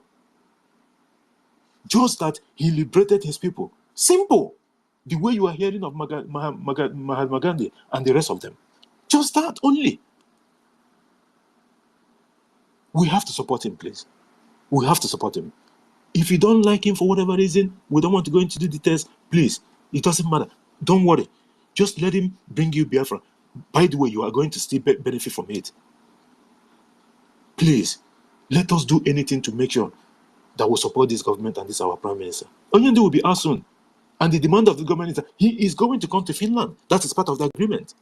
Speaker 12: Just that he liberated his people. Simple. The way you are hearing of Mahatma Gandhi and the rest of them. Just that only. We have to support him, please. We have to support him. If you don't like him for whatever reason, we don't want to go into the details, please. It doesn't matter. Don't worry. Just let him bring you Biafra. By the way, you are going to still benefit from it. Please, let us do anything to make sure that we support this government and this our prime minister. Onyendu will be out soon. And the demand of the government is that he is going to come to Finland. That is part of the agreement.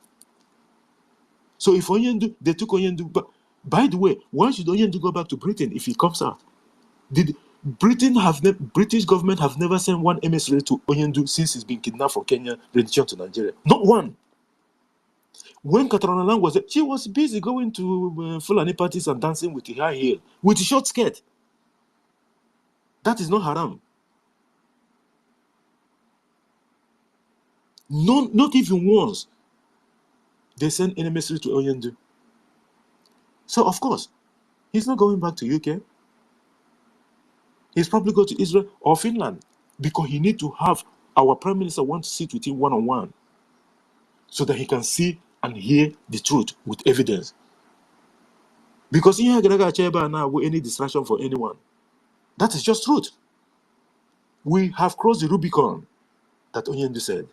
Speaker 12: So if Onyendu, they took Onyendu, but by the way, why should Onyendu go back to Britain if he comes out? British government have never sent one emissary to Onyendu since he's been kidnapped from Kenya, returned to Nigeria. Not one. When Katarina Lang was there, she was busy going to Fulani parties and dancing with a high heel, with a short skirt. That is not haram. No, not even once they sent an emissary to Onyendu. So of course, he's not going back to UK. He's probably going to Israel or Finland, because he needs to have our prime minister want to sit with him one-on-one so that he can see and hear the truth with evidence. Because in now with any distraction for anyone, that is just truth. We have crossed the Rubicon that Onyendu said.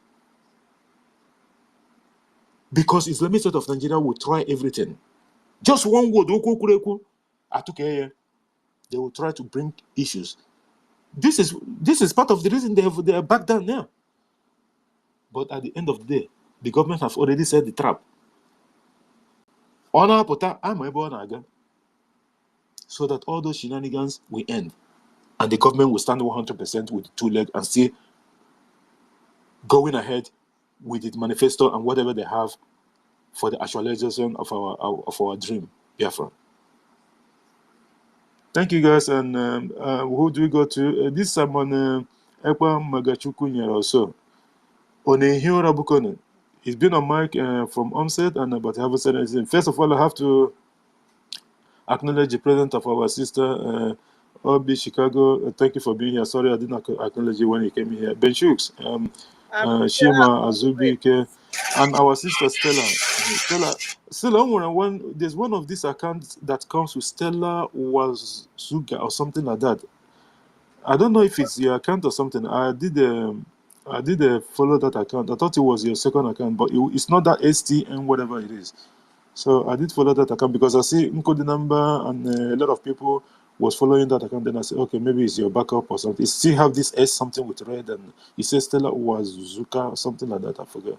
Speaker 12: Because Islamic State of Nigeria will try everything. Just one word, they will try to bring issues. This is part of the reason they are back down now. But at the end of the day, the government has already set the trap. So that all those shenanigans will end. And the government will stand 100% with 2 legs and still going ahead with its manifesto and whatever they have for the actualization of our dream, Biafra. Thank you guys. And who do we go to? This someone, Ekwa Magachukunya also. Onehiro Bukone. He's been on mic from onset, but I haven't said anything. First of all, I have to acknowledge the presence of our sister, Obi Chicago. Thank you for being here. Sorry, I didn't acknowledge you when you came here. Ben Shooks, Shima Azubike, and our sister Stella. Stella, there's one of these accounts that comes with Stella was Suga or something like that. I don't know if it's your account or something. I did follow that account. I thought it was your second account, but it's not that STN whatever it is. So I did follow that account because I see Nkodi number and a lot of people was following that account. Then I said, okay, maybe it's your backup or something. It still have this S something with red, and it says Stella was Zuka or something like that. I forget.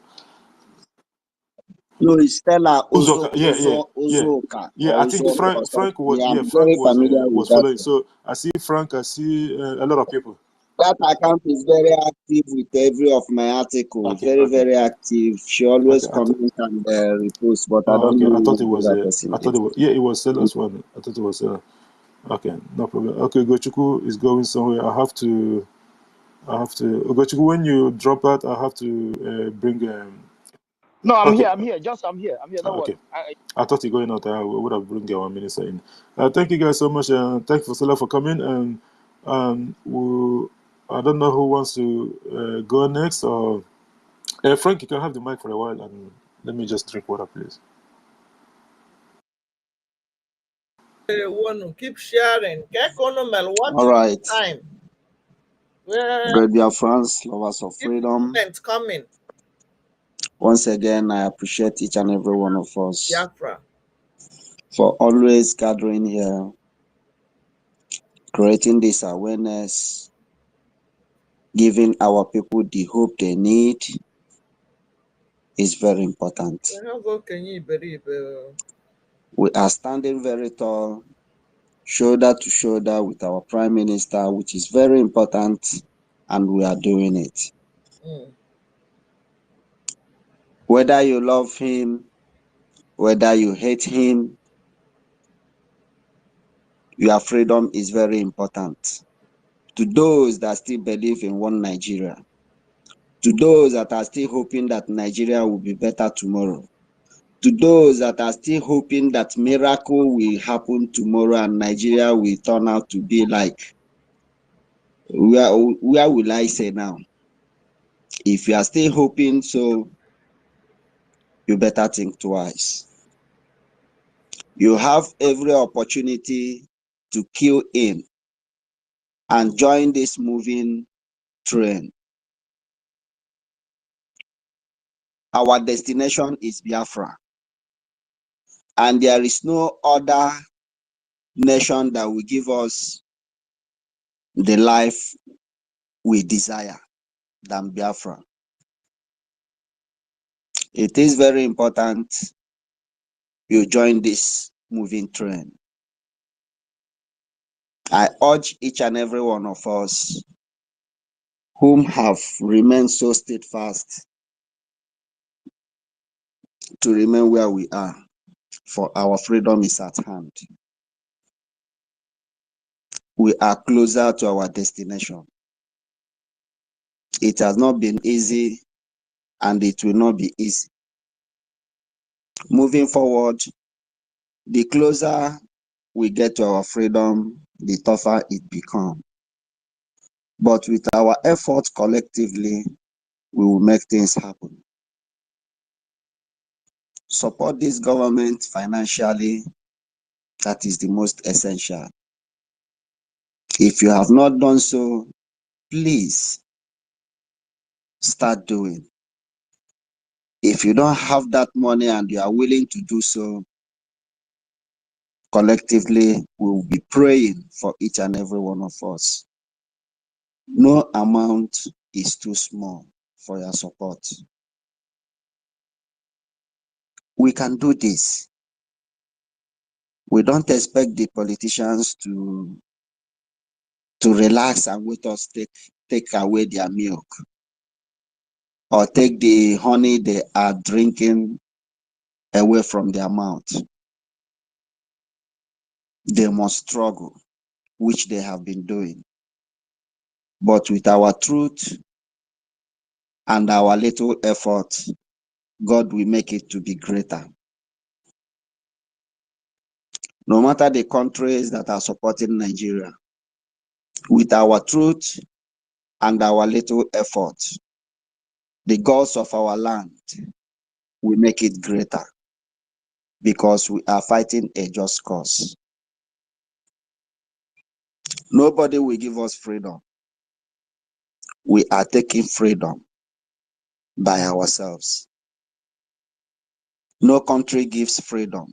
Speaker 6: No, it's Stella
Speaker 12: Uzoka. Yeah. I think Frank was following. So I see Frank. I see a lot of people.
Speaker 6: That account is very active with every of my articles. Very active. She always comments and reposts, but I don't know.
Speaker 12: I thought it was. Yeah, it was Stella's one. I thought it was Stella. Okay, no problem. Okay, Gochuku is going somewhere. I have to. Gochuku, when you drop out, I have to bring.
Speaker 3: No, I'm here. I'm here. I'm here. Don't
Speaker 12: okay.
Speaker 3: worry.
Speaker 12: I thought you're going out. I would have bring our minister in. Thank you guys so much. Thank you for coming. And I don't know who wants to go next. Or Frank, you can have the mic for a while, and let me just drink water, please.
Speaker 8: Keep sharing.
Speaker 6: All right.
Speaker 8: Time.
Speaker 6: Great Biafrans, lovers of freedom.
Speaker 8: Coming.
Speaker 6: Once again, I appreciate each and every one of us
Speaker 8: Biafra.
Speaker 6: for always gathering here, creating this awareness, giving our people the hope they need is very important. We are standing very tall, shoulder to shoulder with our Prime Minister, which is very important, and we are doing it. Whether you love him, whether you hate him, your freedom is very important. To those that still believe in one Nigeria, to those that are still hoping that Nigeria will be better tomorrow, to those that are still hoping that miracle will happen tomorrow and Nigeria will turn out to be like, where will I say now? If you are still hoping so, you better think twice. You have every opportunity to kill in and join this moving train. Our destination is Biafra, and there is no other nation that will give us the life we desire than Biafra. It is very important you join this moving train. I urge each and every one of us whom have remained so steadfast to remain where we are, for our freedom is at hand. We are closer to our destination. It has not been easy, and it will not be easy. Moving forward, the closer we get to our freedom, the tougher it becomes. But with our efforts collectively, we will make things happen. Support this government financially. That is the most essential. If you have not done so, please start doing. If you don't have that money and you are willing to do so, collectively, we will be praying for each and every one of us. No amount is too small for your support. We can do this. We don't expect the politicians to relax and let us take away their milk or take the honey they are drinking away from their mouth. They must struggle, which they have been doing. But with our truth and our little effort, God will make it to be greater. No matter the countries that are supporting Nigeria, with our truth and our little effort, the gods of our land will make it greater, because we are fighting a just cause. Nobody will give us freedom. We are taking freedom by ourselves. No country gives freedom.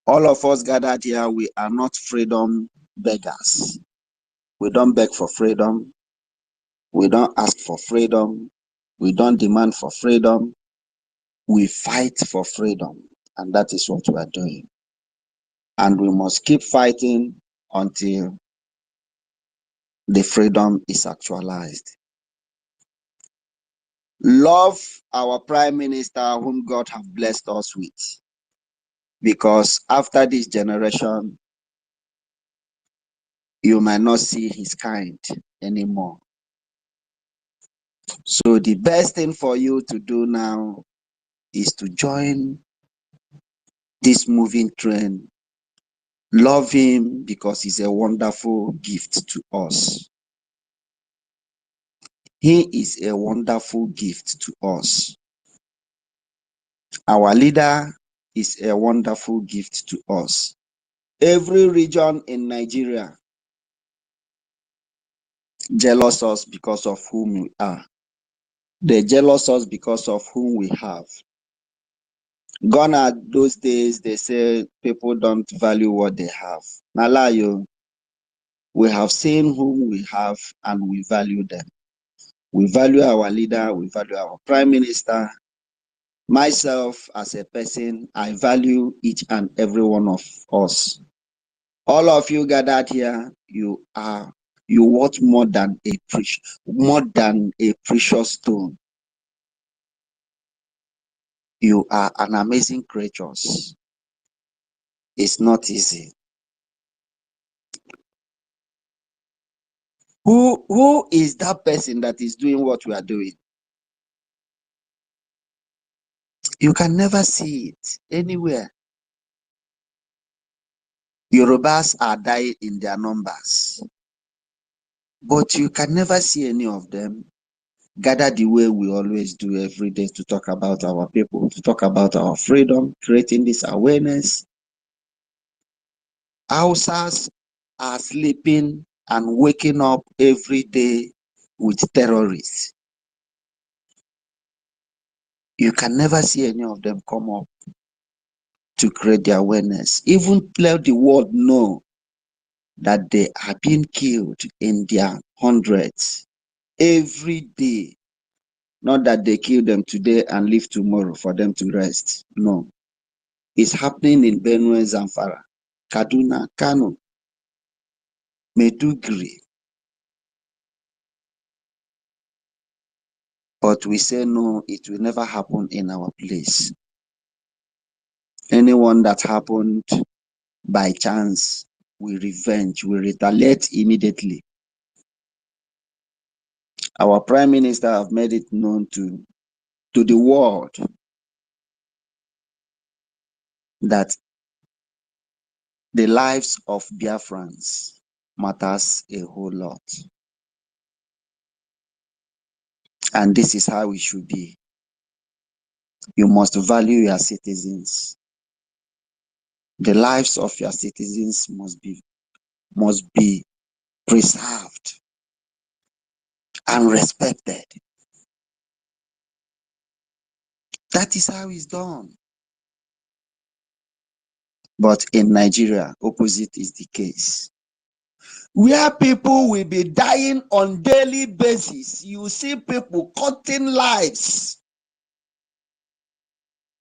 Speaker 6: All of us gathered here, we are not freedom beggars. We don't beg for freedom. We don't ask for freedom. We don't demand for freedom. We fight for freedom, and that is what we are doing. And we must keep fighting until the freedom is actualized. Love our Prime Minister, whom God have blessed us with, because after this generation, you might not see his kind anymore. So the best thing for you to do now is to join this moving train. Love him because he's a wonderful gift to us. He is a wonderful gift to us. Our leader is a wonderful gift to us. Every region in Nigeria jealous us because of whom we are. They jealous us because of whom we have. Gone are those days they say people don't value what they have. Nalayo, We have seen whom we have and we value them. We value our leader, we value our prime minister. Myself as a person, I value each and every one of us. All of you gathered here, you worth more than a precious stone. You are an amazing creatures. It's not easy. Who is that person that is doing what we are doing? You can never see it anywhere. Yorubas are dying in their numbers, but you can never see any of them gather the way we always do every day to talk about our people, to talk about our freedom, creating this awareness. Hausas are sleeping and waking up every day with terrorists. You can never see any of them come up to create the awareness, even let the world know that they are being killed in their hundreds every day. Not that they kill them today and leave tomorrow for them to rest. No. It's happening in Benue, Zamfara, Kaduna, Kano, Medugri. But we say no, it will never happen in our place. Anyone that happened by chance, we revenge, we retaliate immediately. Our prime minister have made it known to the world that the lives of Biafrans matters a whole lot. And this is how it should be. You must value your citizens. The lives of your citizens must be preserved and respected. That is how it's done. But in Nigeria, opposite is the case. Where people will be dying on daily basis, you see people cutting lives.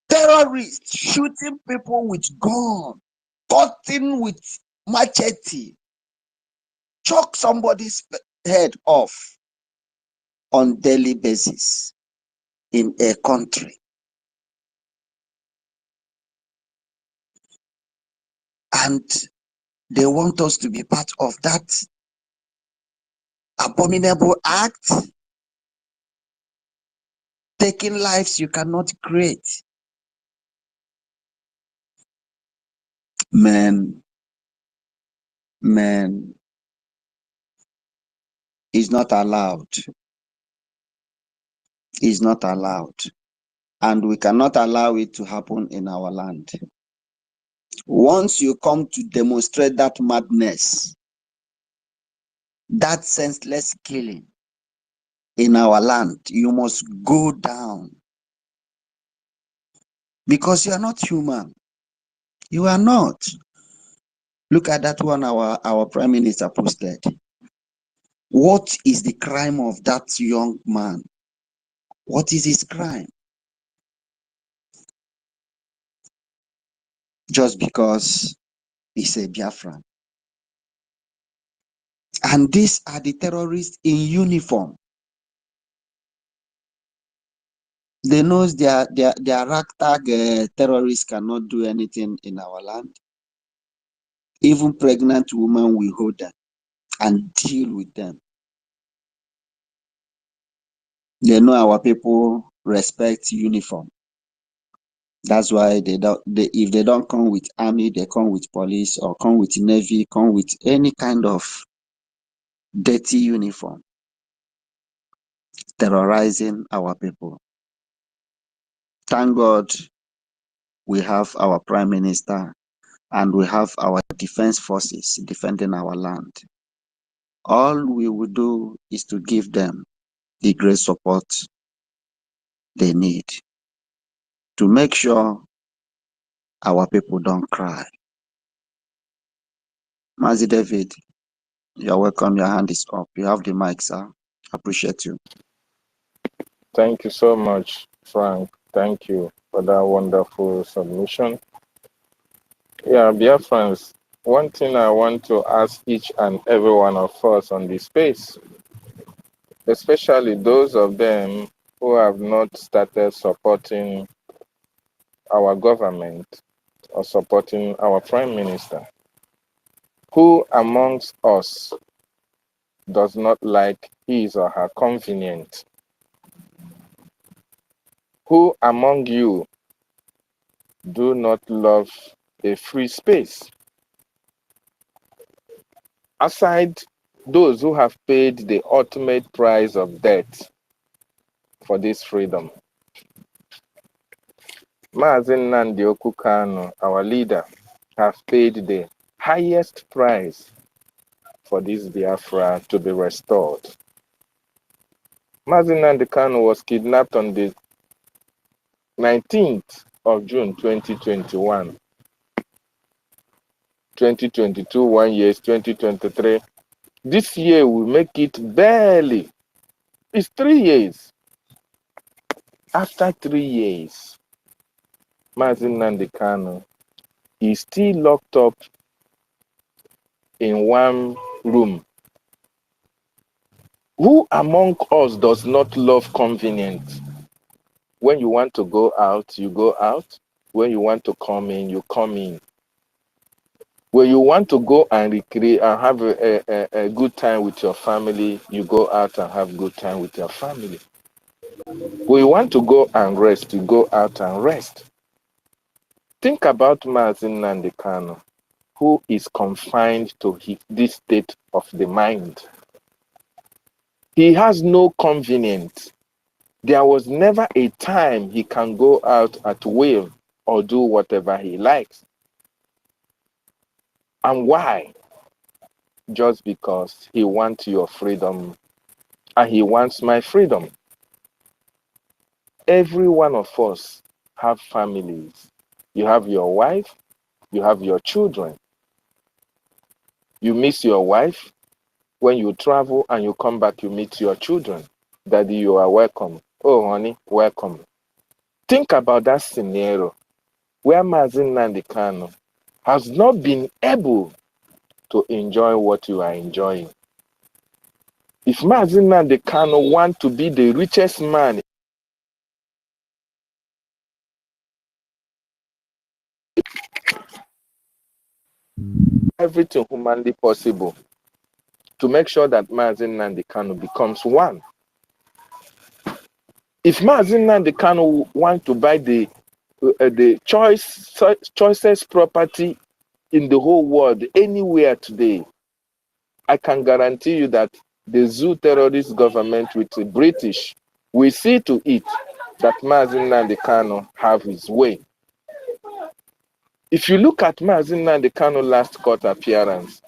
Speaker 6: Terrorists shooting people with gun, cutting with machete, choke somebody's head off on daily basis in a country. And they want us to be part of that abominable act, taking lives you cannot create. Man, is not allowed. Is not allowed. And we cannot allow it to happen in our land. Once you come to demonstrate that madness, that senseless killing in our land, you must go down. Because you are not human. You are not. Look at that one our prime minister posted. What is the crime of that young man? What is his crime? Just because he's a Biafran. And these are the terrorists in uniform. They know their ragtag terrorists cannot do anything in our land. Even pregnant women will hold them and deal with them. They know our people respect uniform. That's why if they don't come with army, they come with police or come with navy, come with any kind of dirty uniform, terrorizing our people. Thank God we have our prime minister and we have our defense forces defending our land. All we will do is to give them the great support they need to make sure our people don't cry. Mazi David, You're welcome. Your hand is up. You have the mic, sir. Appreciate you.
Speaker 13: Thank you so much, Frank. Thank you for that wonderful submission. Yeah, Biafrans, one thing I want to ask each and every one of us on this space, especially those of them who have not started supporting our government or supporting our Prime Minister, who amongst us does not like his or her convenience? Who among you do not love a free space? Aside those who have paid the ultimate price of death for this freedom. Maazin Nnamdi Kanu, our leader, have paid the highest price for this Biafra to be restored. Maazin Nnamdi Kanu was kidnapped on the 19th of June 2021. 2022, 1 year, 2023. This year will make it barely. It's 3 years. After 3 years, Maazin Nnamdi Kanu is still locked up in one room. Who among us does not love convenience? When you want to go out, you go out. When you want to come in, you come in. When you want to go and recreate and have a good time with your family, you go out and have good time with your family. When you want to go and rest, you go out and rest. Think about Maazin Nnamdi Kanu, who is confined to this state of the mind. He has no convenience. There was never a time he can go out at will or do whatever he likes. And why? Just because he wants your freedom and he wants my freedom. Every one of us have families. You have your wife, you have your children. You miss your wife. When you travel and you come back, you meet your children. Daddy, you are welcome. Oh, honey, welcome. Think about that scenario where Maazin Nnamdi Kanu has not been able to enjoy what you are enjoying. If Maazin Nnamdi Kanu wants to be the richest man, everything humanly possible to make sure that Maazin Nnamdi Kanu becomes one. If Maazin Nnamdi Kanu wants to buy the choicest property in the whole world, anywhere today, I can guarantee you that the zoo terrorist government with the British will see to it that Maazin Nnamdi Kanu have his way. If you look at Maazin Nnamdi Kanu last court appearance,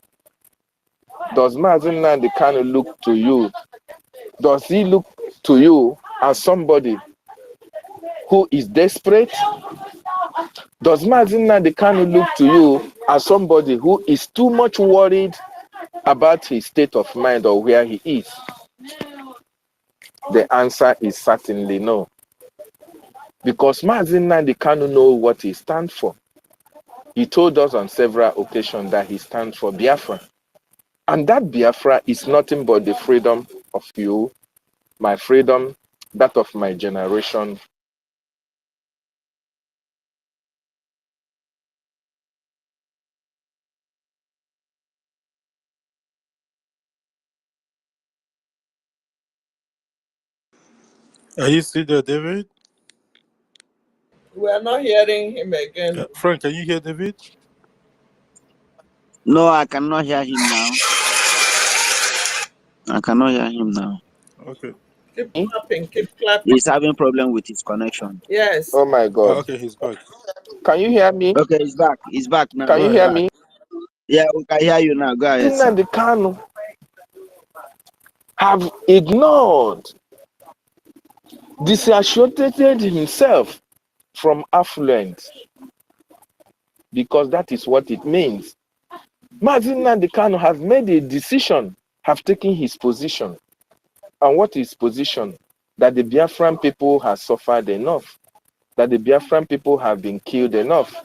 Speaker 13: does Maazin Nnamdi Kanu look to you? Does he look to you as somebody who is desperate? Does Maazin Nnamdi Kanu look to you as somebody who is too much worried about his state of mind or where he is? The answer is certainly no. Because Maazin Nnamdi Kanu knows what he stands for. He told us on several occasions that he stands for Biafra. And that Biafra is nothing but the freedom of you, my freedom, that of my generation.
Speaker 2: Are you still there, David?
Speaker 8: We are not hearing him again.
Speaker 2: Frank, can you hear David?
Speaker 6: No, I cannot hear him now. I cannot hear him now.
Speaker 2: Okay.
Speaker 8: Keep clapping, keep clapping.
Speaker 6: He's having problem with his connection.
Speaker 8: Yes.
Speaker 13: Oh my God.
Speaker 2: Okay, he's back.
Speaker 13: Can you hear me?
Speaker 6: Okay, he's back. He's back now.
Speaker 13: Can you hear me?
Speaker 6: Yeah, we can hear you now. Go ahead, sir.
Speaker 13: Nnamdi Kanu have ignored, disassociated himself from affluence, because that is what it means. Mazin Nnamdi Kanu have made a decision, have taken his position. And what is position? That the Biafran people have suffered enough, that the Biafran people have been killed enough,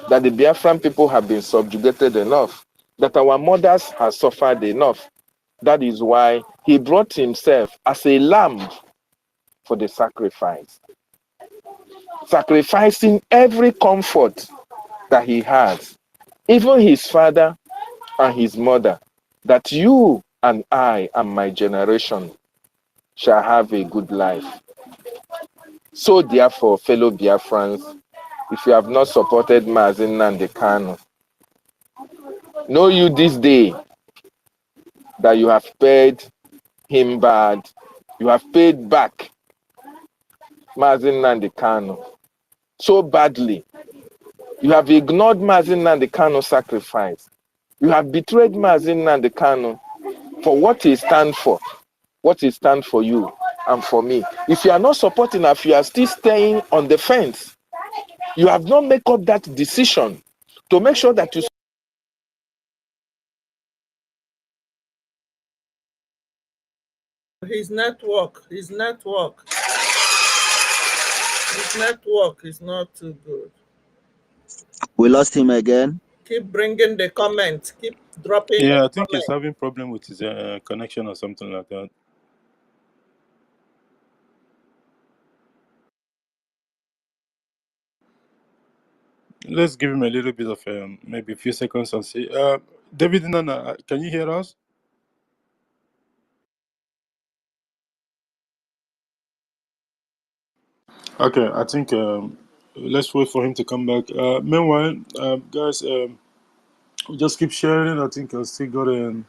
Speaker 13: that the Biafran people have been subjugated enough, that our mothers have suffered enough. That is why he brought himself as a lamb for the sacrifice, sacrificing every comfort that he has, even his father and his mother, that you and I and my generation shall have a good life. So therefore, fellow Biafrans, if you have not supported Mazin Nnamdi Kanu, know you this day that you have paid him bad. You have paid back Mazin Nnamdi Kanu so badly. You have ignored Mazin Nnamdi Kanu's sacrifice. You have betrayed Mazin Nnamdi Kanu for what he stands for, what he stands for you and for me. If you are not supporting, if you are still staying on the fence, you have not made up that decision to make sure that you.
Speaker 8: His network is not too good.
Speaker 6: We lost him again.
Speaker 8: Keep bringing the comments. Keep dropping.
Speaker 2: Yeah, I think he's having problem with his connection or something like that. Let's give him a little bit of maybe a few seconds and see. David Nana, can you hear us? Okay, I think let's wait for him to come back. Meanwhile, guys, just keep sharing. I think I've still got an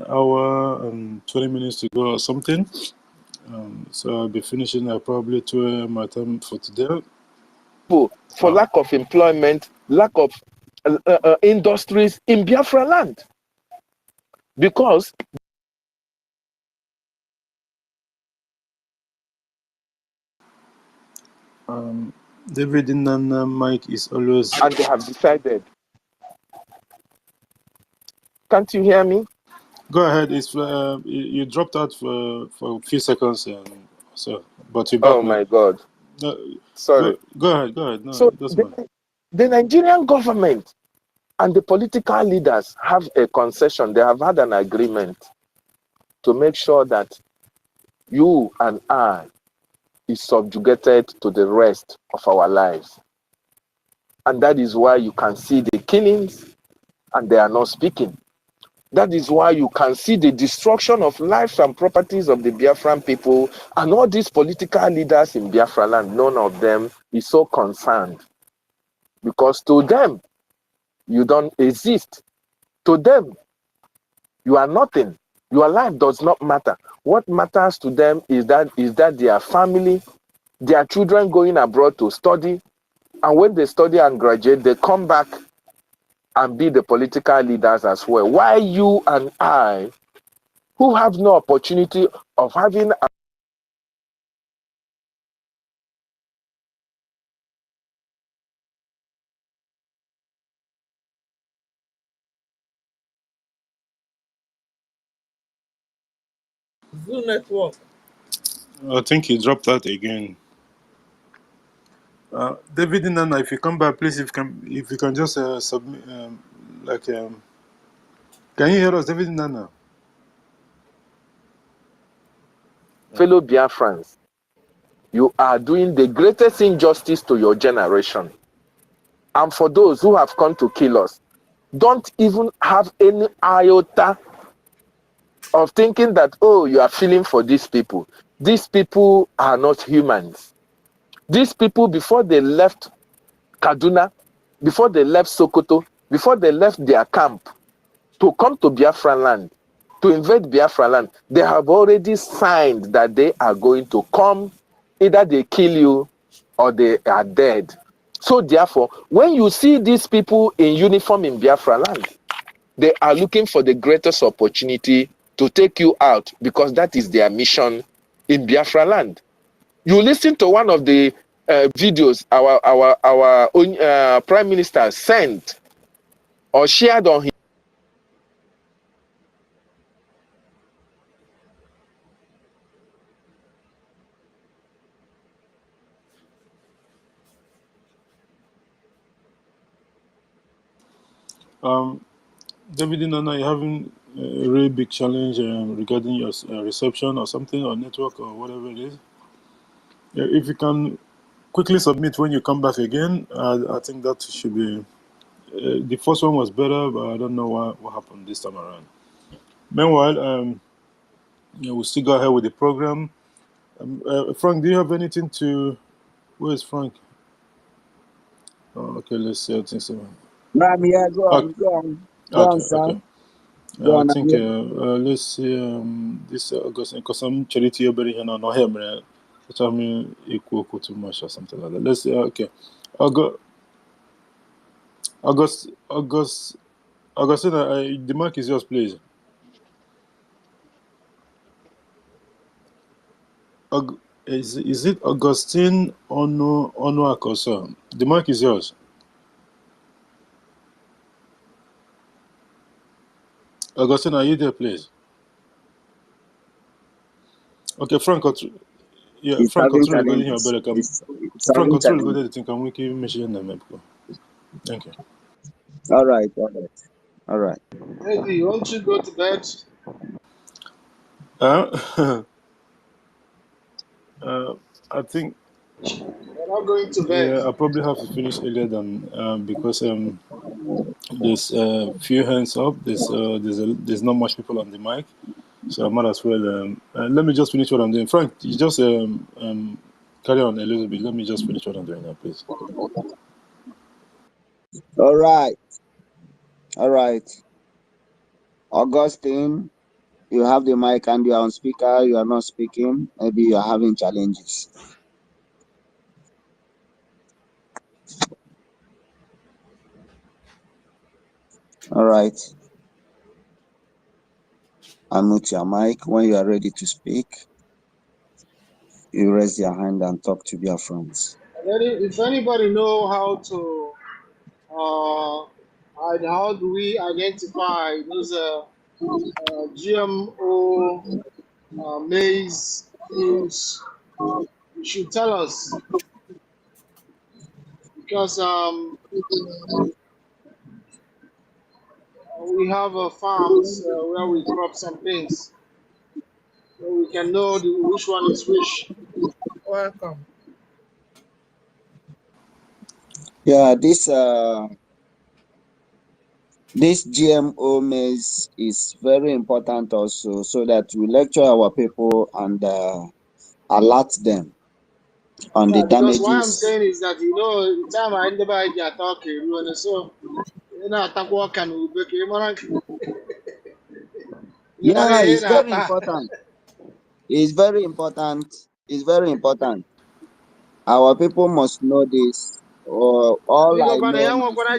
Speaker 2: hour and 20 minutes to go or something. So I'll be finishing at probably 2 a.m. my time for today.
Speaker 13: For lack of employment, lack of industries in Biafra land. Because
Speaker 2: David Nana Mike is always.
Speaker 13: And they have decided. Can't you hear me?
Speaker 2: Go ahead. It's you dropped out for a few seconds, so but you're back.
Speaker 13: Oh my God!
Speaker 2: No,
Speaker 13: sorry.
Speaker 2: Go ahead. No,
Speaker 13: so
Speaker 2: it doesn't matter.
Speaker 13: The Nigerian government and the political leaders have a concession. They have had an agreement to make sure that you and I is subjugated to the rest of our lives. And that is why you can see the killings and they are not speaking. That is why you can see the destruction of lives and properties of the Biafran people and all these political leaders in Biafra land. None of them is so concerned. Because to them, you don't exist. To them, you are nothing. Your life does not matter. What matters to them is that their family, their children going abroad to study, and when they study and graduate, they come back and be the political leaders as well. Why you and I, who have no opportunity of having a
Speaker 8: Zoo network.
Speaker 2: I think he dropped out again. David Nana, if you come back, please, if you can just submit, can you hear us, David Nana?
Speaker 13: fellow Biafrans, you are doing the greatest injustice to your generation. And for those who have come to kill us, don't even have any iota of thinking that, oh, you are feeling for these people. These people are not humans. These people, before they left Kaduna, before they left Sokoto, before they left their camp to come to Biafra land, to invade Biafra land, they have already signed that they are going to come. Either they kill you or they are dead. So therefore, when you see these people in uniform in Biafra land, they are looking for the greatest opportunity to take you out because that is their mission in Biafra land. You listen to one of the videos our own Prime Minister sent or shared on his
Speaker 2: David and Nana, you having a really big challenge regarding your reception or something, or network or whatever it is. If you can quickly submit when you come back again, I think that should be. The first one was better, but I don't know what happened this time around. Meanwhile, we'll still go ahead with the program. Frank, do you have anything to? Where is Frank? Oh, okay, let's see. I think so.
Speaker 6: Ram, yeah, go on,
Speaker 2: Okay,
Speaker 6: go on. Go on, sir.
Speaker 2: okay.
Speaker 6: Go
Speaker 2: I
Speaker 6: on.
Speaker 2: think let's see this August because some charity over here no him which I mean equal too much or something like that. Let's see. Okay, Augustina, the mic is yours, please. Is it Augustine Onuakoso? The mic is yours. Augustine, are you there, please? Okay, Frank,
Speaker 6: He's
Speaker 2: Frank,
Speaker 6: having
Speaker 2: control regarding your
Speaker 6: challenges.
Speaker 2: better come.
Speaker 6: He's
Speaker 2: Frank,
Speaker 6: having
Speaker 2: control
Speaker 6: challenges.
Speaker 2: regarding the thing. Can we keep mentioning them? Thank you.
Speaker 6: All right, all right, all right.
Speaker 5: Eddie, won't you go to bed?
Speaker 2: I think.
Speaker 5: We're not going to bed.
Speaker 2: Yeah, I probably have to finish earlier than because there's few hands up. There's not much people on the mic, so I might as well. Let me just finish what I'm doing. Frank, you just carry on a little bit. Let me just finish what I'm doing now, please.
Speaker 6: All right, all right. Augustine, you have the mic and you are on speaker. You are not speaking. Maybe you are having challenges. All right. Unmute your mic. When you are ready to speak, you raise your hand and talk to Biafrans.
Speaker 5: If anybody know how to, and how do we identify those GMO maize fields, you should tell us, because we have farms where we crop some things, so we can know which one is which. Welcome.
Speaker 6: Yeah, this GMO maize is very important also, so that we lecture our people and alert them on the
Speaker 5: Because why I'm
Speaker 6: damages.
Speaker 5: saying is that, the time I end by talking, so attack work and
Speaker 6: Yeah, it's very important. It's very important. It's very important. Our people must know this. All I know is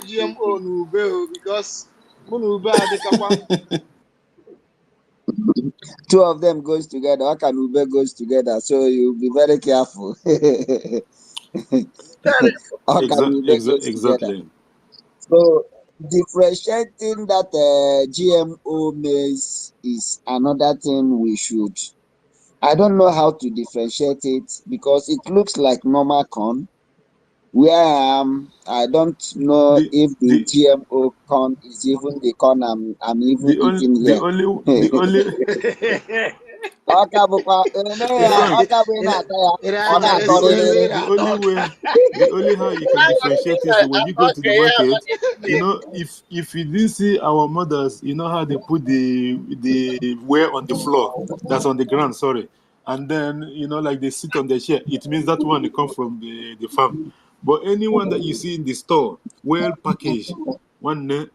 Speaker 5: GMO because
Speaker 6: two of them goes together. How can Ube goes together? So you be very careful. How can Ube goes together?
Speaker 2: Exactly.
Speaker 6: So differentiating that GMO maize is another thing we should. I don't know how to differentiate it because it looks like normal corn. Where I am, I don't know if the GMO corn is even the corn I'm even eating here.
Speaker 2: The only the only how you can differentiate is when you go to the market. If you didn't see our mothers, you know how they put the wear on the floor, that's on the ground, sorry, and then like they sit on the chair. It means that one come from the farm. But anyone that you see in the store, well packaged, one now,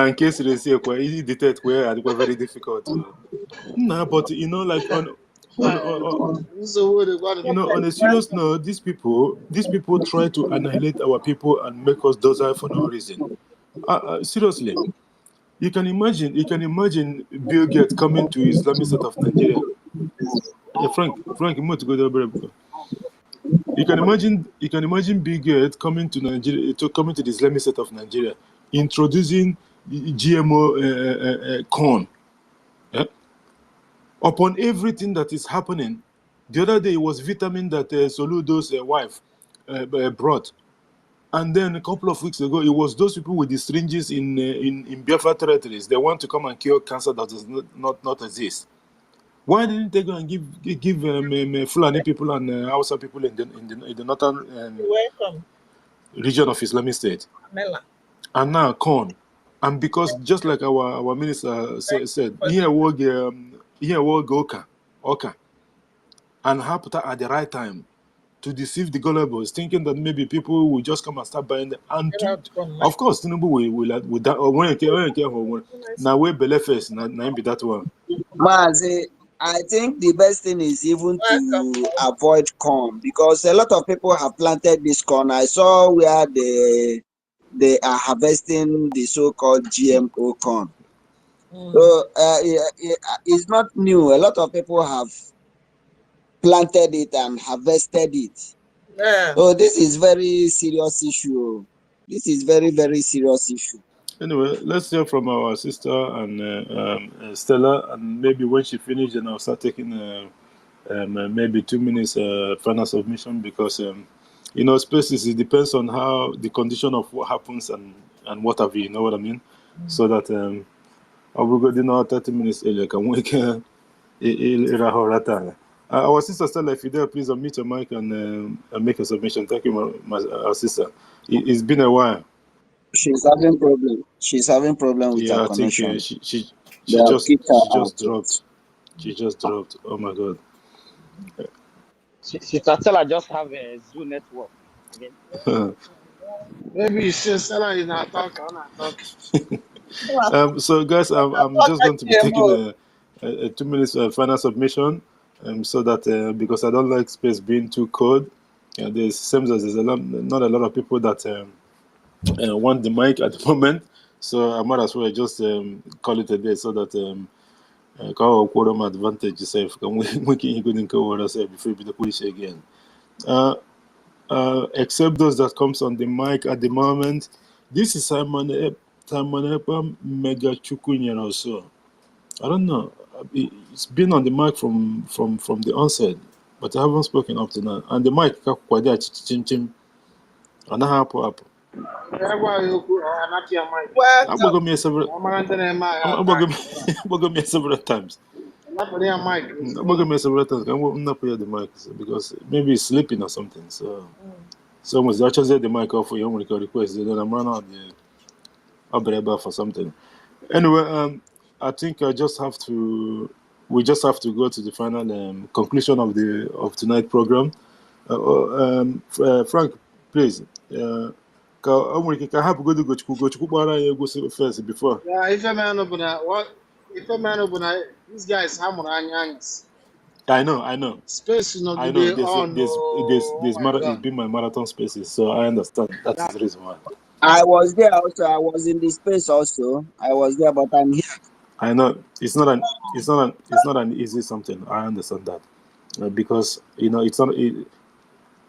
Speaker 2: in case they say quite easy detect where I quite very difficult. Nah, but like on a serious note, these people try to annihilate our people and make us docile for no reason. Seriously, you can imagine Bill Gates coming to Islamic State of Nigeria. Frank, you want to go there, bro? You can imagine Bill Gates coming to Nigeria, coming to the Islamic State of Nigeria, introducing GMO corn. upon everything that is happening. The other day it was vitamin that Soludo's wife brought. And then a couple of weeks ago, it was those people with the syringes in Biafra territories. They want to come and cure cancer that does not exist. Why didn't they go and give Fulani people and Hausa people in the northern region of Islamic State? And now corn. And because just like our minister said, here will go Oka, and happen at the right time to deceive the gullibles, thinking that maybe people will just come and start buying them. And of course, Tinubu will that or when now we believe first, now be that one.
Speaker 6: Mazi, I think the best thing is even to avoid corn, because a lot of people have planted this corn. I saw where they are harvesting the so-called GMO corn. So it's not new. A lot of people have planted it and harvested it. So this is very serious issue. This is very, very serious issue.
Speaker 2: Anyway, let's hear from our sister and Stella, and maybe when she finishes, then I'll start taking maybe 2 minutes final submission, because spaces, it depends on how the condition of what happens and what have you know what I mean. So that I will go 30 minutes earlier. Can we our sister Stella, if you're there, please unmute your mic and make a submission. Thank you, our sister. It's been a while.
Speaker 6: She's having problem. She's having problem with her connection.
Speaker 2: I think she just dropped. She just dropped. Oh my God.
Speaker 4: Sister Stella just have a Zoo network.
Speaker 5: Maybe Stella is not talking.
Speaker 2: So guys, I'm just going to be taking a 2 minutes final submission, so that because I don't like space being too cold. There seems as there's not a lot of people that want the mic at the moment, so I might as well just call it a day, so that call quorum advantage yourself. We can go over ourselves before we be the police again. Except those that comes on the mic at the moment. This is Simon Mega Chukunyan also. I don't know. It's been on the mic from the onset, but I haven't spoken up to now. And the mic chim. And I have up. Several times. I'm not putting the mic because maybe it's sleeping or something. So someone's actually set the mic off for you when you request. Then I'm running out the umbrella for something. Anyway, I think we just have to go to the final conclusion of tonight's program. Frank, please. Can I have go to first before?
Speaker 5: Yeah, if a man open these guys have
Speaker 2: I know.
Speaker 5: Space not
Speaker 2: I know.
Speaker 5: It's
Speaker 2: been my marathon spaces, so I understand. That's the reason why.
Speaker 6: I was there also. I was in the space also. I was there, but I'm here.
Speaker 2: I know it's not an easy something. I understand that because it's not.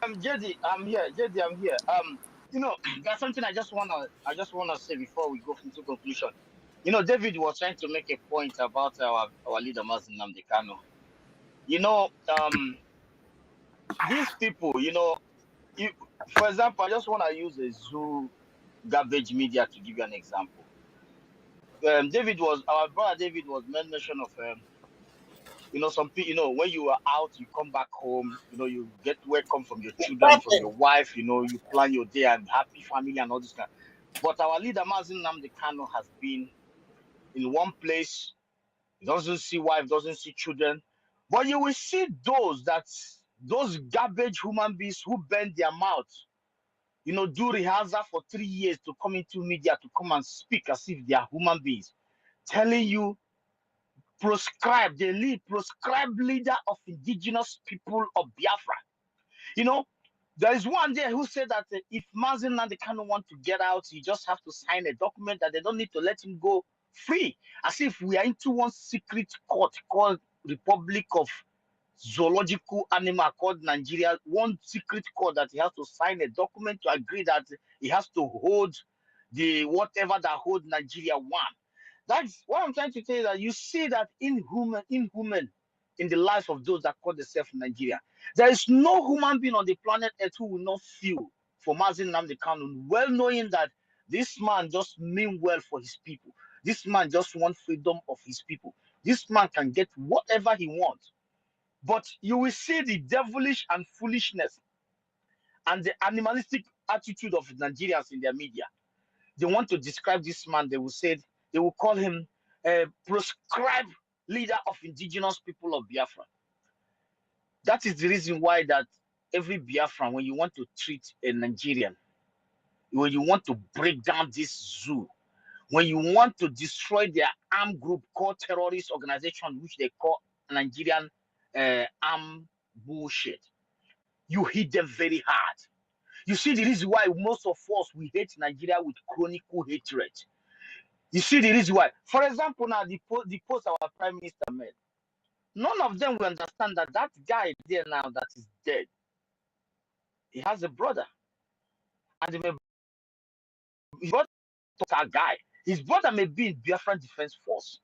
Speaker 4: JD, I'm here. JD, I'm here. There's something I just wanna say before we go into conclusion. David was trying to make a point about our leader Mazen Nnamdi Kanu. These people, for example, I just want to use a Zoo garbage media to give you an example. Our brother David was mention of some people, when you are out, you come back home, you get welcome from your children, from your wife, you plan your day and happy family and all this kind. But our leader Mazen Nnamdi Kanu has been in one place, doesn't see wife, doesn't see children, but you will see those garbage human beings who bend their mouth, do rehearsal for 3 years to come into media to come and speak as if they are human beings, telling you proscribed leader of indigenous people of Biafra. There is one there who said that if Mazen Nnamdi Kanu want to get out, he just have to sign a document that they don't need to let him go free, as if we are into one secret court called Republic of Zoological Animal called Nigeria, one secret court that he has to sign a document to agree that he has to hold the whatever that hold Nigeria one. That's what I'm trying to tell you, that you see that inhuman in the lives of those that call themselves Nigeria. There is no human being on the planet Earth who will not feel for Mazi Nnamdi Kanu, well knowing that this man just mean well for his people. This man just wants freedom of his people. This man can get whatever he wants. But you will see the devilish and foolishness and the animalistic attitude of Nigerians in their media. They want to describe this man, they will call him a proscribed leader of indigenous people of Biafra. That is the reason why that every Biafran, when you want to treat a Nigerian, when you want to break down this zoo, when you want to destroy their armed group called terrorist organization, which they call Nigerian armed bullshit, you hit them very hard. You see the reason why most of us, we hate Nigeria with chronic hatred. You see the reason why. For example, now the post our prime minister made, none of them will understand that that guy there now that is dead, he has a brother. And his brother, that guy, his brother may be in Biafran Defense Force,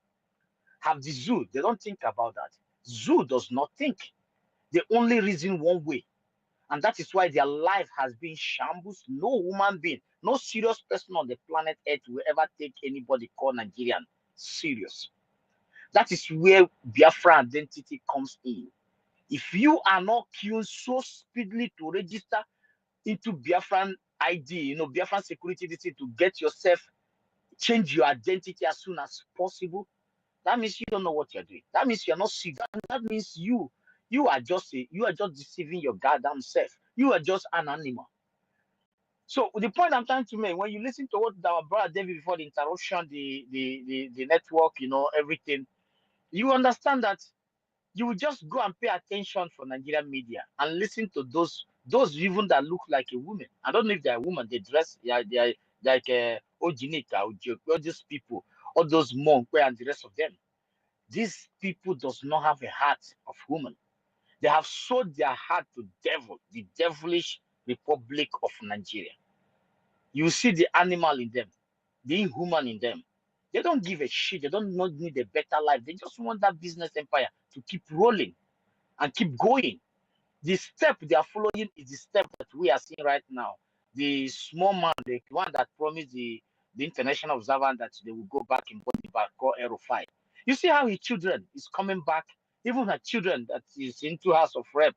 Speaker 4: have the zoo. They don't think about that. Zoo does not think. They only reason one way. And that is why their life has been shambles. No human being, no serious person on the planet Earth will ever take anybody called Nigerian serious. That is where Biafra identity comes in. If you are not queuing so speedily to register into Biafran ID, Biafran security to get yourself, change your identity as soon as possible, that means you don't know what you're doing. That means you're not serious. That means you are just deceiving your goddamn self. You are just an animal. So the point I'm trying to make, when you listen to what our brother David before the interruption, the network, everything, you understand that you will just go and pay attention for Nigerian media and listen to those even that look like a woman. I don't know if they're a woman. They dress, they are like Ojinika, all these people, all those monks and the rest of them. These people does not have a heart of woman. They have sold their heart to devil, the devilish Republic of Nigeria. You see the animal in them, the inhuman in them. They don't give a shit. They don't need a better life. They just want that business empire to keep rolling and keep going. The step they are following is the step that we are seeing right now. The small man, the one that promised the international observer that they will go back in body back, called TERR0R1ST. You see how his children is coming back, even her children that is into house of rep,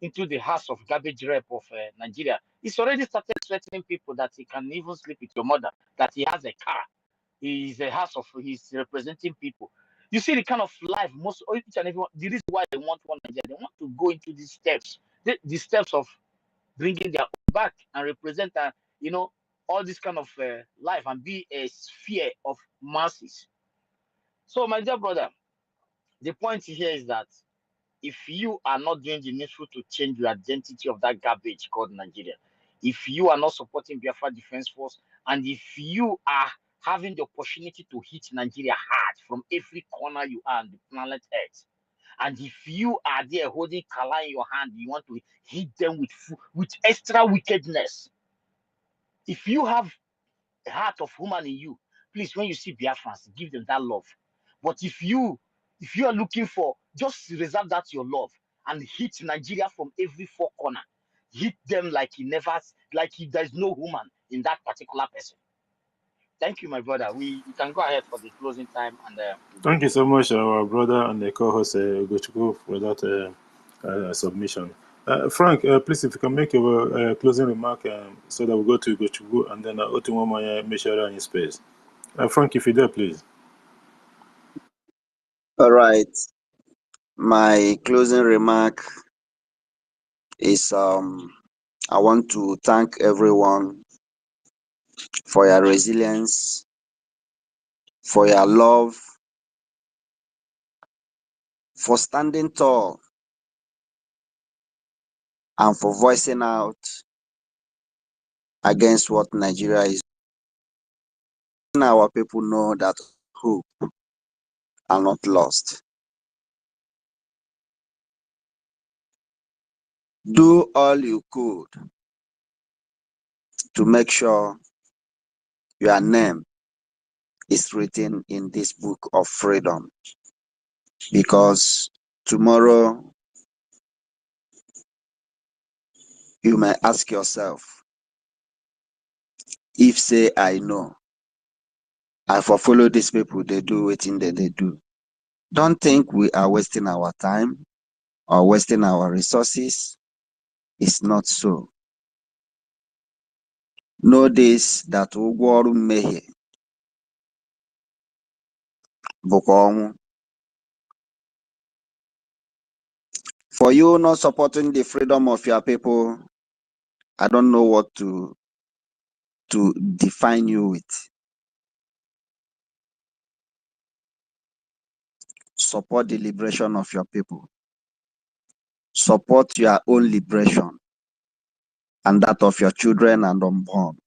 Speaker 4: into the house of garbage rep of Nigeria. He's already started threatening people that he can even sleep with your mother, that he has a car. He's a house of, he's representing people. You see the kind of life most each and everyone. The reason why they want one Nigeria, they want to go into these steps, the steps of bringing their own back and represent, all this kind of life and be a sphere of masses. So, my dear brother, the point here is that if you are not doing the needful to change your identity of that garbage called Nigeria, if you are not supporting Biafra Defense Force, and if you are having the opportunity to hit Nigeria hard from every corner you are on the planet Earth, and if you are there holding Kala in your hand, you want to hit them with extra wickedness. If you have a heart of woman in you, please, when you see Biafrans, give them that love. But if you are looking for, just reserve that your love and hit Nigeria from every four corner. Hit them like there's no woman in that particular person. Thank you, my brother. You can go ahead for the closing time and
Speaker 2: Thank you so much, our brother and the co-host Gochuku, for that submission. Frank, please, if you can make a closing remark so that we go to Gochuku and then Otumomaya Meshara in space. Frank, if you're there, please.
Speaker 6: All right. My closing remark is I want to thank everyone for your resilience, for your love, for standing tall, and for voicing out against what Nigeria is. Our people know that hope are not lost. Do all you could to make sure your name is written in this book of freedom, because Tomorrow, you may ask yourself, if say I know, I for follow these people, they do waiting that they do. Don't think we are wasting our time or wasting our resources. It's not so. Know this, that ụgwọ ọrụ mmehie bụkwa ọnwụ. For you not supporting the freedom of your people, I don't know what to define you with. Support the liberation of your people. Support your own liberation and that of your children and unborn.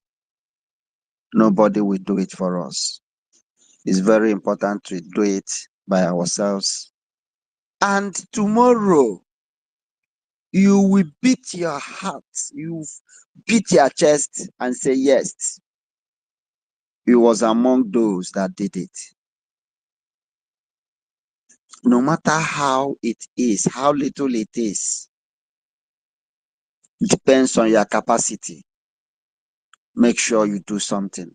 Speaker 6: Nobody will do it for us. It's very important to do it by ourselves. And tomorrow, you will beat your heart, you beat your chest and say, yes, he was among those that did it. No matter how it is, how little it is, depends on your capacity. Make sure you do something.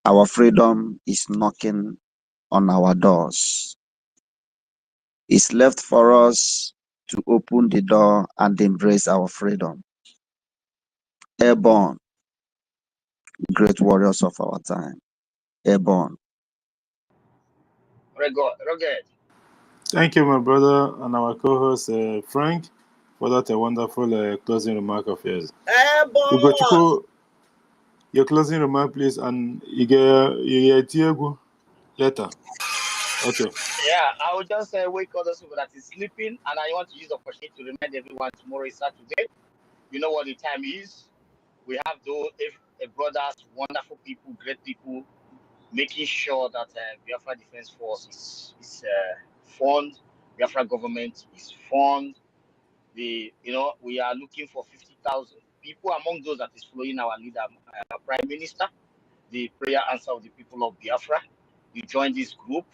Speaker 6: Our freedom is knocking on our doors. It's left for us to open the door and embrace our freedom. Airborne, great warriors of our time. Airborne.
Speaker 4: Rugged.
Speaker 2: Thank you, my brother, and our co-host Frank, for that wonderful closing remark of yours. Ugochukwu, your closing remark, please, and you get Tiago later. Okay.
Speaker 4: Yeah, I will just wake all those people that is sleeping, and I want to use the opportunity to remind everyone tomorrow is Saturday. You know what the time is. We have those brothers, wonderful people, great people, making sure that Biafra Defense Force is formed, Biafra government is formed. We are looking for 50,000 people among those that is following our leader, Prime Minister, the prayer answer of the people of Biafra. You join this group.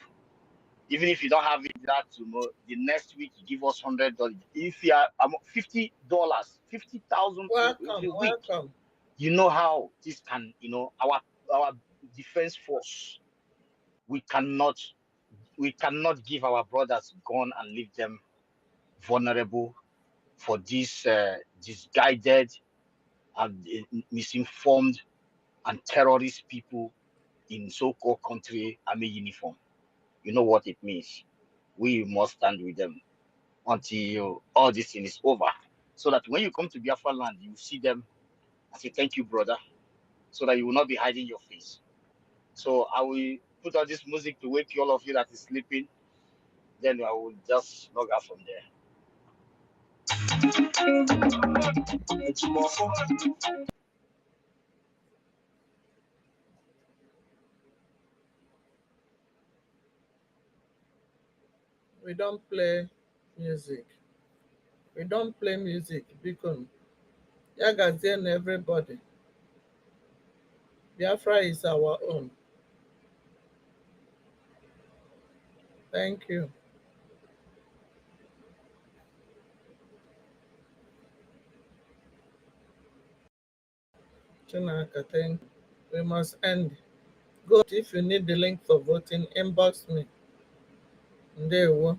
Speaker 4: Even if you don't have it that tomorrow, the next week you give us $100. If you are $50, 50,000 people, welcome. You know how this can, our defense force, we cannot give our brothers gun and leave them vulnerable for these misguided and misinformed and terrorist people in so-called country army uniform. You know what it means. We must stand with them until all this thing is over, so that when you come to Biafra land, you see them and say, thank you, brother, so that you will not be hiding your face. So I will put out this music to wake you, all of you that is sleeping. Then I will just log out from there.
Speaker 8: We don't play music. We don't play music because Yagazian everybody. Biafra is our own. Thank you. Chinaka, thank you. We must end. Go if you need the link for voting, inbox me. There we go.